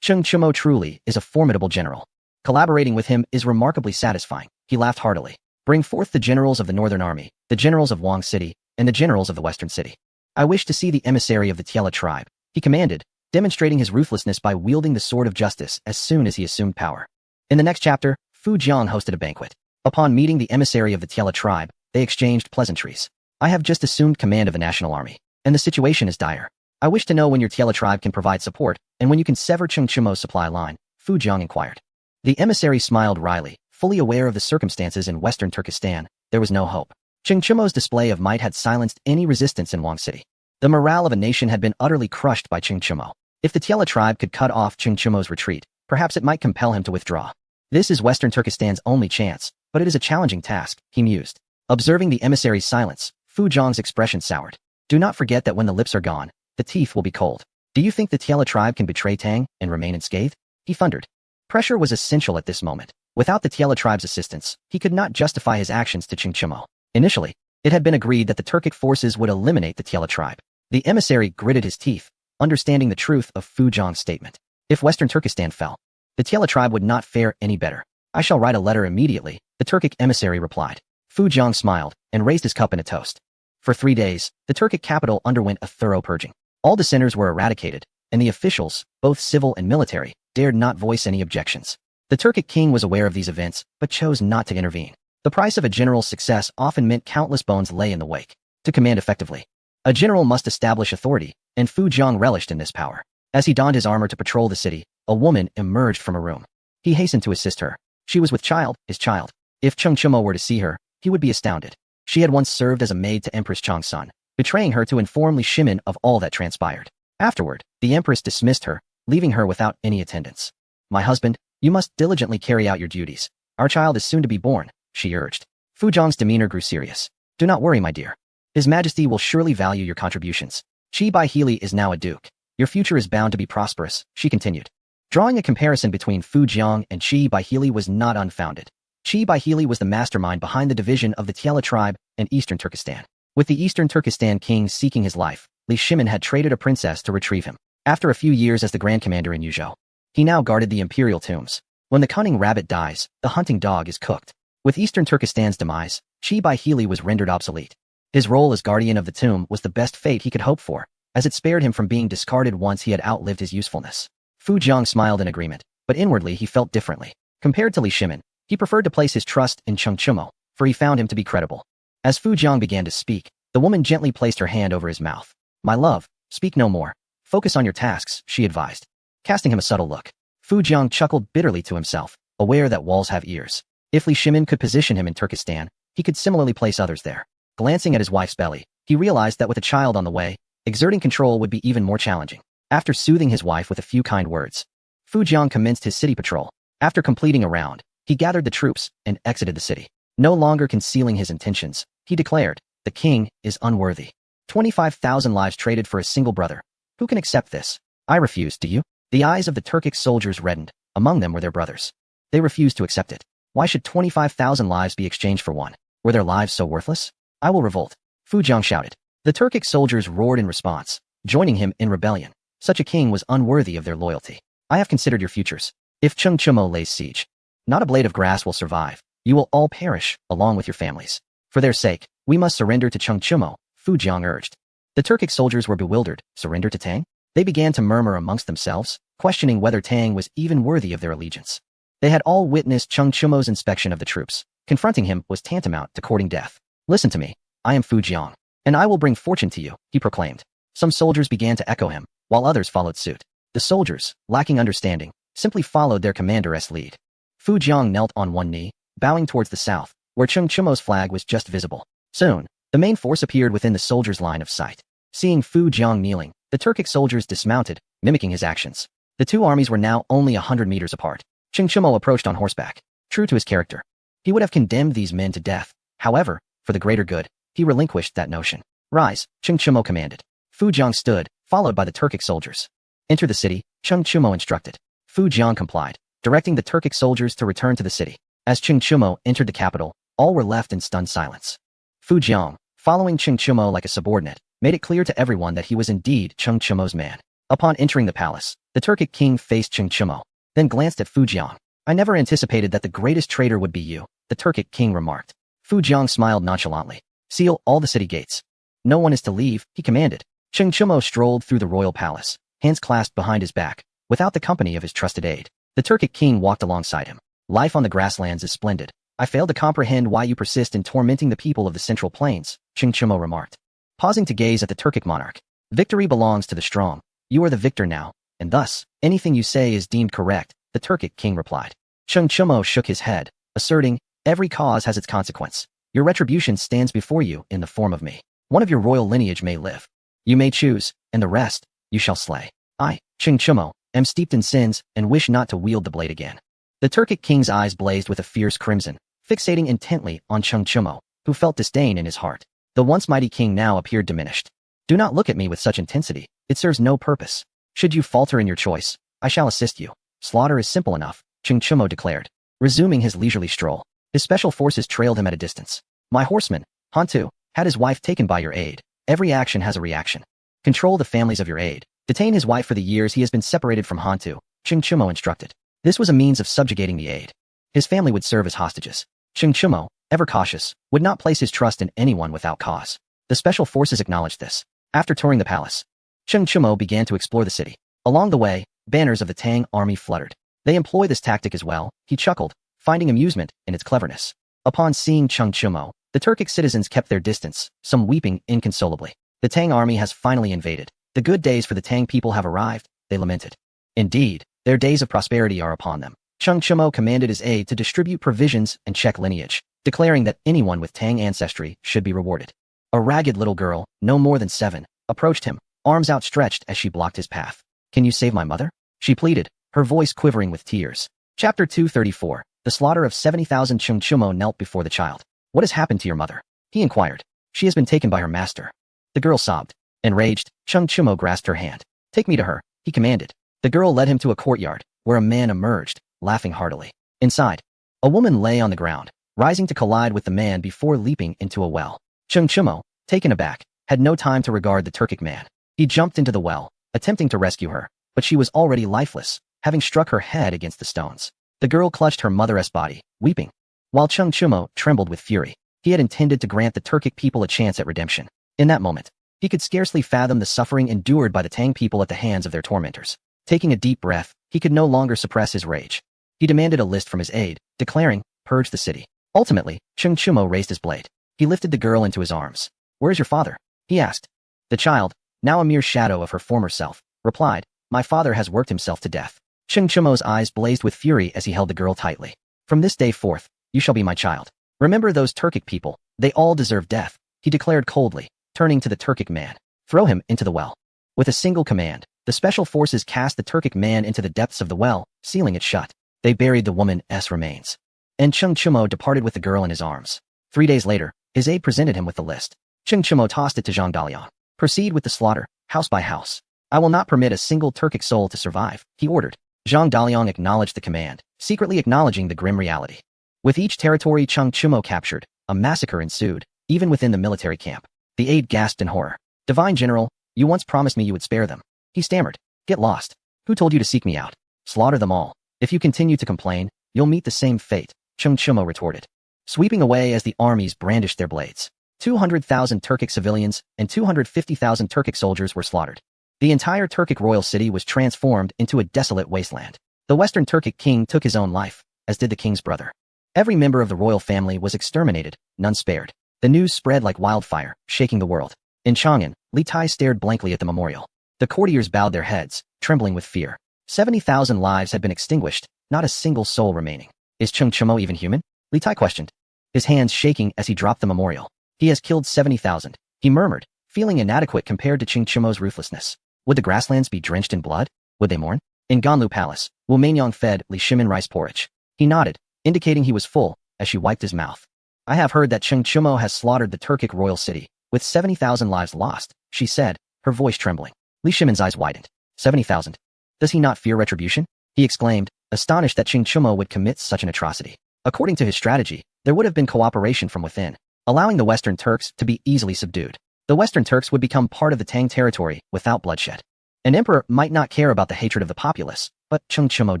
Cheng Chumo truly is a formidable general. Collaborating with him is remarkably satisfying. He laughed heartily. Bring forth the generals of the Northern Army, the generals of Wang City, and the generals of the Western City. I wish to see the emissary of the Tiela tribe, he commanded, demonstrating his ruthlessness by wielding the sword of justice as soon as he assumed power. In the next chapter, Fu Jiang hosted a banquet. Upon meeting the emissary of the Tiela tribe, they exchanged pleasantries. "I have just assumed command of a national army, and the situation is dire. I wish to know when your Tiela tribe can provide support, and when you can sever Cheng Chumo's supply line," Fu Jiang inquired. The emissary smiled wryly, fully aware of the circumstances in western Turkestan. There was no hope. Cheng Chumo's display of might had silenced any resistance in Wang City. The morale of a nation had been utterly crushed by Cheng Chumo. If the Tiela tribe could cut off Cheng Chumo's retreat, perhaps it might compel him to withdraw. This is western Turkestan's only chance, but it is a challenging task, he mused. Observing the emissary's silence, Fu Jiang's expression soured. Do not forget that when the lips are gone, the teeth will be cold. Do you think the Tiela tribe can betray Tang and remain unscathed? He thundered. Pressure was essential at this moment. Without the Tiela tribe's assistance, he could not justify his actions to Cheng Chumo. Initially, it had been agreed that the Turkic forces would eliminate the Tiela tribe. The emissary gritted his teeth, understanding the truth of Fu Jiang's statement. If western Turkestan fell, the Tiela tribe would not fare any better. I shall write a letter immediately, the Turkic emissary replied. Fu Jiang smiled and raised his cup in a toast. For 3 days, the Turkic capital underwent a thorough purging. All dissenters were eradicated, and the officials, both civil and military, dared not voice any objections. The Turkic king was aware of these events, but chose not to intervene. The price of a general's success often meant countless bones lay in the wake. To command effectively, a general must establish authority, and Fu Jiang relished in this power. As he donned his armor to patrol the city, a woman emerged from a room. He hastened to assist her. She was with child, his child. If Cheng Chumo were to see her, he would be astounded. She had once served as a maid to Empress Chang's son, betraying her to inform Li Shimin of all that transpired. Afterward, the empress dismissed her, leaving her without any attendance. My husband, you must diligently carry out your duties. Our child is soon to be born, she urged. Fu Jiang's demeanor grew serious. Do not worry, my dear. His Majesty will surely value your contributions. Qi Baiheili is now a duke. Your future is bound to be prosperous, she continued. Drawing a comparison between Fu Jiang and Qi Baiheili was not unfounded. Qi Baiheili was the mastermind behind the division of the Tiela tribe and Eastern Turkestan. With the Eastern Turkestan king seeking his life, Li Shimin had traded a princess to retrieve him. After a few years as the Grand Commander in Yuzhou, he now guarded the imperial tombs. When the cunning rabbit dies, the hunting dog is cooked. With Eastern Turkestan's demise, Qi Baiheili was rendered obsolete. His role as guardian of the tomb was the best fate he could hope for, as it spared him from being discarded once he had outlived his usefulness. Fu Jiang smiled in agreement, but inwardly he felt differently. Compared to Li Shimin, he preferred to place his trust in Cheng Chumo, for he found him to be credible. As Fu Jiang began to speak, the woman gently placed her hand over his mouth. My love, speak no more. Focus on your tasks, she advised. Casting him a subtle look, Fu Jiang chuckled bitterly to himself, aware that walls have ears. If Li Shimin could position him in Turkestan, he could similarly place others there. Glancing at his wife's belly, he realized that with a child on the way, exerting control would be even more challenging. After soothing his wife with a few kind words, Fu Jiang commenced his city patrol. After completing a round, he gathered the troops and exited the city. No longer concealing his intentions, he declared, "The king is unworthy. 25,000 lives traded for a single brother. Who can accept this? I refuse, do you?" The eyes of the Turkic soldiers reddened. Among them were their brothers. They refused to accept it. Why should 25,000 lives be exchanged for one? Were their lives so worthless? I will revolt. Fu Jiang shouted. The Turkic soldiers roared in response, joining him in rebellion. Such a king was unworthy of their loyalty. I have considered your futures. If Cheng Chumo lays siege, not a blade of grass will survive. You will all perish, along with your families. For their sake, we must surrender to Cheng Chumo, Fu Jiang urged. The Turkic soldiers were bewildered. Surrender to Tang? They began to murmur amongst themselves, questioning whether Tang was even worthy of their allegiance. They had all witnessed Cheng Chumo's inspection of the troops. Confronting him was tantamount to courting death. Listen to me. I am Fu Jiang, and I will bring fortune to you, he proclaimed. Some soldiers began to echo him, while others followed suit. The soldiers, lacking understanding, simply followed their commander's lead. Fu Jiang knelt on one knee, bowing towards the south, where Cheng Chumo's flag was just visible. Soon, the main force appeared within the soldiers' line of sight. Seeing Fu Jiang kneeling, the Turkic soldiers dismounted, mimicking his actions. The two armies were now only 100 meters apart. Cheng Chumo approached on horseback. True to his character, he would have condemned these men to death. However, for the greater good, he relinquished that notion. Rise, Cheng Chumo commanded. Fu Jiang stood, followed by the Turkic soldiers. Enter the city, Cheng Chumo instructed. Fu Jiang complied, directing the Turkic soldiers to return to the city. As Cheng Chumo entered the capital, all were left in stunned silence. Fu Jiang, following Cheng Chumo like a subordinate, made it clear to everyone that he was indeed Cheng Chumo's man. Upon entering the palace, the Turkic king faced Cheng Chumo, then glanced at Fu Jiang. I never anticipated that the greatest traitor would be you, the Turkic king remarked. Fu Jiang smiled nonchalantly. Seal all the city gates. No one is to leave, he commanded. Cheng Chumo strolled through the royal palace, hands clasped behind his back, without the company of his trusted aide. The Turkic king walked alongside him. Life on the grasslands is splendid. I fail to comprehend why you persist in tormenting the people of the Central Plains, Cheng Chumo remarked. Pausing to gaze at the Turkic monarch. Victory belongs to the strong. You are the victor now, and thus, anything you say is deemed correct, the Turkic king replied. Cheng Chumo shook his head, asserting, every cause has its consequence. Your retribution stands before you in the form of me. One of your royal lineage may live. You may choose, and the rest, you shall slay. I, Cheng Chumo, am steeped in sins and wish not to wield the blade again. The Turkic king's eyes blazed with a fierce crimson, fixating intently on Cheng Chumo, who felt disdain in his heart. The once mighty king now appeared diminished. Do not look at me with such intensity. It serves no purpose. Should you falter in your choice, I shall assist you. Slaughter is simple enough, Cheng Chumo declared, resuming his leisurely stroll. His special forces trailed him at a distance. My horseman, Hantu, had his wife taken by your aide. Every action has a reaction. Control the families of your aide. Detain his wife for the years he has been separated from Hantu, Cheng Chumo instructed. This was a means of subjugating the aide. His family would serve as hostages. Cheng Chumo, ever cautious, would not place his trust in anyone without cause. The special forces acknowledged this. After touring the palace, Cheng Chumo began to explore the city. Along the way, banners of the Tang army fluttered. They employ this tactic as well, he chuckled, finding amusement in its cleverness. Upon seeing Cheng Chumo, the Turkic citizens kept their distance, some weeping inconsolably. The Tang army has finally invaded. The good days for the Tang people have arrived, they lamented. Indeed, their days of prosperity are upon them. Cheng Chumo commanded his aide to distribute provisions and check lineage, declaring that anyone with Tang ancestry should be rewarded. A ragged little girl, no more than 7, approached him, arms outstretched as she blocked his path. Can you save my mother? She pleaded, her voice quivering with tears. Chapter 234. The slaughter of 70,000. Cheng Chumo knelt before the child. What has happened to your mother? He inquired. She has been taken by her master. The girl sobbed. Enraged, Cheng Chumo grasped her hand. Take me to her, he commanded. The girl led him to a courtyard, where a man emerged, laughing heartily. Inside, a woman lay on the ground, rising to collide with the man before leaping into a well. Cheng Chumo, taken aback, had no time to regard the Turkic man. He jumped into the well, attempting to rescue her, but she was already lifeless, having struck her head against the stones. The girl clutched her mother's body, weeping. While Cheng Chumo trembled with fury, he had intended to grant the Turkic people a chance at redemption. In that moment, he could scarcely fathom the suffering endured by the Tang people at the hands of their tormentors. Taking a deep breath, he could no longer suppress his rage. He demanded a list from his aide, declaring, purge the city. Ultimately, Cheng Chumo raised his blade. He lifted the girl into his arms. Where is your father? He asked. The child, now a mere shadow of her former self, replied, my father has worked himself to death. Cheng Chumo's eyes blazed with fury as he held the girl tightly. From this day forth, you shall be my child. Remember those Turkic people, they all deserve death. he declared coldly, turning to the Turkic man. Throw him into the well. With a single command, the special forces cast the Turkic man into the depths of the well, sealing it shut. They buried the woman's remains. And Chung Chumo departed with the girl in his arms. 3 days later, his aide presented him with the list. Chung Chumo tossed it to Zhang Daliang. Proceed with the slaughter, house by house. I will not permit a single Turkic soul to survive, he ordered. Zhang Daliang acknowledged the command, secretly acknowledging the grim reality. With each territory Chung Chumo captured, a massacre ensued, even within the military camp. The aide gasped in horror. Divine General, you once promised me you would spare them. He stammered. Get lost. Who told you to seek me out? Slaughter them all. If you continue to complain, you'll meet the same fate, Chung Chumo retorted. Sweeping away as the armies brandished their blades. 200,000 Turkic civilians and 250,000 Turkic soldiers were slaughtered. The entire Turkic royal city was transformed into a desolate wasteland. The Western Turkic king took his own life, as did the king's brother. Every member of the royal family was exterminated, none spared. The news spread like wildfire, shaking the world. In Chang'an, Li Tai stared blankly at the memorial. The courtiers bowed their heads, trembling with fear. 70,000 lives had been extinguished, not a single soul remaining. Is Chung Chumo even human? Li Tai questioned, his hands shaking as he dropped the memorial. He has killed 70,000, he murmured, feeling inadequate compared to Chung Chumo's ruthlessness. Would the grasslands be drenched in blood? Would they mourn? In Ganlu Palace, Wu Meinyang fed Li Shimin rice porridge. He nodded, indicating he was full, as she wiped his mouth. I have heard that Chung Chumo has slaughtered the Turkic royal city, with 70,000 lives lost, she said, her voice trembling. Li Shimin's eyes widened. 70,000. Does he not fear retribution? He exclaimed, astonished that Chung Chumo would commit such an atrocity. According to his strategy, there would have been cooperation from within, allowing the Western Turks to be easily subdued. The Western Turks would become part of the Tang territory without bloodshed. An emperor might not care about the hatred of the populace, but Chung Chumo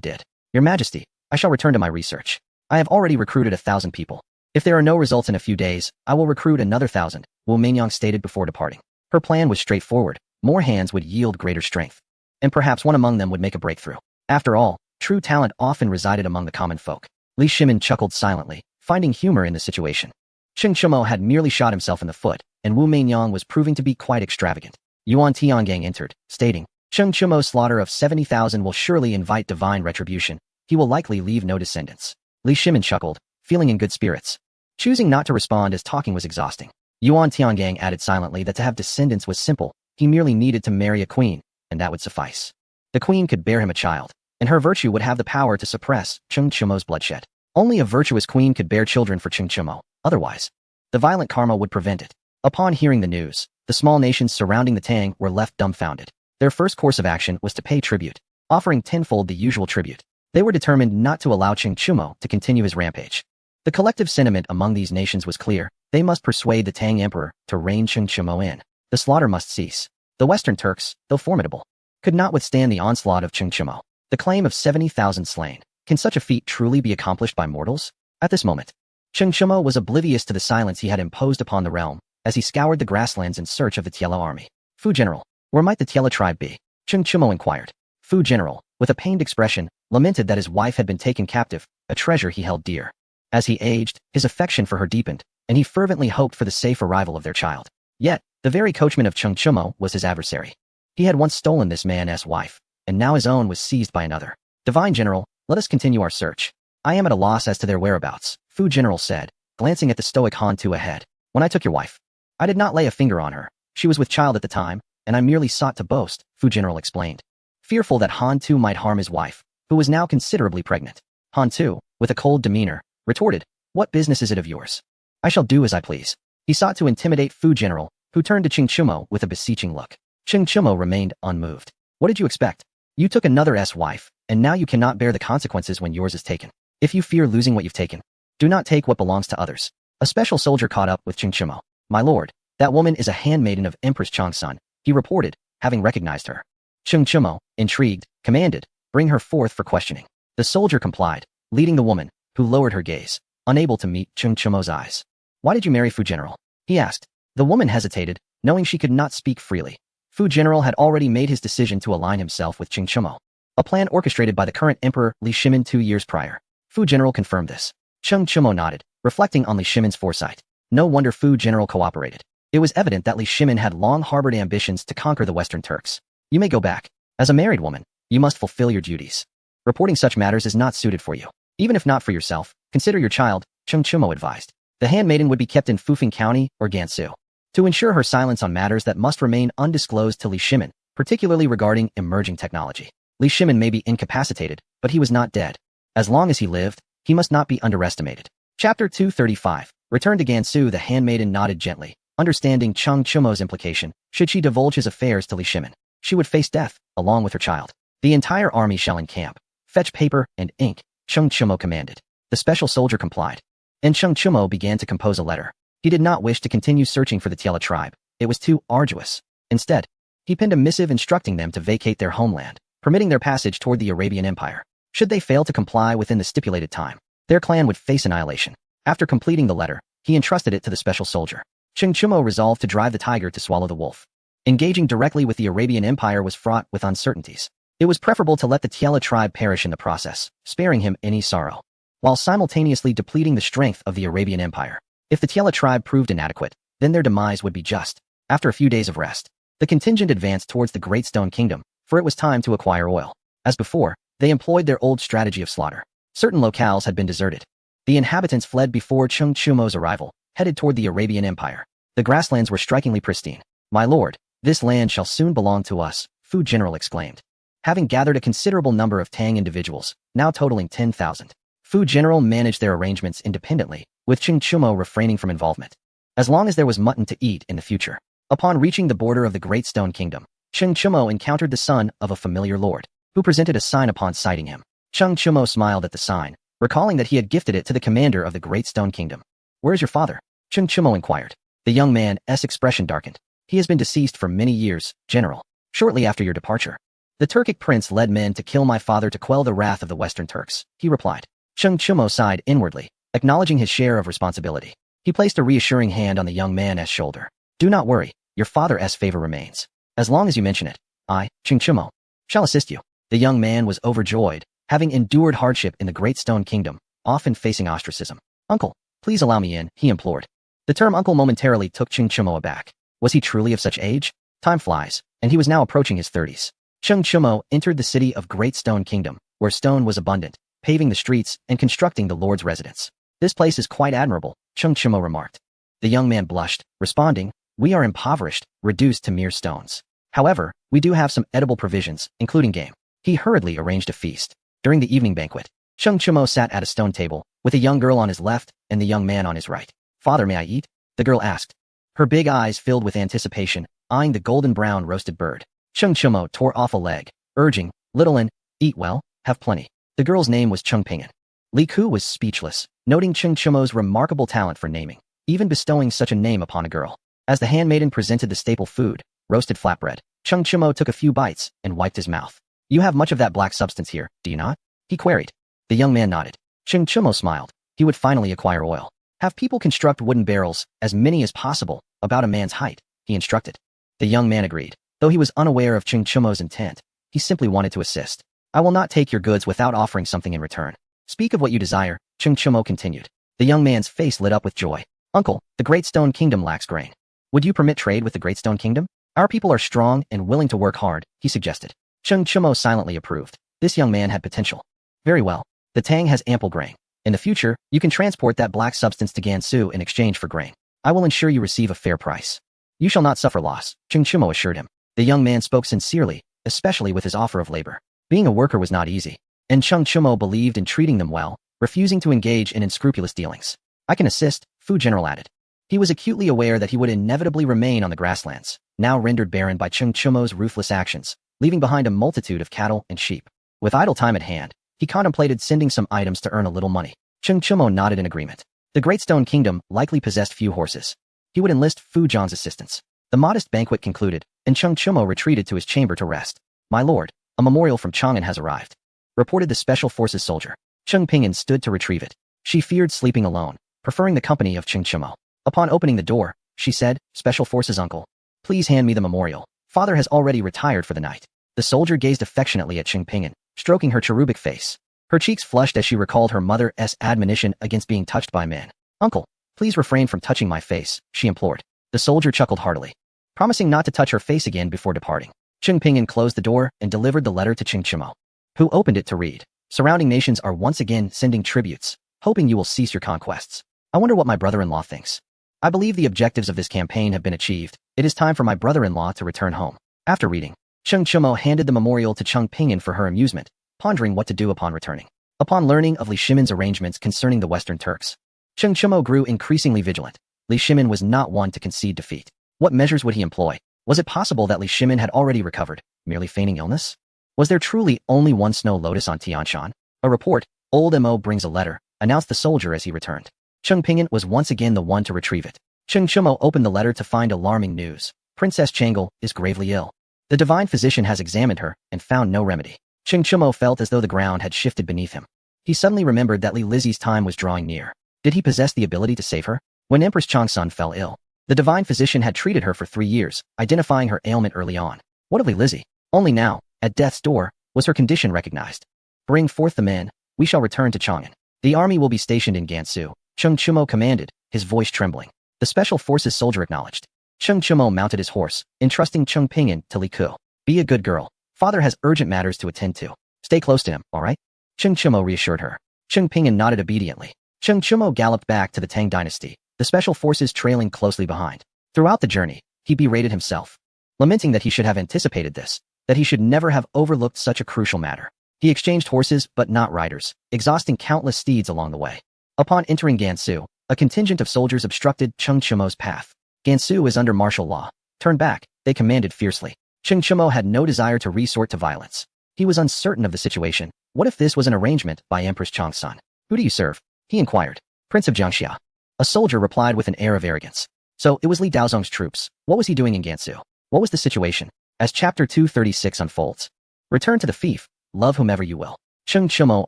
did. Your Majesty, I shall return to my research. I have already recruited 1,000 people. If there are no results in a few days, I will recruit another 1,000, Wu Meinyang stated before departing. Her plan was straightforward. More hands would yield greater strength. And perhaps one among them would make a breakthrough. After all, true talent often resided among the common folk. Li Shimin chuckled silently, finding humor in the situation. Chung Chumo had merely shot himself in the foot, and Wu Meinyang was proving to be quite extravagant. Yuan Tiangang entered, stating, Chung Chumo's slaughter of 70,000 will surely invite divine retribution. He will likely leave no descendants. Li Shimin chuckled, feeling in good spirits. Choosing not to respond as talking was exhausting. Yuan Tiangang added silently that to have descendants was simple. He merely needed to marry a queen, and that would suffice. The queen could bear him a child, and her virtue would have the power to suppress Chung Chumo's bloodshed. Only a virtuous queen could bear children for Chung Chumo. Otherwise, the violent karma would prevent it. Upon hearing the news, the small nations surrounding the Tang were left dumbfounded. Their first course of action was to pay tribute, offering tenfold the usual tribute. They were determined not to allow Chung Chumo to continue his rampage. The collective sentiment among these nations was clear. They must persuade the Tang emperor to rein Chung Chumo in. The slaughter must cease. The Western Turks, though formidable, could not withstand the onslaught of Chung Chumo. The claim of 70,000 slain. Can such a feat truly be accomplished by mortals? At this moment, Chung Chumo was oblivious to the silence he had imposed upon the realm, as he scoured the grasslands in search of the Tiela army. Fu General, where might the Tiela tribe be? Chung Chumo inquired. Fu General, with a pained expression, lamented that his wife had been taken captive, a treasure he held dear. As he aged, his affection for her deepened, and he fervently hoped for the safe arrival of their child. Yet, the very coachman of Chung Chumo was his adversary. He had once stolen this man's wife, and now his own was seized by another. Divine General, let us continue our search. I am at a loss as to their whereabouts, Fu General said, glancing at the stoic Han Tu ahead. When I took your wife, I did not lay a finger on her. She was with child at the time, and I merely sought to boast, Fu General explained. Fearful that Han Tu might harm his wife, who was now considerably pregnant. Han Tu, with a cold demeanor, retorted, what business is it of yours? I shall do as I please. He sought to intimidate Fu General, who turned to Chung Chumo with a beseeching look. Chung Chumo remained unmoved. What did you expect? You took another's wife, and now you cannot bear the consequences when yours is taken. If you fear losing what you've taken, do not take what belongs to others. A special soldier caught up with Chung Chumo. My lord, that woman is a handmaiden of Empress Changsun, he reported, having recognized her. Chung Chumo, intrigued, commanded, bring her forth for questioning. The soldier complied, leading the woman, who lowered her gaze, unable to meet Chung Chumo's eyes. Why did you marry Fu General? He asked. The woman hesitated, knowing she could not speak freely. Fu General had already made his decision to align himself with Chung Chumo, a plan orchestrated by the current emperor Li Shimin 2 years prior. Fu General confirmed this. Chung Chumo nodded, reflecting on Li Shimin's foresight. No wonder Fu General cooperated. It was evident that Li Shimin had long harbored ambitions to conquer the Western Turks. You may go back. As a married woman, you must fulfill your duties. Reporting such matters is not suited for you. Even if not for yourself, consider your child, Chung Chumo advised. The handmaiden would be kept in Fufeng County or Gansu. to ensure her silence on matters that must remain undisclosed to Li Shimin, particularly regarding emerging technology. Li Shimin may be incapacitated, but he was not dead. As long as he lived, he must not be underestimated. Chapter 235. Return to Gansu. The handmaiden nodded gently, understanding Cheng Chumo's implication. Should she divulge his affairs to Li Shimin, she would face death, along with her child. The entire army shall encamp. Fetch paper and ink, Cheng Chumo commanded. The special soldier complied, and Cheng Chumo began to compose a letter. He did not wish to continue searching for the Tiela tribe. It was too arduous. Instead, he penned a missive instructing them to vacate their homeland, permitting their passage toward the Arabian Empire. Should they fail to comply within the stipulated time, their clan would face annihilation. After completing the letter, he entrusted it to the special soldier. Cheng Chumo resolved to drive the tiger to swallow the wolf. Engaging directly with the Arabian Empire was fraught with uncertainties. It was preferable to let the Tiela tribe perish in the process, sparing him any sorrow, while simultaneously depleting the strength of the Arabian Empire. If the Tiela tribe proved inadequate, then their demise would be just. After a few days of rest, the contingent advanced towards the Great Stone Kingdom, for it was time to acquire oil. As before, they employed their old strategy of slaughter. Certain locales had been deserted. The inhabitants fled before Cheng Chumo's arrival, headed toward the Arabian Empire. The grasslands were strikingly pristine. "My lord, this land shall soon belong to us," Fu General exclaimed. Having gathered a considerable number of Tang individuals, now totaling 10,000, Fu General managed their arrangements independently, with Cheng Chumo refraining from involvement. As long as there was mutton to eat in the future. Upon reaching the border of the Great Stone Kingdom, Cheng Chumo encountered the son of a familiar lord, who presented a sign upon sighting him. Cheng Chumo smiled at the sign, recalling that he had gifted it to the commander of the Great Stone Kingdom. "Where is your father?" Cheng Chumo inquired. The young man's expression darkened. "He has been deceased for many years, General. Shortly after your departure, the Turkic prince led men to kill my father to quell the wrath of the Western Turks," he replied. Cheng Chumo sighed inwardly, acknowledging his share of responsibility. He placed a reassuring hand on the young man's shoulder. "Do not worry, your father's favor remains. As long as you mention it, I, Cheng Chumo, shall assist you." The young man was overjoyed, having endured hardship in the Great Stone Kingdom, often facing ostracism. "Uncle, please allow me in," he implored. The term uncle momentarily took Cheng Chumo aback. Was he truly of such age? Time flies, and he was now approaching his 30s. Cheng Chumo entered the city of Great Stone Kingdom, where stone was abundant, paving the streets and constructing the lord's residence. "This place is quite admirable," Cheng Chumo remarked. The young man blushed, responding, "We are impoverished, reduced to mere stones. However, we do have some edible provisions, including game." He hurriedly arranged a feast. During the evening banquet, Cheng Chumo sat at a stone table, with a young girl on his left and the young man on his right. "Father, may I eat?" the girl asked. Her big eyes filled with anticipation, eyeing the golden brown roasted bird. Cheng Chumo tore off a leg, urging, "Little Un, eat well, have plenty." The girl's name was Cheng Ping'an. Li Ku was speechless, noting Cheng Chumo's remarkable talent for naming, even bestowing such a name upon a girl. As the handmaiden presented the staple food, roasted flatbread, Cheng Chumo took a few bites and wiped his mouth. "You have much of that black substance here, do you not?" he queried. The young man nodded. Cheng Chumo smiled. He would finally acquire oil. "Have people construct wooden barrels, as many as possible, about a man's height," he instructed. The young man agreed. Though he was unaware of Cheng Chumo's intent, he simply wanted to assist. "I will not take your goods without offering something in return. Speak of what you desire," Cheng Chumo continued. The young man's face lit up with joy. "Uncle, the Great Stone Kingdom lacks grain. Would you permit trade with the Great Stone Kingdom? Our people are strong and willing to work hard," he suggested. Cheng Chumo silently approved. This young man had potential. "Very well. The Tang has ample grain. In the future, you can transport that black substance to Gansu in exchange for grain. I will ensure you receive a fair price. You shall not suffer loss," Cheng Chumo assured him. The young man spoke sincerely, especially with his offer of labor. Being a worker was not easy, and Cheng Chumo believed in treating them well, refusing to engage in unscrupulous dealings. "I can assist," Fu General added. He was acutely aware that he would inevitably remain on the grasslands, now rendered barren by Cheng Chumo's ruthless actions, leaving behind a multitude of cattle and sheep. With idle time at hand, he contemplated sending some items to earn a little money. Cheng Chumo nodded in agreement. The Great Stone Kingdom likely possessed few horses. He would enlist Fu Zhang's assistance. The modest banquet concluded, and Cheng Chumo retreated to his chamber to rest. "My lord, a memorial from Chang'an has arrived," reported the Special Forces soldier. Cheng Ping'an stood to retrieve it. She feared sleeping alone, preferring the company of Cheng Chumo. Upon opening the door, she said, "Special Forces uncle, please hand me the memorial. Father has already retired for the night." The soldier gazed affectionately at Cheng Ping'an, stroking her cherubic face. Her cheeks flushed as she recalled her mother's admonition against being touched by men. "Uncle, please refrain from touching my face," she implored. The soldier chuckled heartily, promising not to touch her face again before departing. Cheng Ping'an closed the door and delivered the letter to Cheng Chumo, who opened it to read. "Surrounding nations are once again sending tributes, hoping you will cease your conquests. I wonder what my brother-in-law thinks. I believe the objectives of this campaign have been achieved. It is time for my brother-in-law to return home. After reading, Cheng Chumo handed the memorial to Cheng Pinyin for her amusement, pondering what to do upon returning. Upon learning of Li Shimin's arrangements concerning the Western Turks, Cheng Chumo grew increasingly vigilant. Li Shimin was not one to concede defeat. What measures would he employ? Was it possible that Li Shimin had already recovered, merely feigning illness? Was there truly only one Snow Lotus on Tianshan? A report, Old Mo brings a letter, announced the soldier as he returned. Cheng Pinyin was once again the one to retrieve it. Cheng Chumo opened the letter to find alarming news. Princess Changle is gravely ill. The divine physician has examined her and found no remedy. Cheng Chumo felt as though the ground had shifted beneath him. He suddenly remembered that Li Lizzie's time was drawing near. Did he possess the ability to save her? When Empress Changsun fell ill, the divine physician had treated her for 3 years, identifying her ailment early on. What of Li Lizzie? Only now, at death's door, was her condition recognized. Bring forth the men, we shall return to Chang'an. The army will be stationed in Gansu, Cheng Chumo commanded, his voice trembling. The special forces soldier acknowledged. Cheng Chumo mounted his horse, entrusting Cheng Pinyin to Li Ku. Be a good girl. Father has urgent matters to attend to. Stay close to him, all right? Cheng Chumo reassured her. Cheng Pinyin nodded obediently. Cheng Chumo galloped back to the Tang dynasty, the special forces trailing closely behind. Throughout the journey, he berated himself, lamenting that he should have anticipated this, that he should never have overlooked such a crucial matter. He exchanged horses but not riders, exhausting countless steeds along the way. Upon entering Gansu, a contingent of soldiers obstructed Cheng Chumo's path. Gansu is under martial law. Turn back, they commanded fiercely. Cheng Chumo had no desire to resort to violence. He was uncertain of the situation. What if this was an arrangement by Empress Changsun? Who do you serve? He inquired. Prince of Jiangxia. A soldier replied with an air of arrogance. So it was Li Daozong's troops. What was he doing in Gansu? What was the situation? As chapter 236 unfolds. Return to the fief. Love whomever you will. Cheng Chumo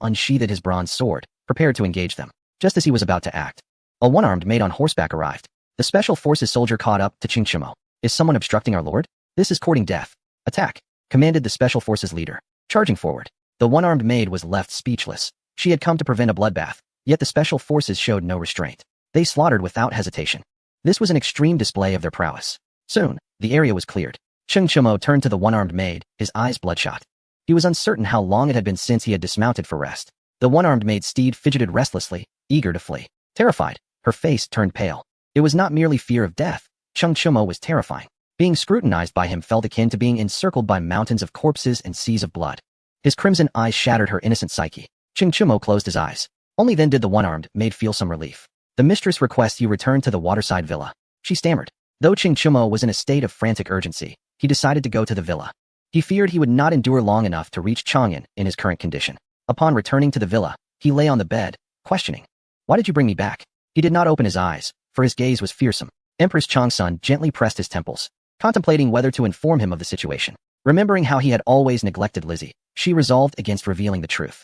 unsheathed his bronze sword, prepared to engage them. Just as he was about to act, a one-armed maid on horseback arrived. The special forces soldier caught up to Cheng Chumo. Is someone obstructing our lord? This is courting death. Attack, commanded the special forces leader. Charging forward. The one-armed maid was left speechless. She had come to prevent a bloodbath, yet the special forces showed no restraint. They slaughtered without hesitation. This was an extreme display of their prowess. Soon, the area was cleared. Cheng Chumo turned to the one-armed maid, his eyes bloodshot. He was uncertain how long it had been since he had dismounted for rest. The one-armed maid's steed fidgeted restlessly, eager to flee. Terrified, her face turned pale. It was not merely fear of death. Cheng Chumo was terrifying. Being scrutinized by him felt akin to being encircled by mountains of corpses and seas of blood. His crimson eyes shattered her innocent psyche. Cheng Chumo closed his eyes. Only then did the one-armed maid feel some relief. The mistress requests you return to the waterside villa. She stammered. Though Cheng Chumo was in a state of frantic urgency, he decided to go to the villa. He feared he would not endure long enough to reach Chang'an in his current condition. Upon returning to the villa, he lay on the bed, questioning. Why did you bring me back? He did not open his eyes, for his gaze was fearsome. Empress Changsun gently pressed his temples, contemplating whether to inform him of the situation. Remembering how he had always neglected Lizzie, she resolved against revealing the truth.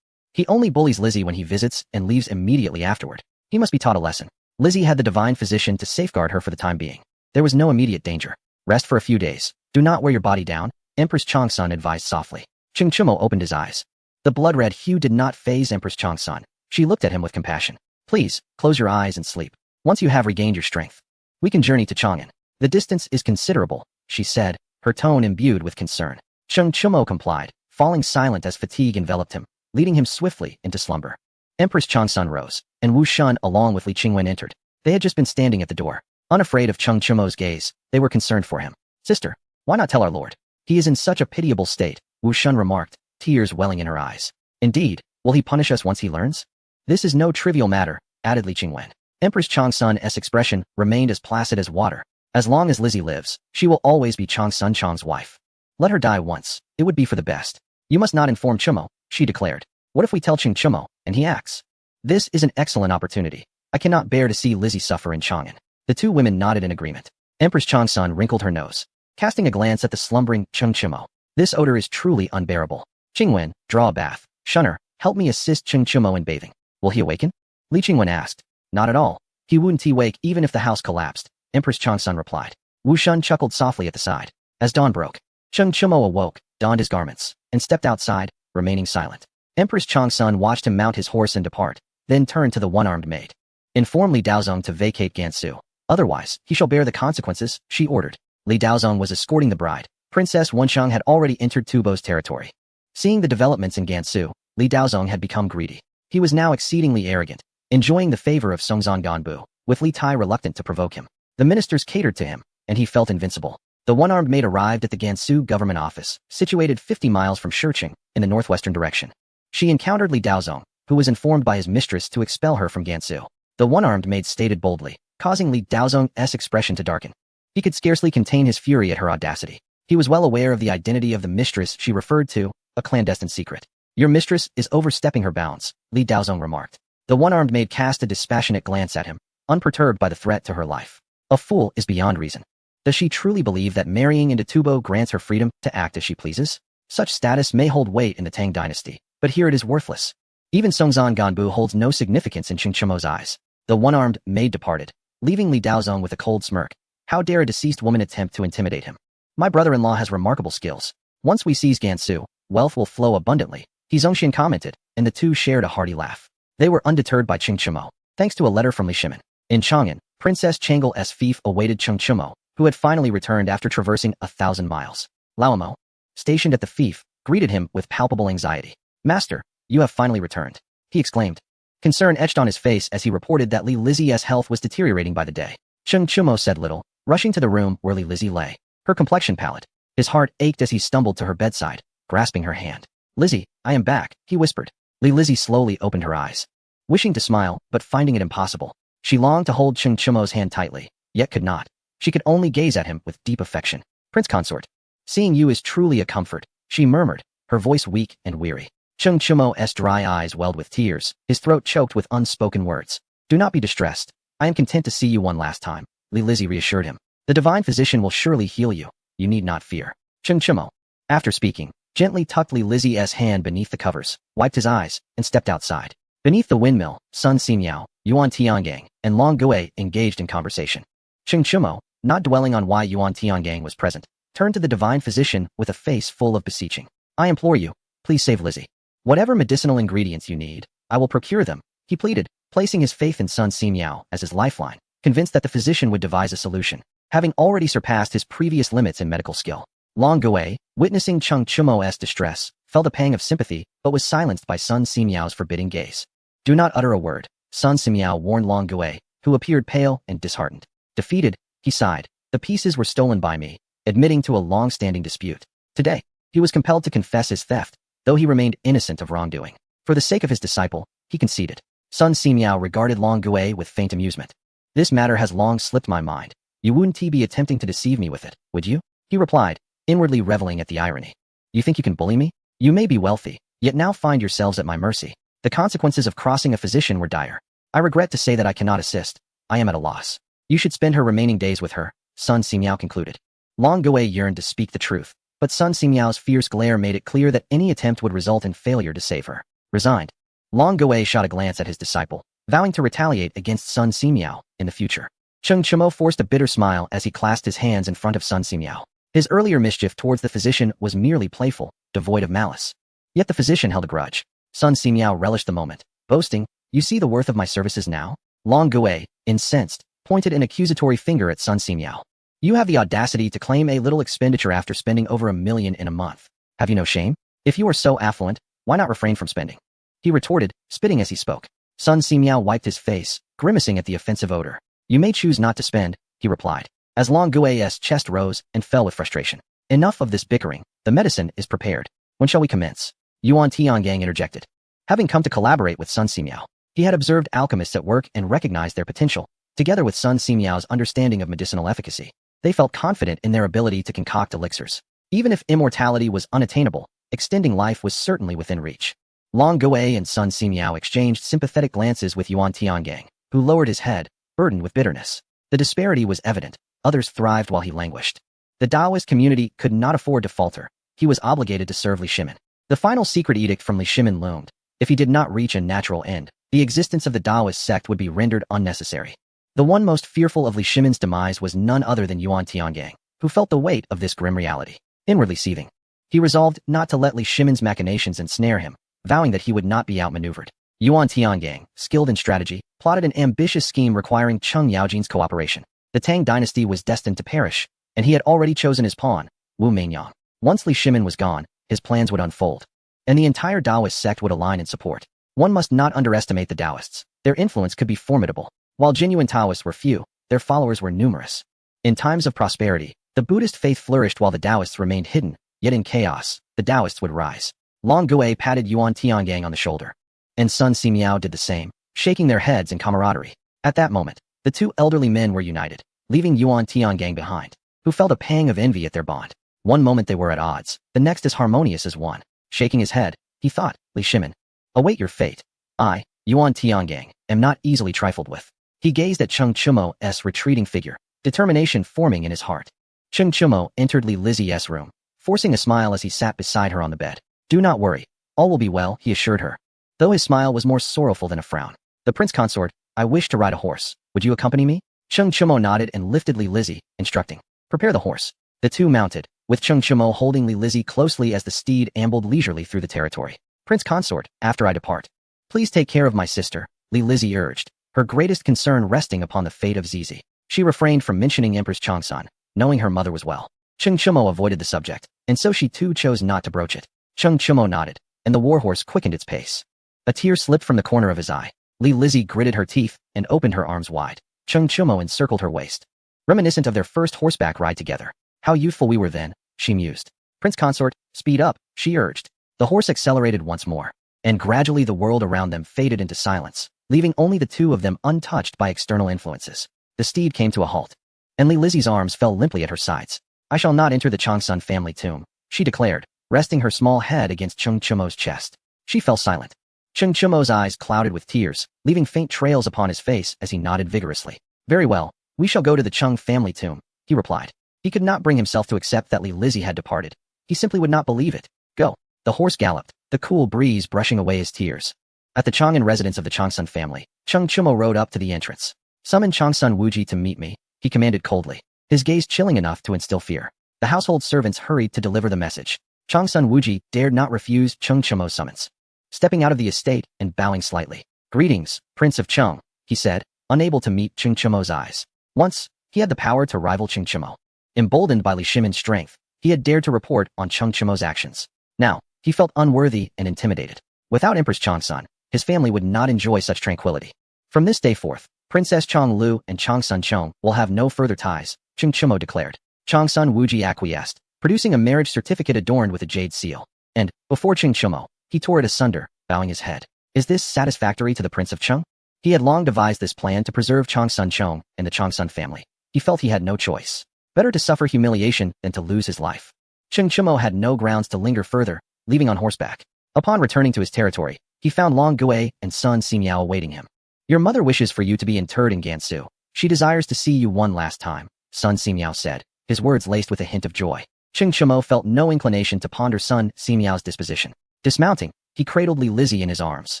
He only bullies Lizzie when he visits and leaves immediately afterward. He must be taught a lesson. Lizzie had the divine physician to safeguard her for the time being. There was no immediate danger. Rest for a few days. Do not wear your body down, Empress Changsun advised softly. Cheng Chumo opened his eyes. The blood-red hue did not faze Empress Changsun. She looked at him with compassion. Please, close your eyes and sleep. Once you have regained your strength, we can journey to Chang'an. The distance is considerable, she said, her tone imbued with concern. Cheng Chumo complied, falling silent as fatigue enveloped him, leading him swiftly into slumber. Empress Changsun rose, and Wu Shun along with Li Qingwen entered. They had just been standing at the door. Unafraid of Cheng Chumo's gaze, they were concerned for him. Sister, why not tell our lord? He is in such a pitiable state, Wu Shun remarked, tears welling in her eyes. Indeed, will he punish us once he learns? This is no trivial matter, added Li Qingwen. Empress Changsun's expression remained as placid as water. As long as Lizzie lives, she will always be Changsun Chang's wife. Let her die once, it would be for the best. You must not inform Chumo, she declared. What if we tell Cheng Chumo, and he acts? This is an excellent opportunity. I cannot bear to see Lizzie suffer in Chang'an. The two women nodded in agreement. Empress Changsun wrinkled her nose, casting a glance at the slumbering Cheng Chumo. This odor is truly unbearable. Qingwen, draw a bath. Shunner, help me assist Cheng Chumo in bathing. Will he awaken? Li Qingwen asked. Not at all. He wouldn't wake even if the house collapsed, Empress Changsun replied. Wu Shun chuckled softly at the side. As dawn broke, Cheng Chumo awoke, donned his garments, and stepped outside, remaining silent. Empress Changsun watched him mount his horse and depart, then turned to the one-armed maid. Inform Li Daozong to vacate Gansu. Otherwise, he shall bear the consequences, she ordered. Li Daozong was escorting the bride. Princess Wensheng had already entered Tubo's territory. Seeing the developments in Gansu, Li Daozong had become greedy. He was now exceedingly arrogant, enjoying the favor of Songzhan Ganbu, with Li Tai reluctant to provoke him. The ministers catered to him, and he felt invincible. The one-armed maid arrived at the Gansu government office, situated 50 miles from Shiqing, in the northwestern direction. She encountered Li Daozong, who was informed by his mistress to expel her from Gansu. The one-armed maid stated boldly, causing Li Daozong's expression to darken. He could scarcely contain his fury at her audacity. He was well aware of the identity of the mistress she referred to, a clandestine secret. Your mistress is overstepping her bounds, Li Daozong remarked. The one-armed maid cast a dispassionate glance at him, unperturbed by the threat to her life. A fool is beyond reason. Does she truly believe that marrying into Tubo grants her freedom to act as she pleases? Such status may hold weight in the Tang dynasty, but here it is worthless. Even Songzan Ganbu holds no significance in Qing Chumo's eyes. The one-armed maid departed, leaving Li Daozong with a cold smirk. How dare a deceased woman attempt to intimidate him? My brother-in-law has remarkable skills. Once we seize Gansu, wealth will flow abundantly, He Zongxian commented, and the two shared a hearty laugh. They were undeterred by Qing Chumo, thanks to a letter from Li Shimin. In Chang'an, Princess Chang'el's fief awaited Qing Chumo, who had finally returned after traversing 1,000 miles. Lao Mo, stationed at the fief, greeted him with palpable anxiety. Master, you have finally returned, he exclaimed. Concern etched on his face as he reported that Li Lizzie's health was deteriorating by the day. Qing Chumo said little, rushing to the room where Li Lizzie lay, her complexion pallid. His heart ached as he stumbled to her bedside, grasping her hand. Lizzie, I am back, he whispered. Li Lizzie slowly opened her eyes. Wishing to smile, but finding it impossible. She longed to hold Qing Chumo's hand tightly, yet could not. She could only gaze at him with deep affection. Prince Consort, seeing you is truly a comfort, she murmured, her voice weak and weary. Qing Chumo's dry eyes welled with tears, his throat choked with unspoken words. Do not be distressed. I am content to see you one last time, Li Lizzie reassured him. The divine physician will surely heal you. You need not fear. Qing Chumo, after speaking, gently tucked Li Lizzie's hand beneath the covers, wiped his eyes, and stepped outside. Beneath the windmill, Sun Simiao, Yuan Tiangang, and Long Gui engaged in conversation. Qing Chumo, not dwelling on why Yuan Tiangang was present, turned to the divine physician with a face full of beseeching. I implore you, please save Lizzie. Whatever medicinal ingredients you need, I will procure them, he pleaded, placing his faith in Sun Simiao as his lifeline, convinced that the physician would devise a solution, having already surpassed his previous limits in medical skill. Long Gui, witnessing Qing Chumo's distress, felt a pang of sympathy, but was silenced by Sun Simiao's forbidding gaze. Do not utter a word, Sun Simiao warned Long Gui, who appeared pale and disheartened. Defeated, he sighed. The pieces were stolen by me, admitting to a long-standing dispute. Today, he was compelled to confess his theft, though he remained innocent of wrongdoing. For the sake of his disciple, he conceded. Sun Simiao regarded Long Gui with faint amusement. This matter has long slipped my mind. You wouldn't be attempting to deceive me with it, would you? He replied, inwardly reveling at the irony. You think you can bully me? You may be wealthy, yet now find yourselves at my mercy. The consequences of crossing a physician were dire. I regret to say that I cannot assist. I am at a loss. You should spend her remaining days with her, Sun Simiao concluded. Long Gui yearned to speak the truth, but Sun Simiao's fierce glare made it clear that any attempt would result in failure to save her. Resigned, Long Gui shot a glance at his disciple, vowing to retaliate against Sun Simiao in the future. Qing Chumo forced a bitter smile as he clasped his hands in front of Sun Simiao. His earlier mischief towards the physician was merely playful, devoid of malice. Yet the physician held a grudge. Sun Simiao relished the moment, boasting, You see the worth of my services now? Long Gui, incensed, pointed an accusatory finger at Sun Simiao. You have the audacity to claim a little expenditure after spending over $1 million in a month. Have you no shame? If you are so affluent, why not refrain from spending? He retorted, spitting as he spoke. Sun Simiao wiped his face, grimacing at the offensive odor. You may choose not to spend, he replied, as Long Gui's chest rose and fell with frustration. Enough of this bickering, the medicine is prepared. When shall we commence? Yuan Tiangang interjected. Having come to collaborate with Sun Simiao, he had observed alchemists at work and recognized their potential. Together with Sun Simiao's understanding of medicinal efficacy, they felt confident in their ability to concoct elixirs. Even if immortality was unattainable, extending life was certainly within reach. Long Gui and Sun Simiao exchanged sympathetic glances with Yuan Tiangang, who lowered his head, burdened with bitterness. The disparity was evident. Others thrived while he languished. The Taoist community could not afford to falter. He was obligated to serve Li Shimin. The final secret edict from Li Shimin loomed. If he did not reach a natural end, the existence of the Taoist sect would be rendered unnecessary. The one most fearful of Li Shimin's demise was none other than Yuan Tiangang, who felt the weight of this grim reality. Inwardly seething, he resolved not to let Li Shimin's machinations ensnare him, vowing that he would not be outmaneuvered. Yuan Tiangang, skilled in strategy, plotted an ambitious scheme requiring Cheng Yaojin's cooperation. The Tang dynasty was destined to perish, and he had already chosen his pawn, Wu Meinyang. Once Li Shimin was gone, his plans would unfold, and the entire Taoist sect would align in support. One must not underestimate the Taoists. Their influence could be formidable. While genuine Taoists were few, their followers were numerous. In times of prosperity, the Buddhist faith flourished while the Taoists remained hidden, yet in chaos, the Taoists would rise. Long Gui patted Yuan Tiangang on the shoulder, and Sun Simiao did the same, shaking their heads in camaraderie. At that moment, the two elderly men were united, leaving Yuan Tiangang behind, who felt a pang of envy at their bond. One moment they were at odds, the next as harmonious as one. Shaking his head, he thought, Li Shimin, await your fate. I, Yuan Tiangang, am not easily trifled with. He gazed at Cheng Chumo's retreating figure, determination forming in his heart. Cheng Chumo entered Li Lizi's room, forcing a smile as he sat beside her on the bed. Do not worry. All will be well, he assured her. Though his smile was more sorrowful than a frown. The prince consort, I wish to ride a horse. Would you accompany me? Cheng Chumo nodded and lifted Li Lizi, instructing. Prepare the horse. The two mounted, with Cheng Chumo holding Li Lizi closely as the steed ambled leisurely through the territory. Prince consort, after I depart, please take care of my sister, Li Lizi urged, her greatest concern resting upon the fate of Zizi. She refrained from mentioning Empress Changsan, knowing her mother was well. Cheng Chumo avoided the subject, and so she too chose not to broach it. Cheng Chumo nodded, and the warhorse quickened its pace. A tear slipped from the corner of his eye. Li Lizi gritted her teeth and opened her arms wide. Cheng Chumo encircled her waist, reminiscent of their first horseback ride together. How youthful we were then, she mused. Prince consort, speed up, she urged. The horse accelerated once more, and gradually the world around them faded into silence, leaving only the two of them untouched by external influences. The steed came to a halt, and Li Lizi's arms fell limply at her sides. I shall not enter the Changsun family tomb, she declared, resting her small head against Cheng Chumo's chest. She fell silent. Cheng Chumo's eyes clouded with tears, leaving faint trails upon his face as he nodded vigorously. Very well, we shall go to the Cheng family tomb, he replied. He could not bring himself to accept that Li Lizi had departed. He simply would not believe it. Go. The horse galloped, the cool breeze brushing away his tears. At the Chang'an residence of the Changsun family, Cheng Chumo rode up to the entrance. Summon Changsun Wuji to meet me, he commanded coldly, his gaze chilling enough to instill fear. The household servants hurried to deliver the message. Changsun Wuji dared not refuse Cheng Chumo's summons. Stepping out of the estate and bowing slightly. Greetings, Prince of Cheng, he said, unable to meet Cheng Chumo's eyes. Once, he had the power to rival Cheng Chumo. Emboldened by Li Shimin's strength, he had dared to report on Cheng Chumo's actions. Now, he felt unworthy and intimidated. Without Empress Changsun, his family would not enjoy such tranquility. From this day forth, Princess Chang Lu and Changsun Cheng will have no further ties, Cheng Chumo declared. Changsun Wuji acquiesced, producing a marriage certificate adorned with a jade seal. And, before Cheng Chumo, he tore it asunder, bowing his head. Is this satisfactory to the Prince of Cheng? He had long devised this plan to preserve Changsun Cheng and the Changsun family. He felt he had no choice. Better to suffer humiliation than to lose his life. Cheng Chumo had no grounds to linger further, leaving on horseback. Upon returning to his territory, he found Long Gui and Sun Simiao awaiting him. Your mother wishes for you to be interred in Gansu. She desires to see you one last time, Sun Simiao said, his words laced with a hint of joy. Cheng Chumo felt no inclination to ponder Sun Simiao's disposition. Dismounting, he cradled Li Lizi in his arms.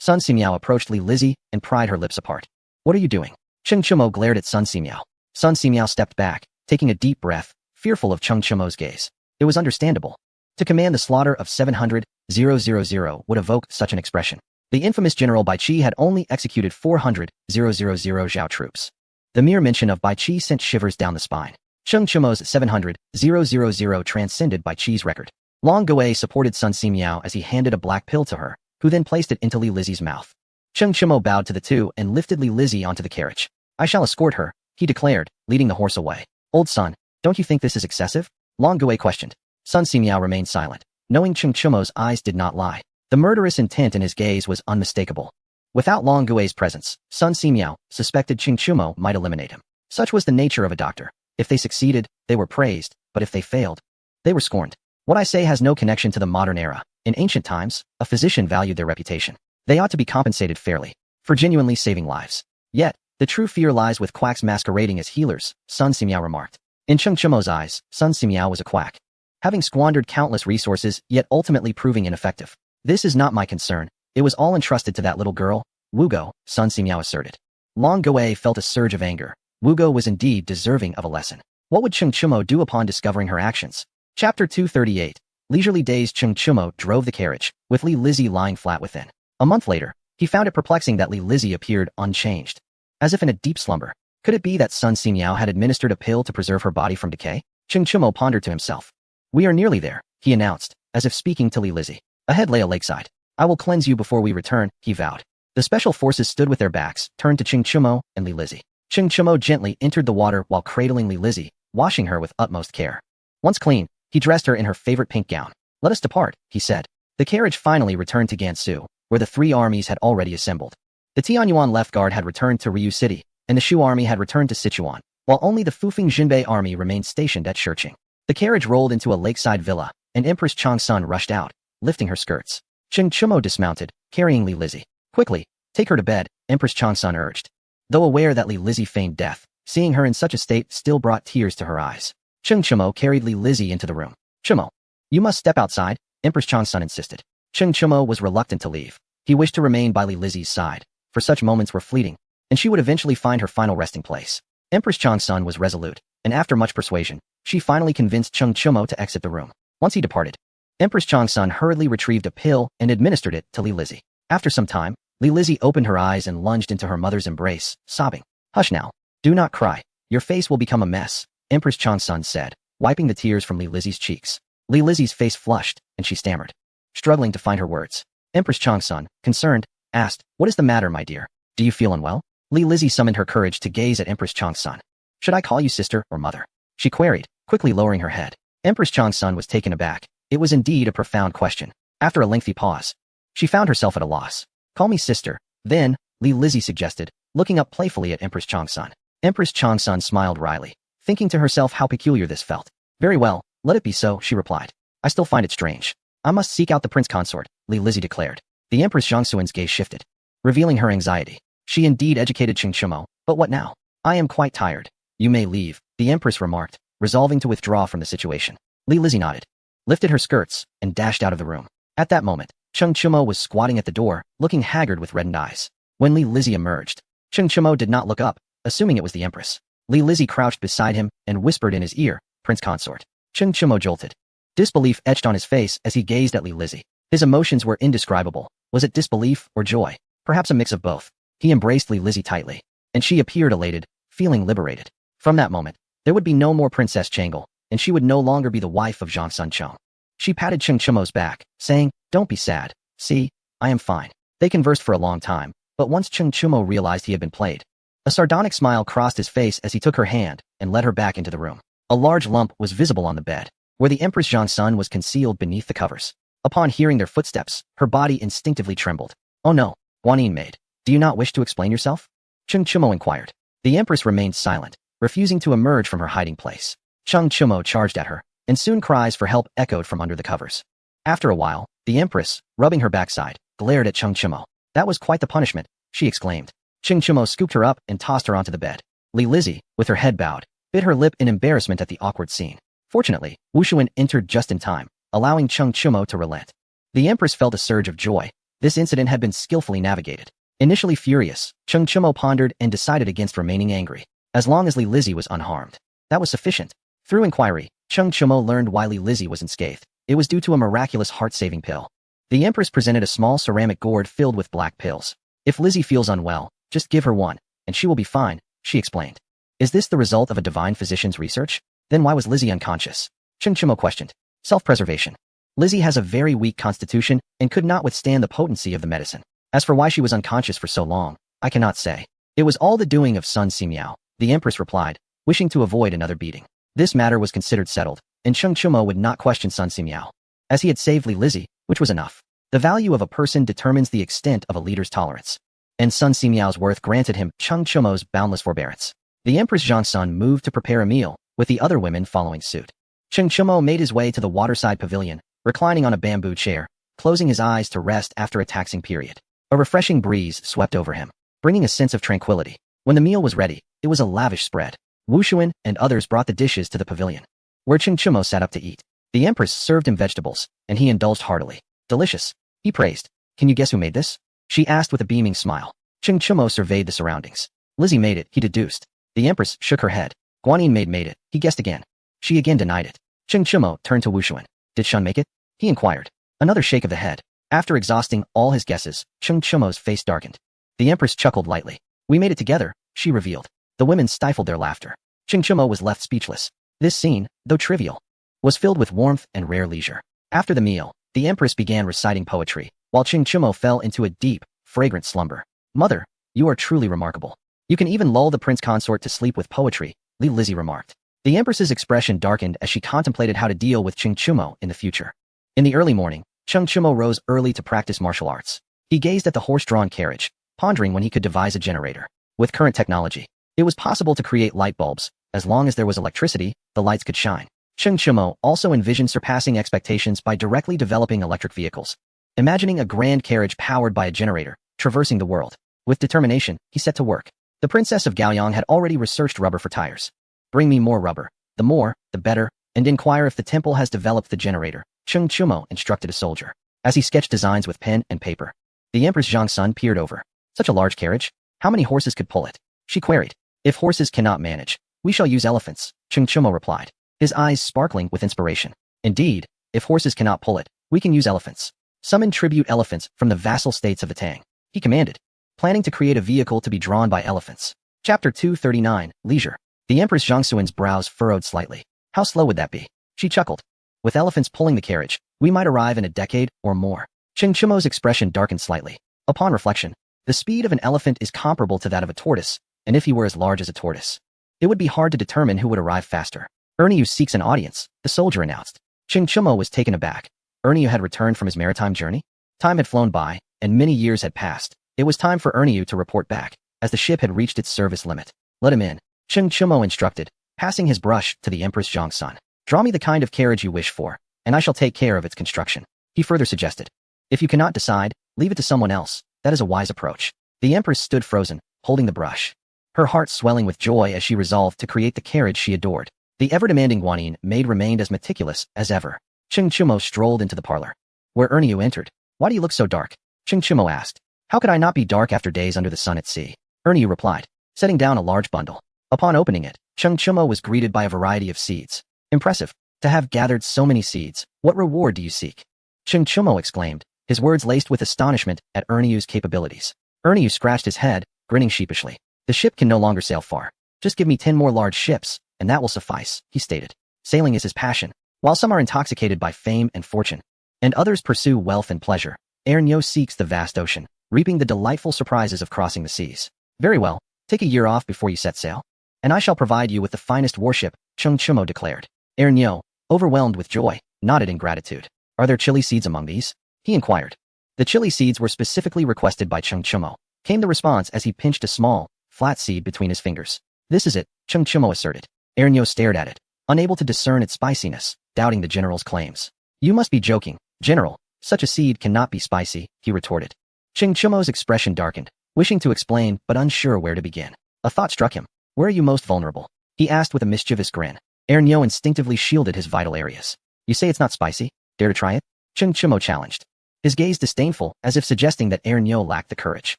Sun Simiao approached Li Lizi and pried her lips apart. What are you doing? Cheng Chumo glared at Sun Simiao. Sun Simiao stepped back, taking a deep breath, fearful of Cheng Chumo's gaze. It was understandable. To command the slaughter of 700,000 would evoke such an expression. The infamous General Bai Qi had only executed 400,000 Zhao troops. The mere mention of Bai Qi sent shivers down the spine. Cheng Chumo's 700,000 transcended Bai Qi's record. Long Gui supported Sun Simiao as he handed a black pill to her, who then placed it into Li Lizi's mouth. Cheng Chumo bowed to the two and lifted Li Lizi onto the carriage. I shall escort her, he declared, leading the horse away. Old son, don't you think this is excessive? Long Gui questioned. Sun Simiao remained silent, knowing Cheng Chumo's eyes did not lie. The murderous intent in his gaze was unmistakable. Without Long Gui's presence, Sun Simiao suspected Cheng Chumo might eliminate him. Such was the nature of a doctor. If they succeeded, they were praised, but if they failed, they were scorned. What I say has no connection to the modern era. In ancient times, a physician valued their reputation. They ought to be compensated fairly for genuinely saving lives. Yet, the true fear lies with quacks masquerading as healers, Sun Simiao remarked. In Cheng Chumo's eyes, Sun Simiao was a quack, having squandered countless resources yet ultimately proving ineffective. This is not my concern. It was all entrusted to that little girl, Wugo, Sun Simiao asserted. Long Gui felt a surge of anger. Wugo was indeed deserving of a lesson. What would Cheng Chumo do upon discovering her actions? Chapter 238. Leisurely days. Cheng Chumo drove the carriage, with Li Lizi lying flat within. A month later, he found it perplexing that Li Lizi appeared unchanged, as if in a deep slumber. Could it be that Sun Simiao had administered a pill to preserve her body from decay? Cheng Chumo pondered to himself. We are nearly there, he announced, as if speaking to Li Lizi. Ahead lay a lakeside. I will cleanse you before we return, he vowed. The special forces stood with their backs, turned to Ching Chumo and Li Lizzie. Ching Chumo gently entered the water while cradling Li Lizzie, washing her with utmost care. Once clean, he dressed her in her favorite pink gown. "Let us depart," he said. The carriage finally returned to Gansu, where the three armies had already assembled. The Tianyuan left guard had returned to Ryu City, and the Shu army had returned to Sichuan, while only the Fufeng Jinbei army remained stationed at Shurqing. The carriage rolled into a lakeside villa, and Empress Changsun rushed out, lifting her skirts. Ching Chumo dismounted, carrying Li Lizzie. "Quickly, take her to bed," Empress Changsun urged. Though aware that Li Lizzie feigned death, seeing her in such a state still brought tears to her eyes. Ching Chumo carried Li Lizzie into the room. "Chumo, you must step outside," Empress Changsun insisted. Ching Chumo was reluctant to leave. He wished to remain by Li Lizzie's side, for such moments were fleeting, and she would eventually find her final resting place. Empress Changsun was resolute, and after much persuasion, she finally convinced Ching Chumo to exit the room. Once he departed, Empress Changsun hurriedly retrieved a pill and administered it to Li Lizzie. After some time, Li Lizzie opened her eyes and lunged into her mother's embrace, sobbing. "Hush now. Do not cry. Your face will become a mess," Empress Changsun said, wiping the tears from Li Lizzie's cheeks. Li Lizzie's face flushed, and she stammered, struggling to find her words. Empress Changsun, concerned, asked, "What is the matter, my dear? Do you feel unwell?" Li Lizzie summoned her courage to gaze at Empress Changsun. "Should I call you sister or mother?" she queried, quickly lowering her head. Empress Changsun was taken aback. It was indeed a profound question. After a lengthy pause, she found herself at a loss. "Call me sister, then," Li Lizzie suggested, looking up playfully at Empress Changsun. Empress Changsun smiled wryly, thinking to herself how peculiar this felt. "Very well, let it be so," she replied. "I still find it strange. I must seek out the prince consort," Li Lizzie declared. The Empress Zhangsuan's gaze shifted, revealing her anxiety. She indeed educated Ching Chumo, but what now? "I am quite tired. You may leave," the Empress remarked, resolving to withdraw from the situation. Li Lizzie nodded, lifted her skirts, and dashed out of the room. At that moment, Ching Chumo was squatting at the door, looking haggard with reddened eyes. When Li Lizzie emerged, Ching Chumo did not look up, assuming it was the Empress. Li Lizzie crouched beside him and whispered in his ear, "Prince Consort." Ching Chumo jolted. Disbelief etched on his face as he gazed at Li Lizzie. His emotions were indescribable. Was it disbelief or joy? Perhaps a mix of both. He embraced Li Lizzie tightly, and she appeared elated, feeling liberated. From that moment, there would be no more Princess Changle, and she would no longer be the wife of Zhang Sun Chong. She patted Ching Chumo's back, saying, "Don't be sad. See, I am fine." They conversed for a long time, but once Ching Chumo realized he had been played, a sardonic smile crossed his face as he took her hand and led her back into the room. A large lump was visible on the bed, where the Empress Zhang Sun was concealed beneath the covers. Upon hearing their footsteps, her body instinctively trembled. "Oh no, Guanyin maid, do you not wish to explain yourself?" Ching Chumo inquired. The Empress remained silent, refusing to emerge from her hiding place. Ching Chumo charged at her, and soon cries for help echoed from under the covers. After a while, the Empress, rubbing her backside, glared at Ching Chumo. "That was quite the punishment," she exclaimed. Ching Chumo scooped her up and tossed her onto the bed. Li Lizzie, with her head bowed, bit her lip in embarrassment at the awkward scene. Fortunately, Wu Shuan entered just in time, allowing Ching Chumo to relent. The Empress felt a surge of joy. This incident had been skillfully navigated. Initially furious, Ching Chumo pondered and decided against remaining angry. As long as Li Lizzie was unharmed, that was sufficient. Through inquiry, Ching Chumo learned why Li Lizzie was unscathed. It was due to a miraculous heart-saving pill. The Empress presented a small ceramic gourd filled with black pills. "If Lizzie feels unwell, just give her one, and she will be fine," she explained. "Is this the result of a divine physician's research? Then why was Lizzie unconscious?" Ching Chumo questioned. "Self-preservation. Lizzie has a very weak constitution and could not withstand the potency of the medicine. As for why she was unconscious for so long, I cannot say. It was all the doing of Sun Simiao," the Empress replied, wishing to avoid another beating. This matter was considered settled, and Ching Chumo would not question Sun Simiao, as he had saved Li Lizzie, which was enough. The value of a person determines the extent of a leader's tolerance, and Sun Simiao's worth granted him Ching Chumo's boundless forbearance. The Empress Zhang Sun moved to prepare a meal, with the other women following suit. Ching Chumo made his way to the waterside pavilion, reclining on a bamboo chair, closing his eyes to rest after a taxing period. A refreshing breeze swept over him, bringing a sense of tranquility. When the meal was ready, it was a lavish spread. Wu Shuan and others brought the dishes to the pavilion, where Ching Chumo sat up to eat. The Empress served him vegetables, and he indulged heartily. "Delicious," he praised. "Can you guess who made this?" she asked with a beaming smile. Ching Chumo surveyed the surroundings. "Lizzie made it," he deduced. The Empress shook her head. "Guanyin maid made it," he guessed again. She again denied it. Ching Chumo turned to Wu Shuan. "Did Shun make it?" he inquired. Another shake of the head. After exhausting all his guesses, Ching Chumo's face darkened. The Empress chuckled lightly. "We made it together," she revealed. The women stifled their laughter. Ching Chumo was left speechless. This scene, though trivial, was filled with warmth and rare leisure. After the meal, the Empress began reciting poetry, while Ching Chumo fell into a deep, fragrant slumber. Mother, you are truly remarkable. You can even lull the prince consort to sleep with poetry, Li Lizzie remarked. The empress's expression darkened as she contemplated how to deal with Cheng Chumo in the future. In the early morning, Cheng Chumo rose early to practice martial arts. He gazed at the horse-drawn carriage, pondering when he could devise a generator. With current technology, it was possible to create light bulbs. As long as there was electricity, the lights could shine. Cheng Chumo also envisioned surpassing expectations by directly developing electric vehicles. Imagining a grand carriage powered by a generator, traversing the world. With determination, he set to work. The princess of Gaoyang had already researched rubber for tires. Bring me more rubber. The more, the better, and inquire if the temple has developed the generator, Cheng Chumo instructed a soldier. As he sketched designs with pen and paper, the Empress Zhang Sun peered over. Such a large carriage? How many horses could pull it? She queried. If horses cannot manage, we shall use elephants, Cheng Chumo replied, his eyes sparkling with inspiration. Indeed, if horses cannot pull it, we can use elephants. Summon tribute elephants from the vassal states of the Tang, he commanded, planning to create a vehicle to be drawn by elephants. Chapter 239, Leisure. The Empress Zhang Sun's brows furrowed slightly. How slow would that be? She chuckled. With elephants pulling the carriage, we might arrive in a decade or more. Cheng Chumo's expression darkened slightly. Upon reflection, the speed of an elephant is comparable to that of a tortoise, and if he were as large as a tortoise, it would be hard to determine who would arrive faster. Ernyu seeks an audience, the soldier announced. Cheng Chumo was taken aback. Ernyu had returned from his maritime journey? Time had flown by, and many years had passed. It was time for Ernyu to report back, as the ship had reached its service limit. Let him in, Cheng Chumo instructed, passing his brush to the Empress Zhang Sun. Draw me the kind of carriage you wish for, and I shall take care of its construction. He further suggested. If you cannot decide, leave it to someone else. That is a wise approach. The Empress stood frozen, holding the brush. Her heart swelling with joy as she resolved to create the carriage she adored. The ever-demanding Guanyin maid remained as meticulous as ever. Cheng Chumo strolled into the parlor, where Ernyu entered. Why do you look so dark? Cheng Chumo asked. How could I not be dark after days under the sun at sea? Ernyu replied, setting down a large bundle. Upon opening it, Cheng Chumo was greeted by a variety of seeds. Impressive. To have gathered so many seeds, what reward do you seek? Cheng Chumo exclaimed, his words laced with astonishment at Ernyu's capabilities. Ernyu scratched his head, grinning sheepishly. The ship can no longer sail far. Just give me 10 more large ships, and that will suffice, he stated. Sailing is his passion. While some are intoxicated by fame and fortune, and others pursue wealth and pleasure, Ernyu seeks the vast ocean, reaping the delightful surprises of crossing the seas. Very well, take a year off before you set sail, and I shall provide you with the finest warship, Cheng Chumo declared. Ernyu, overwhelmed with joy, nodded in gratitude. Are there chili seeds among these? He inquired. The chili seeds were specifically requested by Cheng Chumo, came the response as he pinched a small, flat seed between his fingers. This is it, Cheng Chumo asserted. Ernyu stared at it, unable to discern its spiciness, doubting the general's claims. You must be joking, General. Such a seed cannot be spicy, he retorted. Cheng Chumo's expression darkened, wishing to explain but unsure where to begin. A thought struck him. Where are you most vulnerable? He asked with a mischievous grin. Ernyu instinctively shielded his vital areas. You say it's not spicy? Dare to try it? Cheng Chumo challenged, his gaze disdainful, as if suggesting that Ernyu lacked the courage.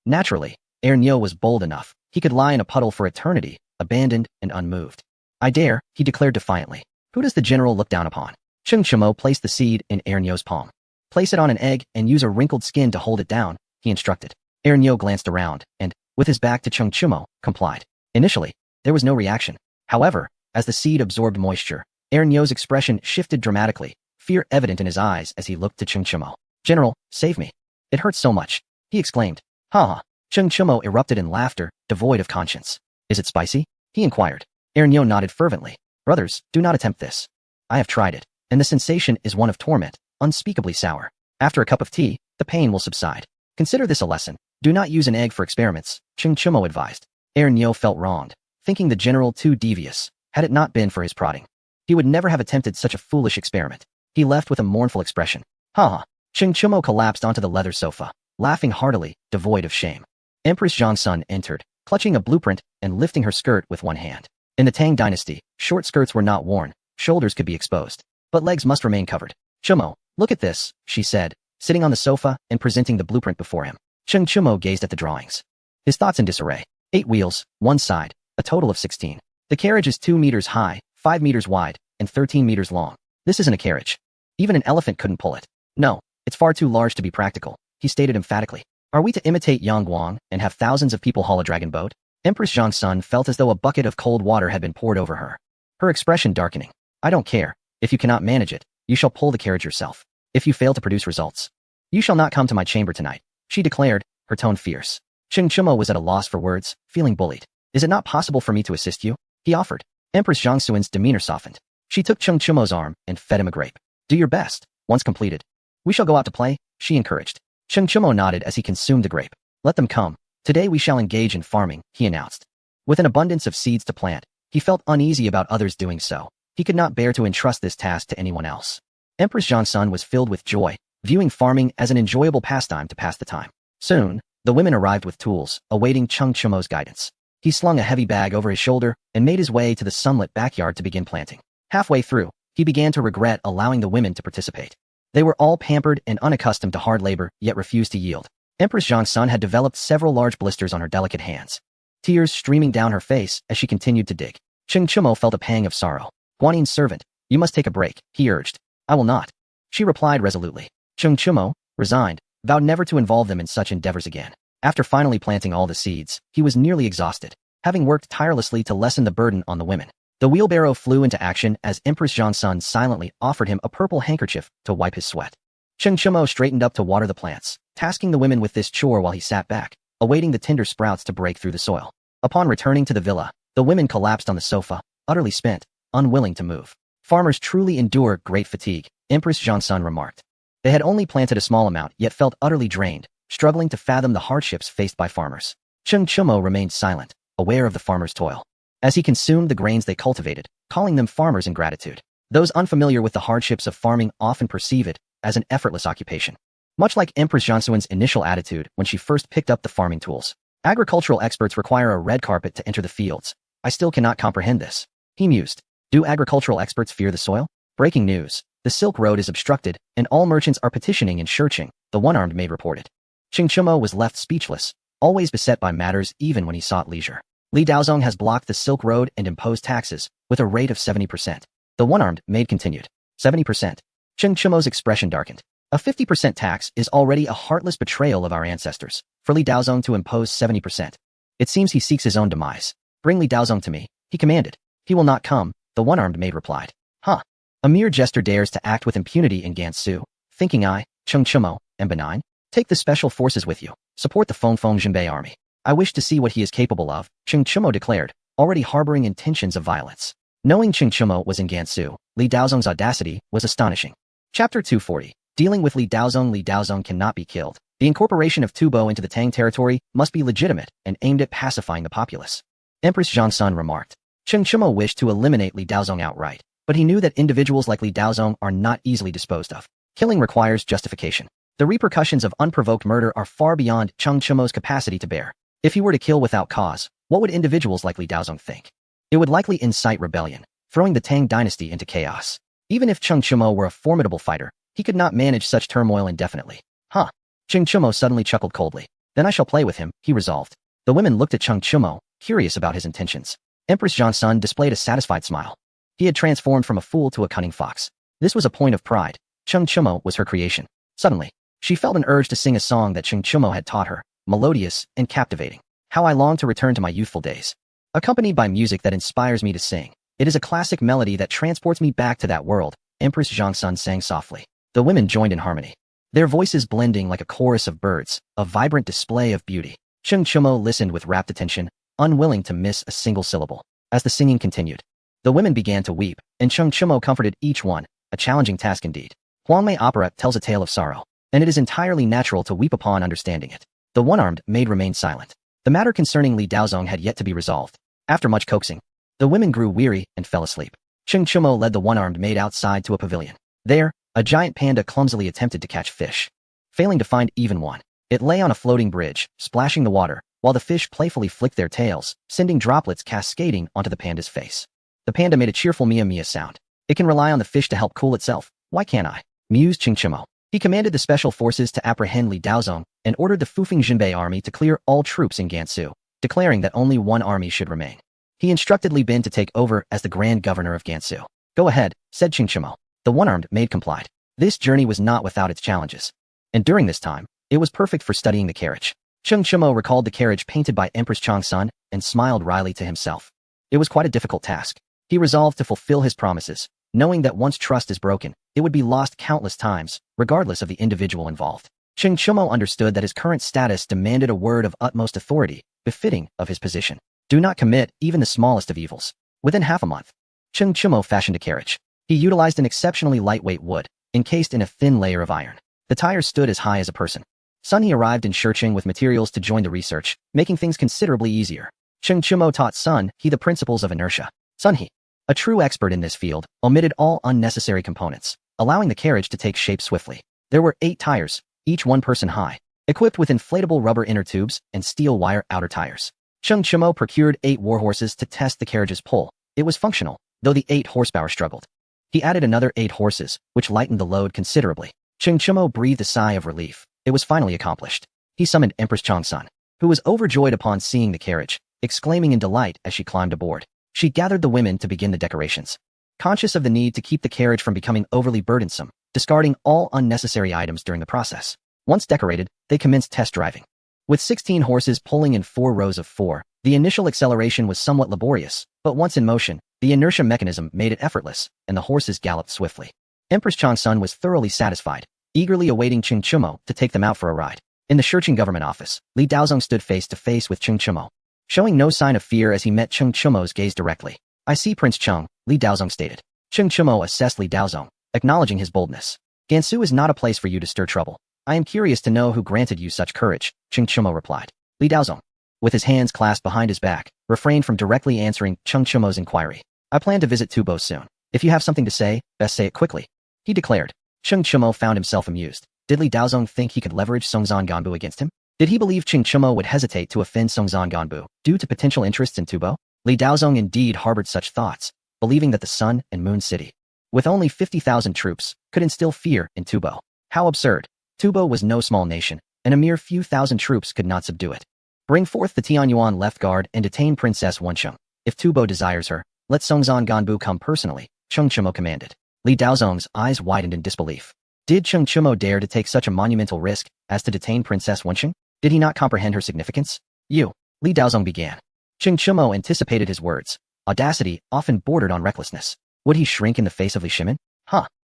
Naturally, Ernyu was bold enough. He could lie in a puddle for eternity, abandoned and unmoved. I dare, he declared defiantly. Who does the general look down upon? Cheng Chumo placed the seed in Ernyu's palm. Place it on an egg and use a wrinkled skin to hold it down, he instructed. Ernyu glanced around and, with his back to Cheng Chumo, complied. Initially, there was no reaction. However, as the seed absorbed moisture, Ernyu's expression shifted dramatically, fear evident in his eyes as he looked to Cheng Chumo. General, save me. It hurts so much, he exclaimed. Ha ha. Cheng Chumo erupted in laughter, devoid of conscience. Is it spicy? He inquired. Ernyu nodded fervently. Brothers, do not attempt this. I have tried it, and the sensation is one of torment, unspeakably sour. After a cup of tea, the pain will subside. Consider this a lesson. Do not use an egg for experiments, Cheng Chumo advised. Ernyu felt wronged, thinking the general too devious. Had it not been for his prodding, he would never have attempted such a foolish experiment. He left with a mournful expression. Ha ha. Cheng Chumo collapsed onto the leather sofa, laughing heartily, devoid of shame. Empress Zhang Sun entered, clutching a blueprint and lifting her skirt with one hand. In the Tang dynasty, short skirts were not worn, shoulders could be exposed, but legs must remain covered. Chumo, look at this, she said, sitting on the sofa and presenting the blueprint before him. Cheng Chumo gazed at the drawings, his thoughts in disarray. 8 wheels, one side, a total of 16. The carriage is 2 meters high, 5 meters wide, and 13 meters long. This isn't a carriage. Even an elephant couldn't pull it. No, it's far too large to be practical, he stated emphatically. Are we to imitate Yang Guang and have thousands of people haul a dragon boat? Empress Zhang Sun felt as though a bucket of cold water had been poured over her, her expression darkening. I don't care. If you cannot manage it, you shall pull the carriage yourself. If you fail to produce results, you shall not come to my chamber tonight, she declared, her tone fierce. Cheng Chumo was at a loss for words, feeling bullied. Is it not possible for me to assist you? He offered. Empress Zhang Xuan's demeanor softened. She took Cheng Chumo's arm and fed him a grape. Do your best. Once completed, we shall go out to play, she encouraged. Cheng Chumo nodded as he consumed the grape. Let them come. Today we shall engage in farming, he announced. With an abundance of seeds to plant, he felt uneasy about others doing so. He could not bear to entrust this task to anyone else. Empress Zhang Sun was filled with joy, viewing farming as an enjoyable pastime to pass the time. Soon, the women arrived with tools, awaiting Cheng Chumo's guidance. He slung a heavy bag over his shoulder and made his way to the sunlit backyard to begin planting. Halfway through, he began to regret allowing the women to participate. They were all pampered and unaccustomed to hard labor, yet refused to yield. Empress Zhang Sun had developed several large blisters on her delicate hands, tears streaming down her face as she continued to dig. Cheng Chumo felt a pang of sorrow. Guanin's servant, you must take a break, he urged. I will not. She replied resolutely. Cheng Chumo, resigned, vowed never to involve them in such endeavors again. After finally planting all the seeds, he was nearly exhausted, having worked tirelessly to lessen the burden on the women. The wheelbarrow flew into action as Empress Zhang Sun silently offered him a purple handkerchief to wipe his sweat. Cheng Chumo straightened up to water the plants, tasking the women with this chore while he sat back, awaiting the tender sprouts to break through the soil. Upon returning to the villa, the women collapsed on the sofa, utterly spent, unwilling to move. Farmers truly endure great fatigue, Empress Zhang Sun remarked. They had only planted a small amount yet felt utterly drained, struggling to fathom the hardships faced by farmers. Cheng Chumo remained silent, aware of the farmers' toil, as he consumed the grains they cultivated, calling them farmers in gratitude. Those unfamiliar with the hardships of farming often perceive it as an effortless occupation. Much like Empress Zhang Xuan's initial attitude when she first picked up the farming tools. Agricultural experts require a red carpet to enter the fields. I still cannot comprehend this. He mused. Do agricultural experts fear the soil? Breaking news. The Silk Road is obstructed, and all merchants are petitioning in Shurqing, the one-armed maid reported. Cheng Chumo was left speechless, always beset by matters even when he sought leisure. Li Daozong has blocked the Silk Road and imposed taxes, with a rate of 70%. The one-armed maid continued. 70%. Cheng Chumo's expression darkened. A 50% tax is already a heartless betrayal of our ancestors. For Li Daozong to impose 70%. It seems he seeks his own demise. Bring Li Daozong to me, he commanded. He will not come, the one-armed maid replied. Huh. A mere jester dares to act with impunity in Gansu, thinking I, Cheng Chumo, am benign? Take the special forces with you. Support the Fengfeng Jinbei army. I wish to see what he is capable of, Cheng Chumo declared, already harboring intentions of violence. Knowing Cheng Chumo was in Gansu, Li Daozong's audacity was astonishing. Chapter 240. Dealing with Li Daozong cannot be killed. The incorporation of Tubo into the Tang territory must be legitimate and aimed at pacifying the populace. Empress Zhang Sun remarked. Cheng Chumo wished to eliminate Li Daozong outright, but he knew that individuals like Li Daozong are not easily disposed of. Killing requires justification. The repercussions of unprovoked murder are far beyond Cheng Chumo's capacity to bear. If he were to kill without cause, what would individuals like Li Daozong think? It would likely incite rebellion, throwing the Tang dynasty into chaos. Even if Cheng Chumo were a formidable fighter, he could not manage such turmoil indefinitely. Huh. Cheng Chumo suddenly chuckled coldly. Then I shall play with him, he resolved. The women looked at Cheng Chumo, curious about his intentions. Empress Zhang Sun displayed a satisfied smile. He had transformed from a fool to a cunning fox. This was a point of pride. Cheng Chumo was her creation. Suddenly, she felt an urge to sing a song that Cheng Chumo had taught her, melodious and captivating. How I long to return to my youthful days. Accompanied by music that inspires me to sing. It is a classic melody that transports me back to that world, Empress Zhang Sun sang softly. The women joined in harmony, their voices blending like a chorus of birds, a vibrant display of beauty. Cheng Chumo listened with rapt attention, unwilling to miss a single syllable. As the singing continued, the women began to weep, and Cheng Chumo comforted each one, a challenging task indeed. Huangmei opera tells a tale of sorrow, and it is entirely natural to weep upon understanding it. The one-armed maid remained silent. The matter concerning Li Daozong had yet to be resolved. After much coaxing, the women grew weary and fell asleep. Cheng Chumo led the one-armed maid outside to a pavilion. There, a giant panda clumsily attempted to catch fish. Failing to find even one, it lay on a floating bridge, splashing the water, while the fish playfully flicked their tails, sending droplets cascading onto the panda's face. The panda made a cheerful mia sound. It can rely on the fish to help cool itself. Why can't I? Mused Cheng Chumo. He commanded the special forces to apprehend Li Daozong and ordered the Fufeng Jinbei army to clear all troops in Gansu, declaring that only one army should remain. He instructed Li Bin to take over as the Grand Governor of Gansu. Go ahead, said Cheng Chumo. The one-armed maid complied. This journey was not without its challenges. And during this time, it was perfect for studying the carriage. Cheng Chumo recalled the carriage painted by Empress Chang Sun and smiled wryly to himself. It was quite a difficult task. He resolved to fulfill his promises, knowing that once trust is broken, it would be lost countless times, regardless of the individual involved. Cheng Chumo understood that his current status demanded a word of utmost authority, befitting of his position. Do not commit even the smallest of evils. Within half a month, Cheng Chumo fashioned a carriage. He utilized an exceptionally lightweight wood, encased in a thin layer of iron. The tires stood as high as a person. Sun He arrived in Shurcheng with materials to join the research, making things considerably easier. Cheng Chumo taught Sun He the principles of inertia. Sun He, a true expert in this field, omitted all unnecessary components, allowing the carriage to take shape swiftly. There were 8 tires, each 1 person high, equipped with inflatable rubber inner tubes and steel wire outer tires. Cheng Chumo procured 8 warhorses to test the carriage's pull. It was functional, though the 8 horsepower struggled. He added another 8 horses, which lightened the load considerably. Cheng Chumo breathed a sigh of relief. It was finally accomplished. He summoned Empress Changsun, who was overjoyed upon seeing the carriage, exclaiming in delight as she climbed aboard. She gathered the women to begin the decorations. Conscious of the need to keep the carriage from becoming overly burdensome, discarding all unnecessary items during the process. Once decorated, they commenced test driving. With 16 horses pulling in 4 rows of 4, the initial acceleration was somewhat laborious, but once in motion, the inertia mechanism made it effortless, and the horses galloped swiftly. Empress Changsun was thoroughly satisfied, eagerly awaiting Cheng Chumo to take them out for a ride. In the Shurcheng government office, Li Daozong stood face to face with Cheng Chumo, showing no sign of fear as he met Cheng Chumo's gaze directly. I see Prince Cheng, Li Daozong stated. Cheng Chumo assessed Li Daozong, acknowledging his boldness. Gansu is not a place for you to stir trouble. I am curious to know who granted you such courage, Cheng Chumo replied. Li Daozong, with his hands clasped behind his back, refrained from directly answering Cheng Chumo's inquiry. I plan to visit Tubo soon. If you have something to say, best say it quickly, he declared. Cheng Chumo found himself amused. Did Li Daozong think he could leverage Songzhan Ganbu against him? Did he believe Cheng Chumo would hesitate to offend Songzhan Ganbu due to potential interests in Tubo? Li Daozong indeed harbored such thoughts, believing that the Sun and Moon City, with only 50,000 troops, could instill fear in Tubo. How absurd. Tubo was no small nation, and a mere few thousand troops could not subdue it. Bring forth the Tianyuan left guard and detain Princess Wencheng. If Tubo desires her, let Songzhan Ganbu come personally, Cheng Chumo commanded. Li Daozong's eyes widened in disbelief. Did Cheng Chumo dare to take such a monumental risk as to detain Princess Wencheng? Did he not comprehend her significance? You, Li Daozong began. Cheng Chumo anticipated his words. Audacity often bordered on recklessness. Would he shrink in the face of Li Shimin?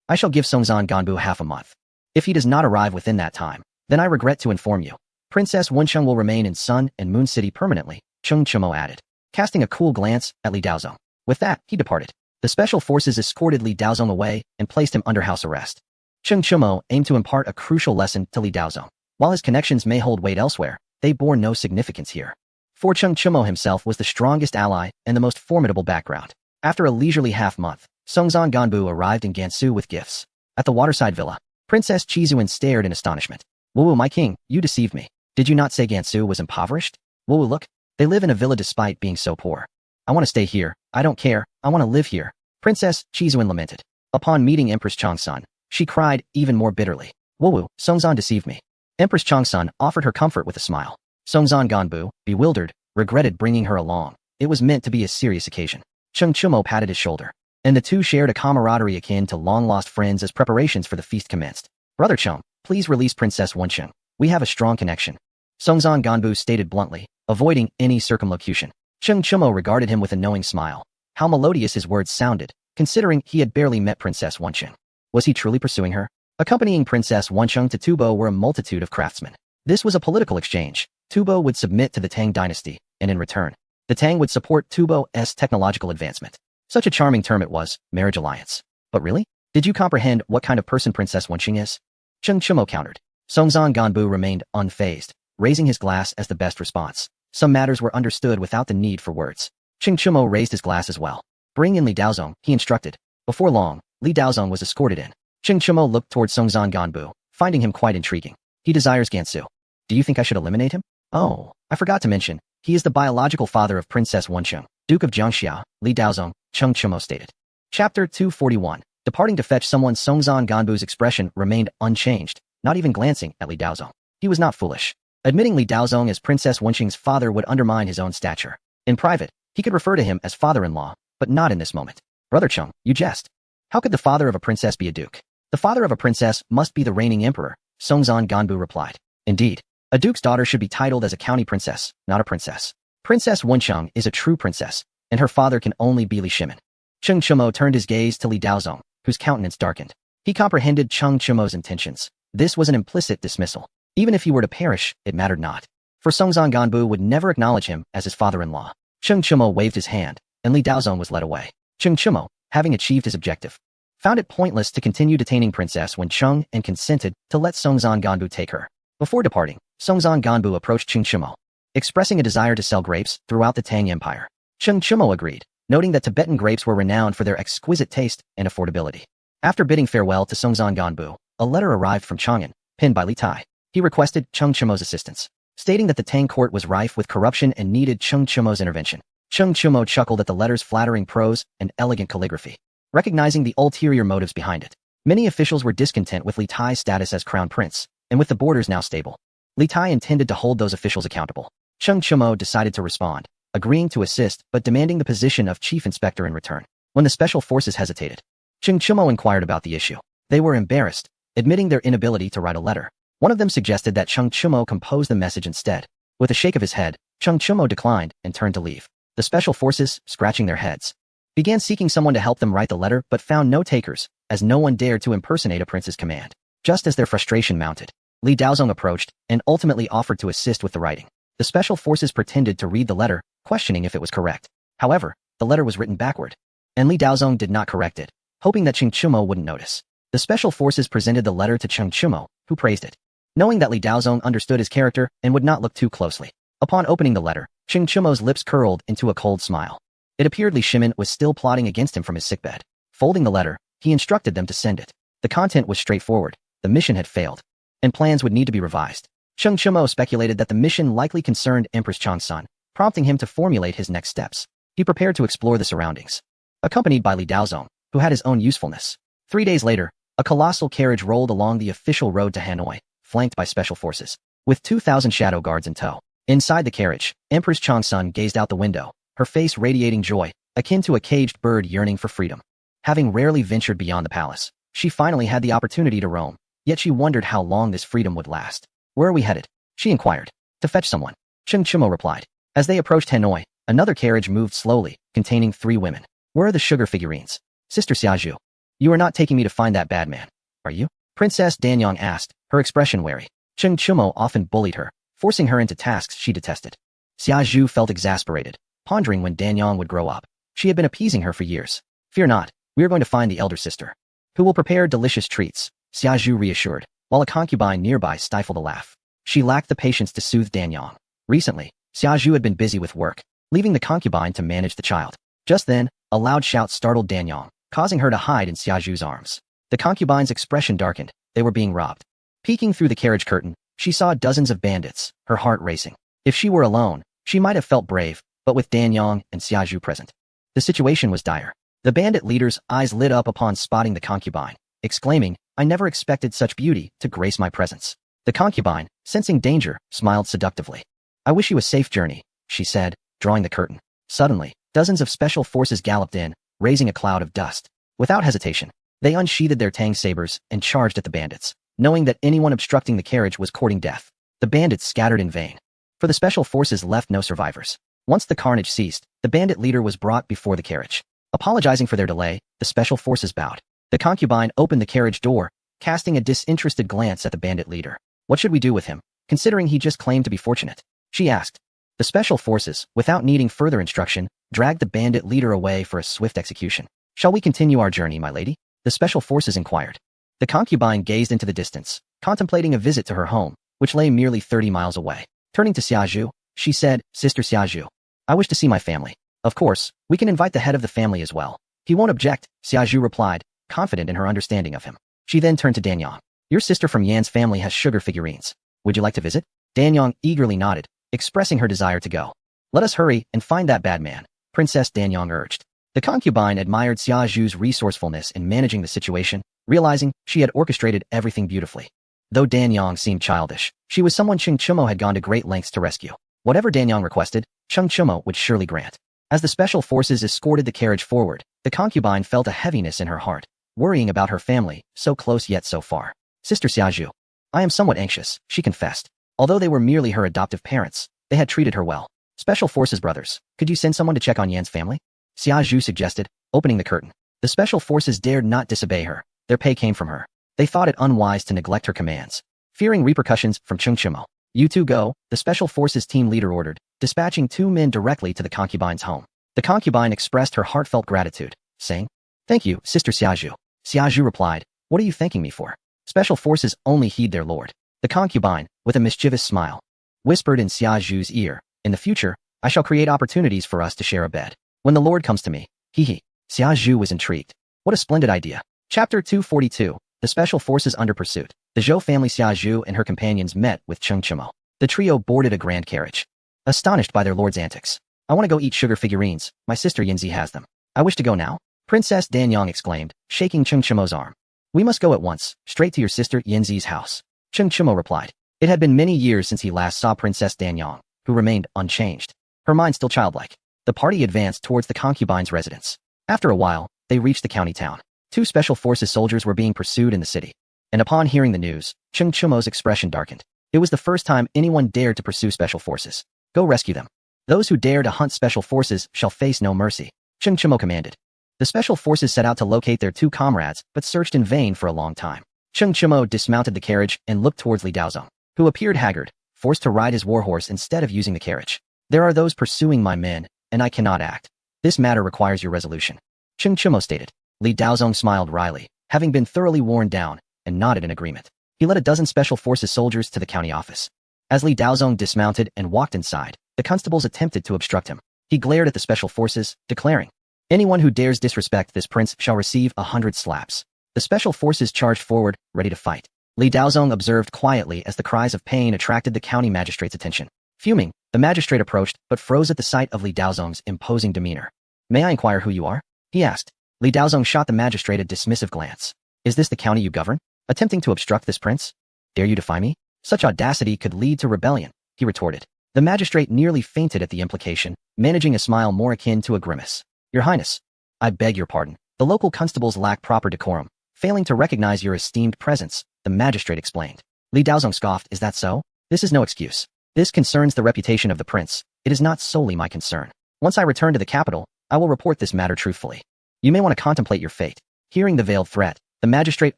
I shall give Songzhan Ganbu half a month. If he does not arrive within that time, then I regret to inform you. Princess Wencheng will remain in Sun and Moon City permanently, Cheng Chumo added, casting a cool glance at Li Daozong. With that, he departed. The special forces escorted Li Daozong away and placed him under house arrest. Cheng Chumo aimed to impart a crucial lesson to Li Daozong. While his connections may hold weight elsewhere, they bore no significance here. For Cheng Chumo himself was the strongest ally and the most formidable background. After a leisurely half-month, Songzhan Ganbu arrived in Gansu with gifts. At the waterside villa, Princess Chizuan stared in astonishment. Wu, my king, you deceived me. Did you not say Gansu was impoverished? Wu, look. They live in a villa despite being so poor. I want to stay here. I don't care. I want to live here. Princess Chizuan lamented. Upon meeting Empress Changsun, she cried even more bitterly. Wu, Songzhan deceived me. Empress Changsun offered her comfort with a smile. Songzhan Ganbu, bewildered, regretted bringing her along. It was meant to be a serious occasion. Cheng Chumo patted his shoulder, and the two shared a camaraderie akin to long-lost friends as preparations for the feast commenced. Brother Cheng, please release Princess Wencheng. We have a strong connection. Songzhan Ganbu stated bluntly, avoiding any circumlocution. Cheng Chumo regarded him with a knowing smile. How melodious his words sounded, considering he had barely met Princess Wencheng. Was he truly pursuing her? Accompanying Princess Wencheng to Tubo were a multitude of craftsmen. This was a political exchange. Tubo would submit to the Tang dynasty, and in return, the Tang would support Tubo's technological advancement. Such a charming term it was, marriage alliance. But really? Did you comprehend what kind of person Princess Wencheng is? Cheng Chumo countered. Songzhan Ganbu remained unfazed, raising his glass as the best response. Some matters were understood without the need for words. Cheng Chumo raised his glass as well. Bring in Li Daozong, he instructed. Before long, Li Daozong was escorted in. Cheng Chumo looked toward Songzhan Ganbu, finding him quite intriguing. He desires Gansu. Do you think I should eliminate him? Oh, I forgot to mention, he is the biological father of Princess Wencheng, Duke of Jiangxia, Li Daozong, Cheng Chumo stated. Chapter 241. Departing to fetch someone. Songzhan Ganbu's expression remained unchanged, not even glancing at Li Daozong. He was not foolish. Admitting Li Daozong as Princess Wencheng's father would undermine his own stature. In private, he could refer to him as father-in-law, but not in this moment. Brother Cheng, you jest. How could the father of a princess be a duke? The father of a princess must be the reigning emperor, Songzhan Ganbu replied. Indeed, a duke's daughter should be titled as a county princess, not a princess. Princess Wencheng is a true princess, and her father can only be Li Shimin. Cheng Chumo turned his gaze to Li Daozong, whose countenance darkened. He comprehended Cheng Chumo's intentions. This was an implicit dismissal. Even if he were to perish, it mattered not. For Songzhan Ganbu would never acknowledge him as his father-in-law. Cheng Chumo waved his hand, and Li Daozong was led away. Cheng Chumo, having achieved his objective, found it pointless to continue detaining Princess Wen Cheng and consented to let Songzhan Ganbu take her. Before departing, Songzhan Ganbu approached Cheng Chumo, expressing a desire to sell grapes throughout the Tang Empire. Cheng Chumo agreed, noting that Tibetan grapes were renowned for their exquisite taste and affordability. After bidding farewell to Songzhan Ganbu, a letter arrived from Chang'an, penned by Li Tai. He requested Cheng Chumo's assistance, stating that the Tang court was rife with corruption and needed Cheng Chumo's intervention. Cheng Chumo chuckled at the letter's flattering prose and elegant calligraphy, recognizing the ulterior motives behind it. Many officials were discontent with Li Tai's status as crown prince, and with the borders now stable, Li Tai intended to hold those officials accountable. Cheng Chumo decided to respond, agreeing to assist but demanding the position of chief inspector in return. When the special forces hesitated, Cheng Chumo inquired about the issue. They were embarrassed, admitting their inability to write a letter. One of them suggested that Cheng Chumo compose the message instead. With a shake of his head, Cheng Chumo declined and turned to leave. The special forces, scratching their heads, began seeking someone to help them write the letter but found no takers, as no one dared to impersonate a prince's command. Just as their frustration mounted, Li Daozong approached and ultimately offered to assist with the writing. The special forces pretended to read the letter, questioning if it was correct. However, the letter was written backward, and Li Daozong did not correct it, hoping that Cheng Chumo wouldn't notice. The special forces presented the letter to Cheng Chumo, who praised it, knowing that Li Daozong understood his character and would not look too closely. Upon opening the letter, Cheng Chumo's lips curled into a cold smile. It appeared Li Shimin was still plotting against him from his sickbed. Folding the letter, he instructed them to send it. The content was straightforward. The mission had failed, and plans would need to be revised. Cheng Chumo speculated that the mission likely concerned Empress Changsun, prompting him to formulate his next steps. He prepared to explore the surroundings, accompanied by Li Daozong, who had his own usefulness. 3 days later, a colossal carriage rolled along the official road to Hanoi, flanked by special forces, with 2,000 shadow guards in tow. Inside the carriage, Empress Changsun gazed out the window, her face radiating joy, akin to a caged bird yearning for freedom. Having rarely ventured beyond the palace, she finally had the opportunity to roam, yet she wondered how long this freedom would last. Where are we headed? She inquired. To fetch someone. Cheng Chumo replied. As they approached Hanoi, another carriage moved slowly, containing 3 women. Where are the sugar figurines? Sister Xiaozhu. You are not taking me to find that bad man, are you? Princess Danyang asked, her expression wary. Cheng Chumo often bullied her, forcing her into tasks she detested. Xiaozhu felt exasperated, pondering when Danyang would grow up. She had been appeasing her for years. Fear not, we are going to find the elder sister, who will prepare delicious treats, Xiaozhu reassured, while a concubine nearby stifled a laugh. She lacked the patience to soothe Danyang. Recently, Xiaozhu had been busy with work, leaving the concubine to manage the child. Just then, a loud shout startled Danyang, causing her to hide in Xiaozhu's arms. The concubine's expression darkened. They were being robbed. Peeking through the carriage curtain, she saw dozens of bandits, her heart racing. If she were alone, she might have felt brave, but with Danyang and Xiaozhu present, the situation was dire. The bandit leader's eyes lit up upon spotting the concubine, exclaiming, I never expected such beauty to grace my presence. The concubine, sensing danger, smiled seductively. I wish you a safe journey, she said, drawing the curtain. Suddenly, dozens of special forces galloped in, raising a cloud of dust. Without hesitation, they unsheathed their tang sabers and charged at the bandits, knowing that anyone obstructing the carriage was courting death. The bandits scattered in vain, for the special forces left no survivors. Once the carnage ceased, the bandit leader was brought before the carriage. Apologizing for their delay, the special forces bowed. The concubine opened the carriage door, casting a disinterested glance at the bandit leader. What should we do with him, considering he just claimed to be fortunate? She asked. The special forces, without needing further instruction, dragged the bandit leader away for a swift execution. Shall we continue our journey, my lady? The special forces inquired. The concubine gazed into the distance, contemplating a visit to her home, which lay merely 30 miles away. Turning to Xiaozhu, she said, Sister Xiaozhu, I wish to see my family. Of course, we can invite the head of the family as well. He won't object, Xiaozhu replied, confident in her understanding of him. She then turned to Danyang. Your sister from Yan's family has sugar figurines. Would you like to visit? Danyang eagerly nodded, expressing her desire to go. Let us hurry and find that bad man, Princess Danyang urged. The concubine admired Xiaozhu's resourcefulness in managing the situation, realizing she had orchestrated everything beautifully. Though Danyang seemed childish, she was someone Cheng Chumo had gone to great lengths to rescue. Whatever Danyang requested, Cheng Chumo would surely grant. As the special forces escorted the carriage forward, the concubine felt a heaviness in her heart, worrying about her family, so close yet so far. Sister Xiaozhu, I am somewhat anxious, she confessed. Although they were merely her adoptive parents, they had treated her well. Special forces brothers, could you send someone to check on Yan's family? Xiaozhu suggested, opening the curtain. The special forces dared not disobey her. Their pay came from her. They thought it unwise to neglect her commands. Fearing repercussions from Cheng Chimo, "You two go," the Special Forces team leader ordered, dispatching 2 men directly to the concubine's home. The concubine expressed her heartfelt gratitude, saying, "Thank you, Sister Xiaozhu." Xiaozhu replied, "What are you thanking me for? Special Forces only heed their lord." The concubine, with a mischievous smile, whispered in Xiaozhu's ear, "In the future, I shall create opportunities for us to share a bed. When the Lord comes to me, he. Xiaozhu was intrigued. What a splendid idea. Chapter 242, The Special Forces Under Pursuit. The Zhou family. Xiaozhu and her companions met with Cheng Chimo. The trio boarded a grand carriage, astonished by their lord's antics. "I want to go eat sugar figurines. My sister Yinzi has them. I wish to go now," Princess Danyang exclaimed, shaking Cheng Chimo's arm. "We must go at once, straight to your sister Yinzi's house," Cheng Chimo replied. It had been many years since he last saw Princess Danyang, who remained unchanged, her mind still childlike. The party advanced towards the concubine's residence. After a while, they reached the county town. 2 Special Forces soldiers were being pursued in the city. And upon hearing the news, Cheng Chimo's expression darkened. It was the first time anyone dared to pursue Special Forces. "Go rescue them. Those who dare to hunt Special Forces shall face no mercy," Cheng Chimo commanded. The Special Forces set out to locate their 2 comrades, but searched in vain for a long time. Cheng Chimo dismounted the carriage and looked towards Li Daozong, who appeared haggard, forced to ride his warhorse instead of using the carriage. "There are those pursuing my men, and I cannot act. This matter requires your resolution," Cheng Chimo stated. Li Daozong smiled wryly, having been thoroughly worn down, and nodded in agreement. He led a dozen Special Forces soldiers to the county office. As Li Daozong dismounted and walked inside, the constables attempted to obstruct him. He glared at the Special Forces, declaring, "Anyone who dares disrespect this prince shall receive 100 slaps." The Special Forces charged forward, ready to fight. Li Daozong observed quietly as the cries of pain attracted the county magistrate's attention. Fuming, the magistrate approached but froze at the sight of Li Daozong's imposing demeanor. "May I inquire who you are?" he asked. Li Daozong shot the magistrate a dismissive glance. "Is this the county you govern? Attempting to obstruct this prince? Dare you defy me? Such audacity could lead to rebellion," he retorted. The magistrate nearly fainted at the implication, managing a smile more akin to a grimace. "Your Highness, I beg your pardon. The local constables lack proper decorum, failing to recognize your esteemed presence," the magistrate explained. Li Daozong scoffed. "Is that so? This is no excuse. This concerns the reputation of the prince. It is not solely my concern. Once I return to the capital, I will report this matter truthfully. You may want to contemplate your fate." Hearing the veiled threat, the magistrate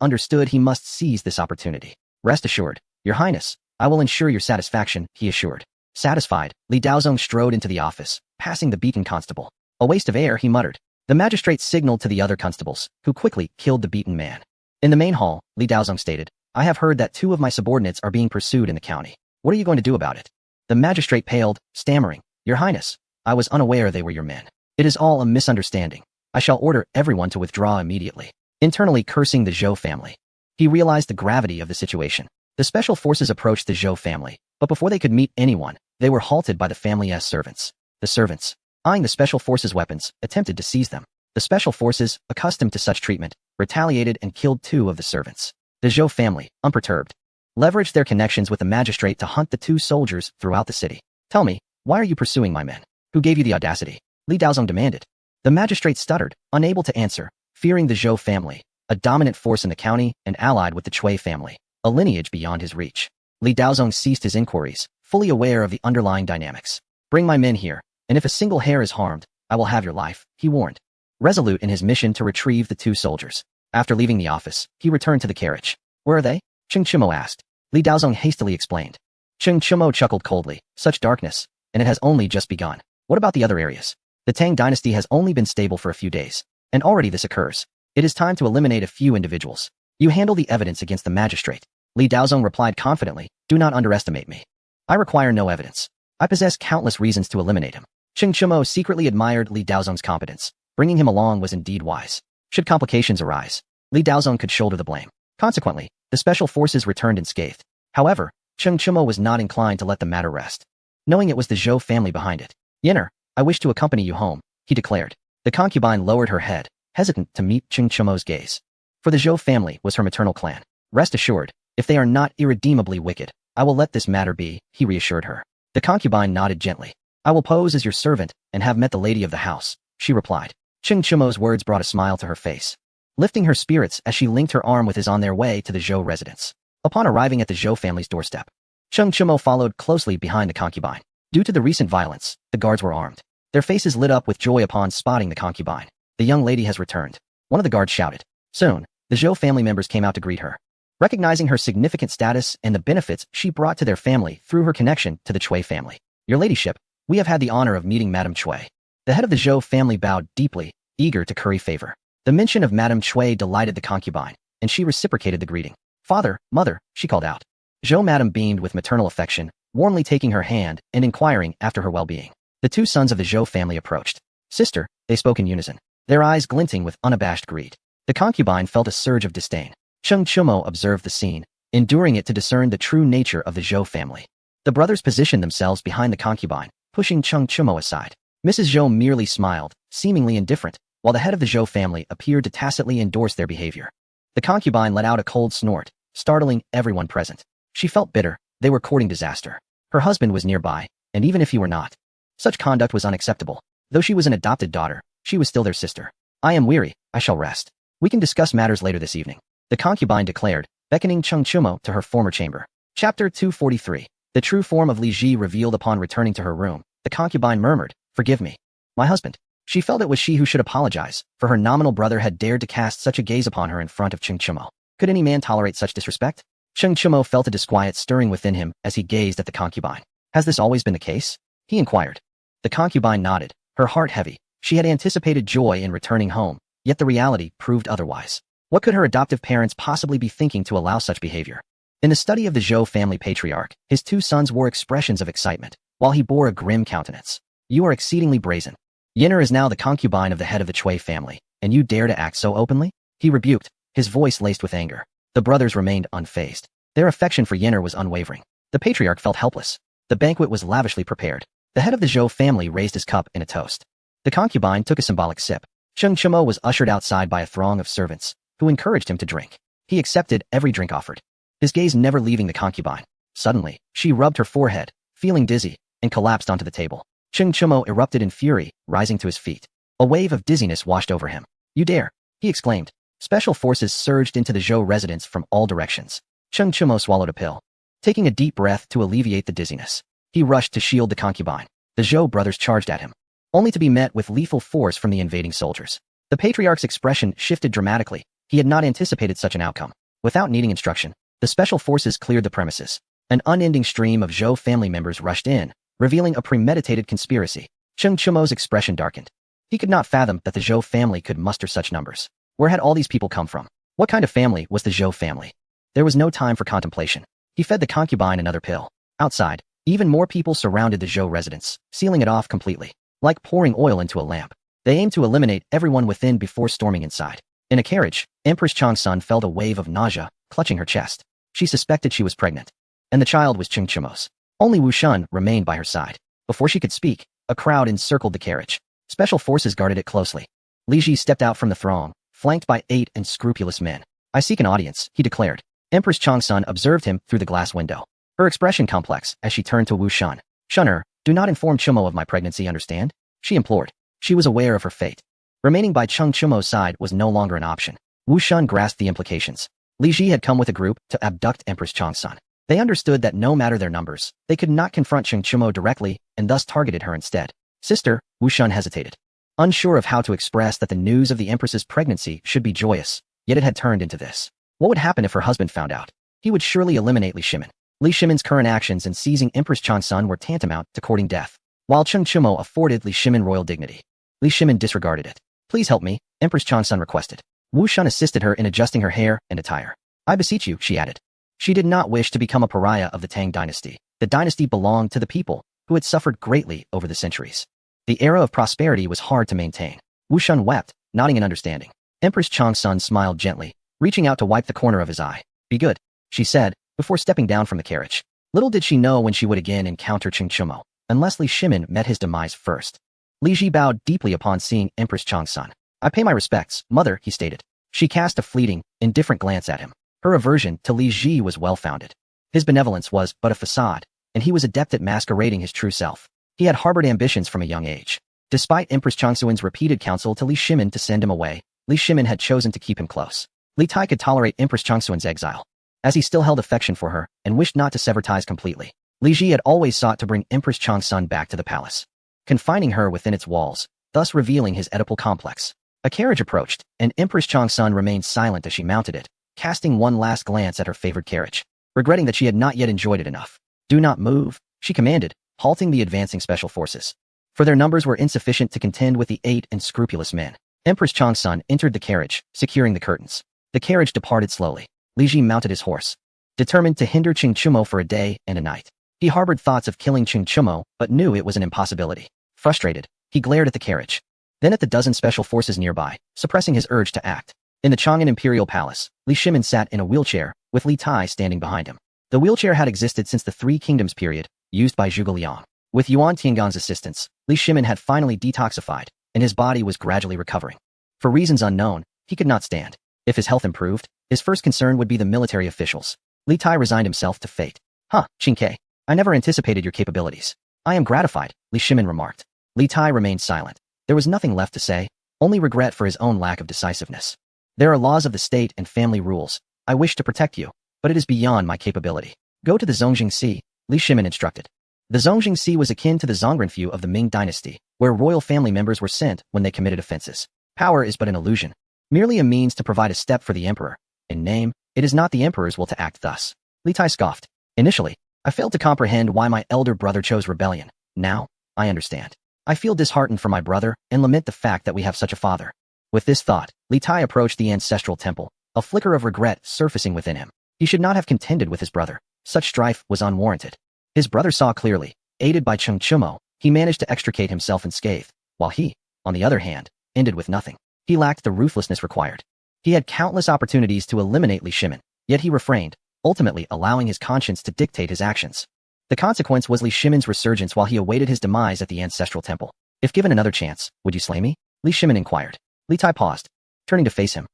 understood he must seize this opportunity. "Rest assured, Your Highness, I will ensure your satisfaction," he assured. Satisfied, Li Daozong strode into the office, passing the beaten constable. "A waste of air," he muttered. The magistrate signaled to the other constables, who quickly killed the beaten man. In the main hall, Li Daozong stated, "I have heard that 2 of my subordinates are being pursued in the county. What are you going to do about it?" The magistrate paled, stammering, "Your Highness, I was unaware they were your men. It is all a misunderstanding. I shall order everyone to withdraw immediately." Internally cursing the Zhou family, he realized the gravity of the situation. The Special Forces approached the Zhou family, but before they could meet anyone, they were halted by the family's servants. The servants, eyeing the Special Forces' weapons, attempted to seize them. The Special Forces, accustomed to such treatment, retaliated and killed 2 of the servants. The Zhou family, unperturbed, leveraged their connections with the magistrate to hunt the 2 soldiers throughout the city. "Tell me, why are you pursuing my men? Who gave you the audacity?" Li Daozong demanded. The magistrate stuttered, unable to answer, fearing the Zhou family, a dominant force in the county and allied with the Cui family, a lineage beyond his reach. Li Daozong ceased his inquiries, fully aware of the underlying dynamics. "Bring my men here, and if a single hair is harmed, I will have your life," he warned, resolute in his mission to retrieve the 2 soldiers. After leaving the office, he returned to the carriage. "Where are they?" Cheng Chimo asked. Li Daozong hastily explained. Cheng Chimo chuckled coldly. "Such darkness, and it has only just begun. What about the other areas? The Tang dynasty has only been stable for a few days, and already this occurs. It is time to eliminate a few individuals. You handle the evidence against the magistrate." Li Daozong replied confidently, "Do not underestimate me. I require no evidence. I possess countless reasons to eliminate him." Cheng Chimo secretly admired Li Daozong's competence. Bringing him along was indeed wise. Should complications arise, Li Daozong could shoulder the blame. Consequently, the Special Forces returned unscathed. However, Cheng Chimo was not inclined to let the matter rest, knowing it was the Zhou family behind it. "Yinner, I wish to accompany you home," he declared. The concubine lowered her head, hesitant to meet Cheng Chimo's gaze. For the Zhou family was her maternal clan. "Rest assured, if they are not irredeemably wicked, I will let this matter be," he reassured her. The concubine nodded gently. "I will pose as your servant and have met the lady of the house," she replied. Cheng Chimo's words brought a smile to her face, lifting her spirits as she linked her arm with his on their way to the Zhou residence. Upon arriving at the Zhou family's doorstep, Cheng Chimo followed closely behind the concubine. Due to the recent violence, the guards were armed. Their faces lit up with joy upon spotting the concubine. "The young lady has returned," one of the guards shouted. Soon, the Zhou family members came out to greet her. recognizing her significant status and the benefits she brought to their family through her connection to the Cui family. Your ladyship, we have had the honor of meeting Madame Cui. The head of the Zhou family bowed deeply, eager to curry favor. The mention of Madame Cui delighted the concubine, and she reciprocated the greeting. Father, mother, she called out. Zhou Madame beamed with maternal affection, warmly taking her hand and inquiring after her well-being. The two sons of the Zhou family approached. Sister, they spoke in unison, their eyes glinting with unabashed greed. The concubine felt a surge of disdain. Cheng Chumo observed the scene, enduring it to discern the true nature of the Zhou family. The brothers positioned themselves behind the concubine, pushing Cheng Chumo aside. Mrs. Zhou merely smiled, seemingly indifferent, while the head of the Zhou family appeared to tacitly endorse their behavior. The concubine let out a cold snort, startling everyone present. She felt bitter. They were courting disaster. Her husband was nearby, and even if he were not, such conduct was unacceptable. Though she was an adopted daughter, she was still their sister. I am weary, I shall rest. We can discuss matters later this evening, the concubine declared, beckoning Cheng Chumo to her former chamber. Chapter 243. The true form of Li Ji revealed upon returning to her room. The concubine murmured, "Forgive me, my husband." She felt it was she who should apologize, for her nominal brother had dared to cast such a gaze upon her in front of Cheng Chumo. Could any man tolerate such disrespect? Cheng Chumo felt a disquiet stirring within him as he gazed at the concubine. Has this always been the case? He inquired. The concubine nodded, her heart heavy. She had anticipated joy in returning home, yet the reality proved otherwise. What could her adoptive parents possibly be thinking to allow such behavior? In the study of the Zhou family patriarch, his two sons wore expressions of excitement, while he bore a grim countenance. You are exceedingly brazen. Yenner is now the concubine of the head of the Cui family, and you dare to act so openly? He rebuked, his voice laced with anger. The brothers remained unfazed. Their affection for Yenner was unwavering. The patriarch felt helpless. The banquet was lavishly prepared. The head of the Zhou family raised his cup in a toast. The concubine took a symbolic sip. Cheng Chumo was ushered outside by a throng of servants, who encouraged him to drink. He accepted every drink offered, his gaze never leaving the concubine. Suddenly, she rubbed her forehead, feeling dizzy, and collapsed onto the table. Cheng Chumo erupted in fury, rising to his feet. A wave of dizziness washed over him. You dare! He exclaimed. Special forces surged into the Zhou residence from all directions. Cheng Chumo swallowed a pill, taking a deep breath to alleviate the dizziness. He rushed to shield the concubine. The Zhou brothers charged at him, only to be met with lethal force from the invading soldiers. The patriarch's expression shifted dramatically. He had not anticipated such an outcome. Without needing instruction, the special forces cleared the premises. An unending stream of Zhou family members rushed in, revealing a premeditated conspiracy. Cheng Chumo's expression darkened. He could not fathom that the Zhou family could muster such numbers. Where had all these people come from? What kind of family was the Zhou family? There was no time for contemplation. He fed the concubine another pill. Outside, even more people surrounded the Zhou residence, sealing it off completely. Like pouring oil into a lamp, they aimed to eliminate everyone within before storming inside. In a carriage, Empress Changsun felt a wave of nausea, clutching her chest. She suspected she was pregnant, and the child was Cheng Chumo's. Only Wu Shun remained by her side. Before she could speak, a crowd encircled the carriage. Special forces guarded it closely. Li Ji stepped out from the throng, flanked by 8 unscrupulous men. I seek an audience, he declared. Empress Changsun observed him through the glass window. Her expression complex as she turned to Wu Shun. Shunner, do not inform Chumo of my pregnancy, understand? She implored. She was aware of her fate. Remaining by Cheng Chumo's side was no longer an option. Wu Shun grasped the implications. Li Ji had come with a group to abduct Empress Changsun. They understood that no matter their numbers, they could not confront Cheng Chumo directly and thus targeted her instead. Sister, Wu Shun hesitated, unsure of how to express that the news of the Empress's pregnancy should be joyous, yet it had turned into this. What would happen if her husband found out? He would surely eliminate Li Shimin. Li Shimin's current actions in seizing Empress Changsun were tantamount to courting death, while Cheng Chumo afforded Li Shimin royal dignity. Li Shimin disregarded it. Please help me, Empress Changsun requested. Wu Shun assisted her in adjusting her hair and attire. I beseech you, she added. She did not wish to become a pariah of the Tang dynasty. The dynasty belonged to the people, who had suffered greatly over the centuries. The era of prosperity was hard to maintain. Wu Shun wept, nodding in understanding. Empress Changsun smiled gently, reaching out to wipe the corner of his eye. Be good, she said, before stepping down from the carriage. Little did she know when she would again encounter Cheng Chumo, unless Li Shimin met his demise first. Li Ji bowed deeply upon seeing Empress Changsun. I pay my respects, mother, he stated. She cast a fleeting, indifferent glance at him. Her aversion to Li Ji was well-founded. His benevolence was but a facade, and he was adept at masquerading his true self. He had harbored ambitions from a young age. Despite Empress Changsun's repeated counsel to Li Shimin to send him away, Li Shimin had chosen to keep him close. Li Tai could tolerate Empress Changsun's exile, as he still held affection for her and wished not to sever ties completely. Li Ji had always sought to bring Empress Changsun back to the palace, confining her within its walls, thus revealing his Oedipal complex. A carriage approached, and Empress Changsun remained silent as she mounted it, casting one last glance at her favored carriage, regretting that she had not yet enjoyed it enough. Do not move, she commanded, halting the advancing special forces. For their numbers were insufficient to contend with the 8 unscrupulous men. Empress Changsun entered the carriage, securing the curtains. The carriage departed slowly. Li Ji mounted his horse, determined to hinder Qing Chumo for a day and a night. He harbored thoughts of killing Qing Chumo, but knew it was an impossibility. Frustrated, he glared at the carriage, then at the dozen special forces nearby, suppressing his urge to act. In the Chang'an Imperial Palace, Li Shimin sat in a wheelchair, with Li Tai standing behind him. The wheelchair had existed since the Three Kingdoms period, used by Zhuge Liang. With Yuan Tiangan's assistance, Li Shimin had finally detoxified, and his body was gradually recovering. For reasons unknown, he could not stand. If his health improved, his first concern would be the military officials. Li Tai resigned himself to fate. Qing Ke, I never anticipated your capabilities. I am gratified, Li Shimin remarked. Li Tai remained silent. There was nothing left to say, only regret for his own lack of decisiveness. There are laws of the state and family rules. I wish to protect you, but it is beyond my capability. Go to the Zongjing Sea, Li Shimin instructed. The Zongjing Sea was akin to the Zongrenfu of the Ming dynasty, where royal family members were sent when they committed offenses. Power is but an illusion, merely a means to provide a step for the emperor. In name, it is not the emperor's will to act thus. Li Tai scoffed. Initially, I failed to comprehend why my elder brother chose rebellion. Now, I understand. I feel disheartened for my brother and lament the fact that we have such a father. With this thought, Li Tai approached the ancestral temple, a flicker of regret surfacing within him. He should not have contended with his brother. Such strife was unwarranted. His brother saw clearly. Aided by Qing Chumo, he managed to extricate himself unscathed, while he, on the other hand, ended with nothing. He lacked the ruthlessness required. He had countless opportunities to eliminate Li Shimin, yet he refrained, ultimately allowing his conscience to dictate his actions. The consequence was Li Shimin's resurgence while he awaited his demise at the ancestral temple. If given another chance, would you slay me? Li Shimin inquired. Li Tai paused, turning to face him.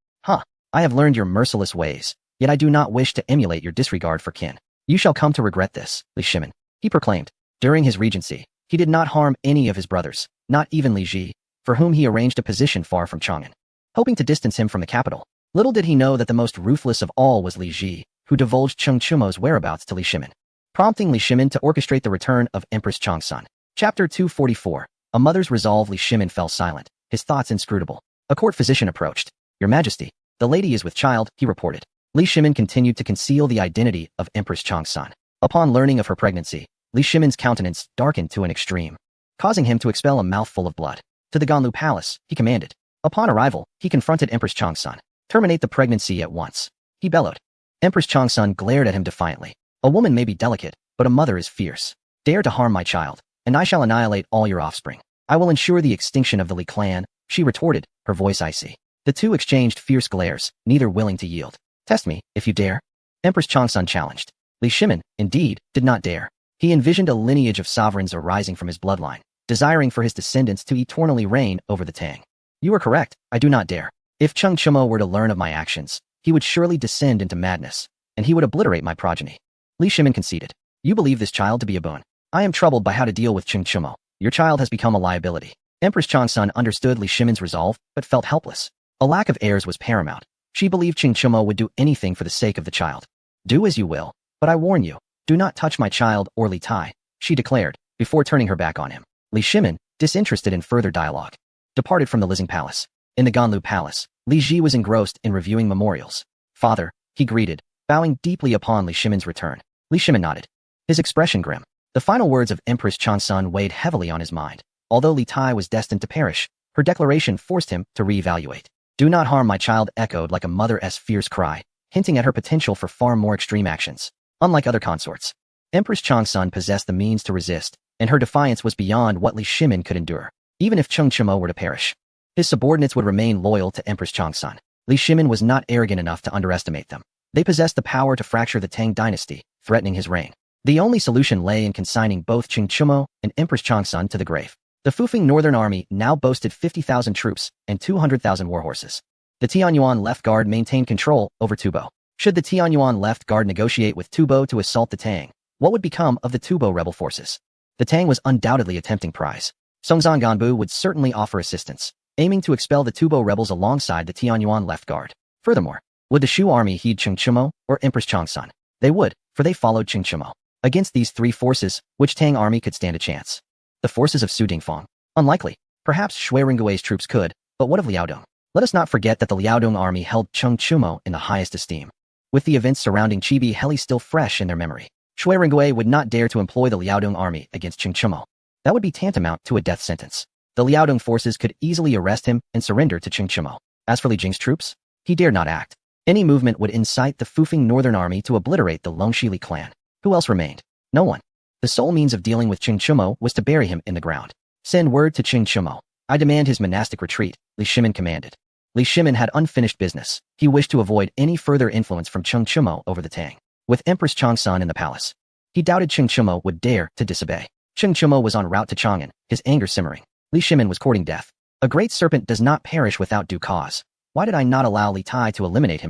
I have learned your merciless ways, yet I do not wish to emulate your disregard for kin. You shall come to regret this, Li Shimin, he proclaimed. During his regency, he did not harm any of his brothers, not even Li Ji, for whom he arranged a position far from Chang'an, hoping to distance him from the capital. Little did he know that the most ruthless of all was Li Ji, who divulged Qing Chumo's whereabouts to Li Shimin, prompting Li Shimin to orchestrate the return of Empress Changsun. Chapter 244. A mother's resolve. Li Shimin fell silent, his thoughts inscrutable. A court physician approached. Your Majesty, the lady is with child, he reported. Li Shimin continued to conceal the identity of Empress Changsun. Upon learning of her pregnancy, Li Shimin's countenance darkened to an extreme, causing him to expel a mouthful of blood. To the Ganlu Palace, he commanded. Upon arrival, he confronted Empress Changsun. Terminate the pregnancy at once, he bellowed. Empress Changsun glared at him defiantly. A woman may be delicate, but a mother is fierce. Dare to harm my child, and I shall annihilate all your offspring. I will ensure the extinction of the Li clan, she retorted, her voice icy. The two exchanged fierce glares, neither willing to yield. Test me, if you dare, Empress Changsun challenged. Li Shimin, indeed, did not dare. He envisioned a lineage of sovereigns arising from his bloodline, desiring for his descendants to eternally reign over the Tang. You are correct, I do not dare. If Qing Chumo were to learn of my actions, he would surely descend into madness, and he would obliterate my progeny. Li Shimin conceded. You believe this child to be a boon. I am troubled by how to deal with Qing Chumo. Your child has become a liability. Empress Changsun understood Li Shimin's resolve, but felt helpless. A lack of heirs was paramount. She believed Qing Chumo would do anything for the sake of the child. Do as you will, but I warn you, do not touch my child or Li Tai, she declared, before turning her back on him. Li Shimin, disinterested in further dialogue, departed from the Lizing Palace. In the Ganlu Palace, Li Ji was engrossed in reviewing memorials. Father, he greeted, bowing deeply upon Li Shimin's return. Li Shimin nodded, his expression grim. The final words of Empress Changsun weighed heavily on his mind. Although Li Tai was destined to perish, her declaration forced him to reevaluate. Do not harm my child echoed like a mother's fierce cry, hinting at her potential for far more extreme actions. Unlike other consorts, Empress Changsun possessed the means to resist, and her defiance was beyond what Li Shimin could endure. Even if Qing Chumo were to perish, his subordinates would remain loyal to Empress Changsun. Li Shimin was not arrogant enough to underestimate them. They possessed the power to fracture the Tang dynasty, threatening his reign. The only solution lay in consigning both Qing Chumo and Empress Changsun to the grave. The Fufeng Northern Army now boasted 50,000 troops and 200,000 warhorses. The Tianyuan Left Guard maintained control over Tubo. Should the Tianyuan Left Guard negotiate with Tubo to assault the Tang, what would become of the Tubo rebel forces? The Tang was undoubtedly a tempting prize. Songzhan Ganbu would certainly offer assistance, aiming to expel the Tubo rebels alongside the Tianyuan Left Guard. Furthermore, would the Shu army heed Qing Chumo or Empress Changsun? They would, for they followed Qing Chumo. Against these three forces, which Tang army could stand a chance? The forces of Su Dingfang? Unlikely. Perhaps Shui Ringui's troops could, but what of Liao Dong? Let us not forget that the Liaodong army held Cheng Chumo in the highest esteem. With the events surrounding Chibi Heli still fresh in their memory, Shui Rengui would not dare to employ the Liaodong army against Cheng Chumo. That would be tantamount to a death sentence. The Liaodong forces could easily arrest him and surrender to Cheng Chumo. As for Li Jing's troops, he dared not act. Any movement would incite the Fufeng Northern Army to obliterate the Longxili clan. Who else remained? No one. The sole means of dealing with Cheng Chumo was to bury him in the ground. Send word to Cheng Chumo. I demand his monastic retreat, Li Shimin commanded. Li Shimin had unfinished business. He wished to avoid any further influence from Cheng Chumo over the Tang. With Empress Changsun in the palace, he doubted Cheng Chumo would dare to disobey. Cheng Chumo was en route to Chang'an, his anger simmering. Li Shimin was courting death. A great serpent does not perish without due cause. Why did I not allow Li Tai to eliminate him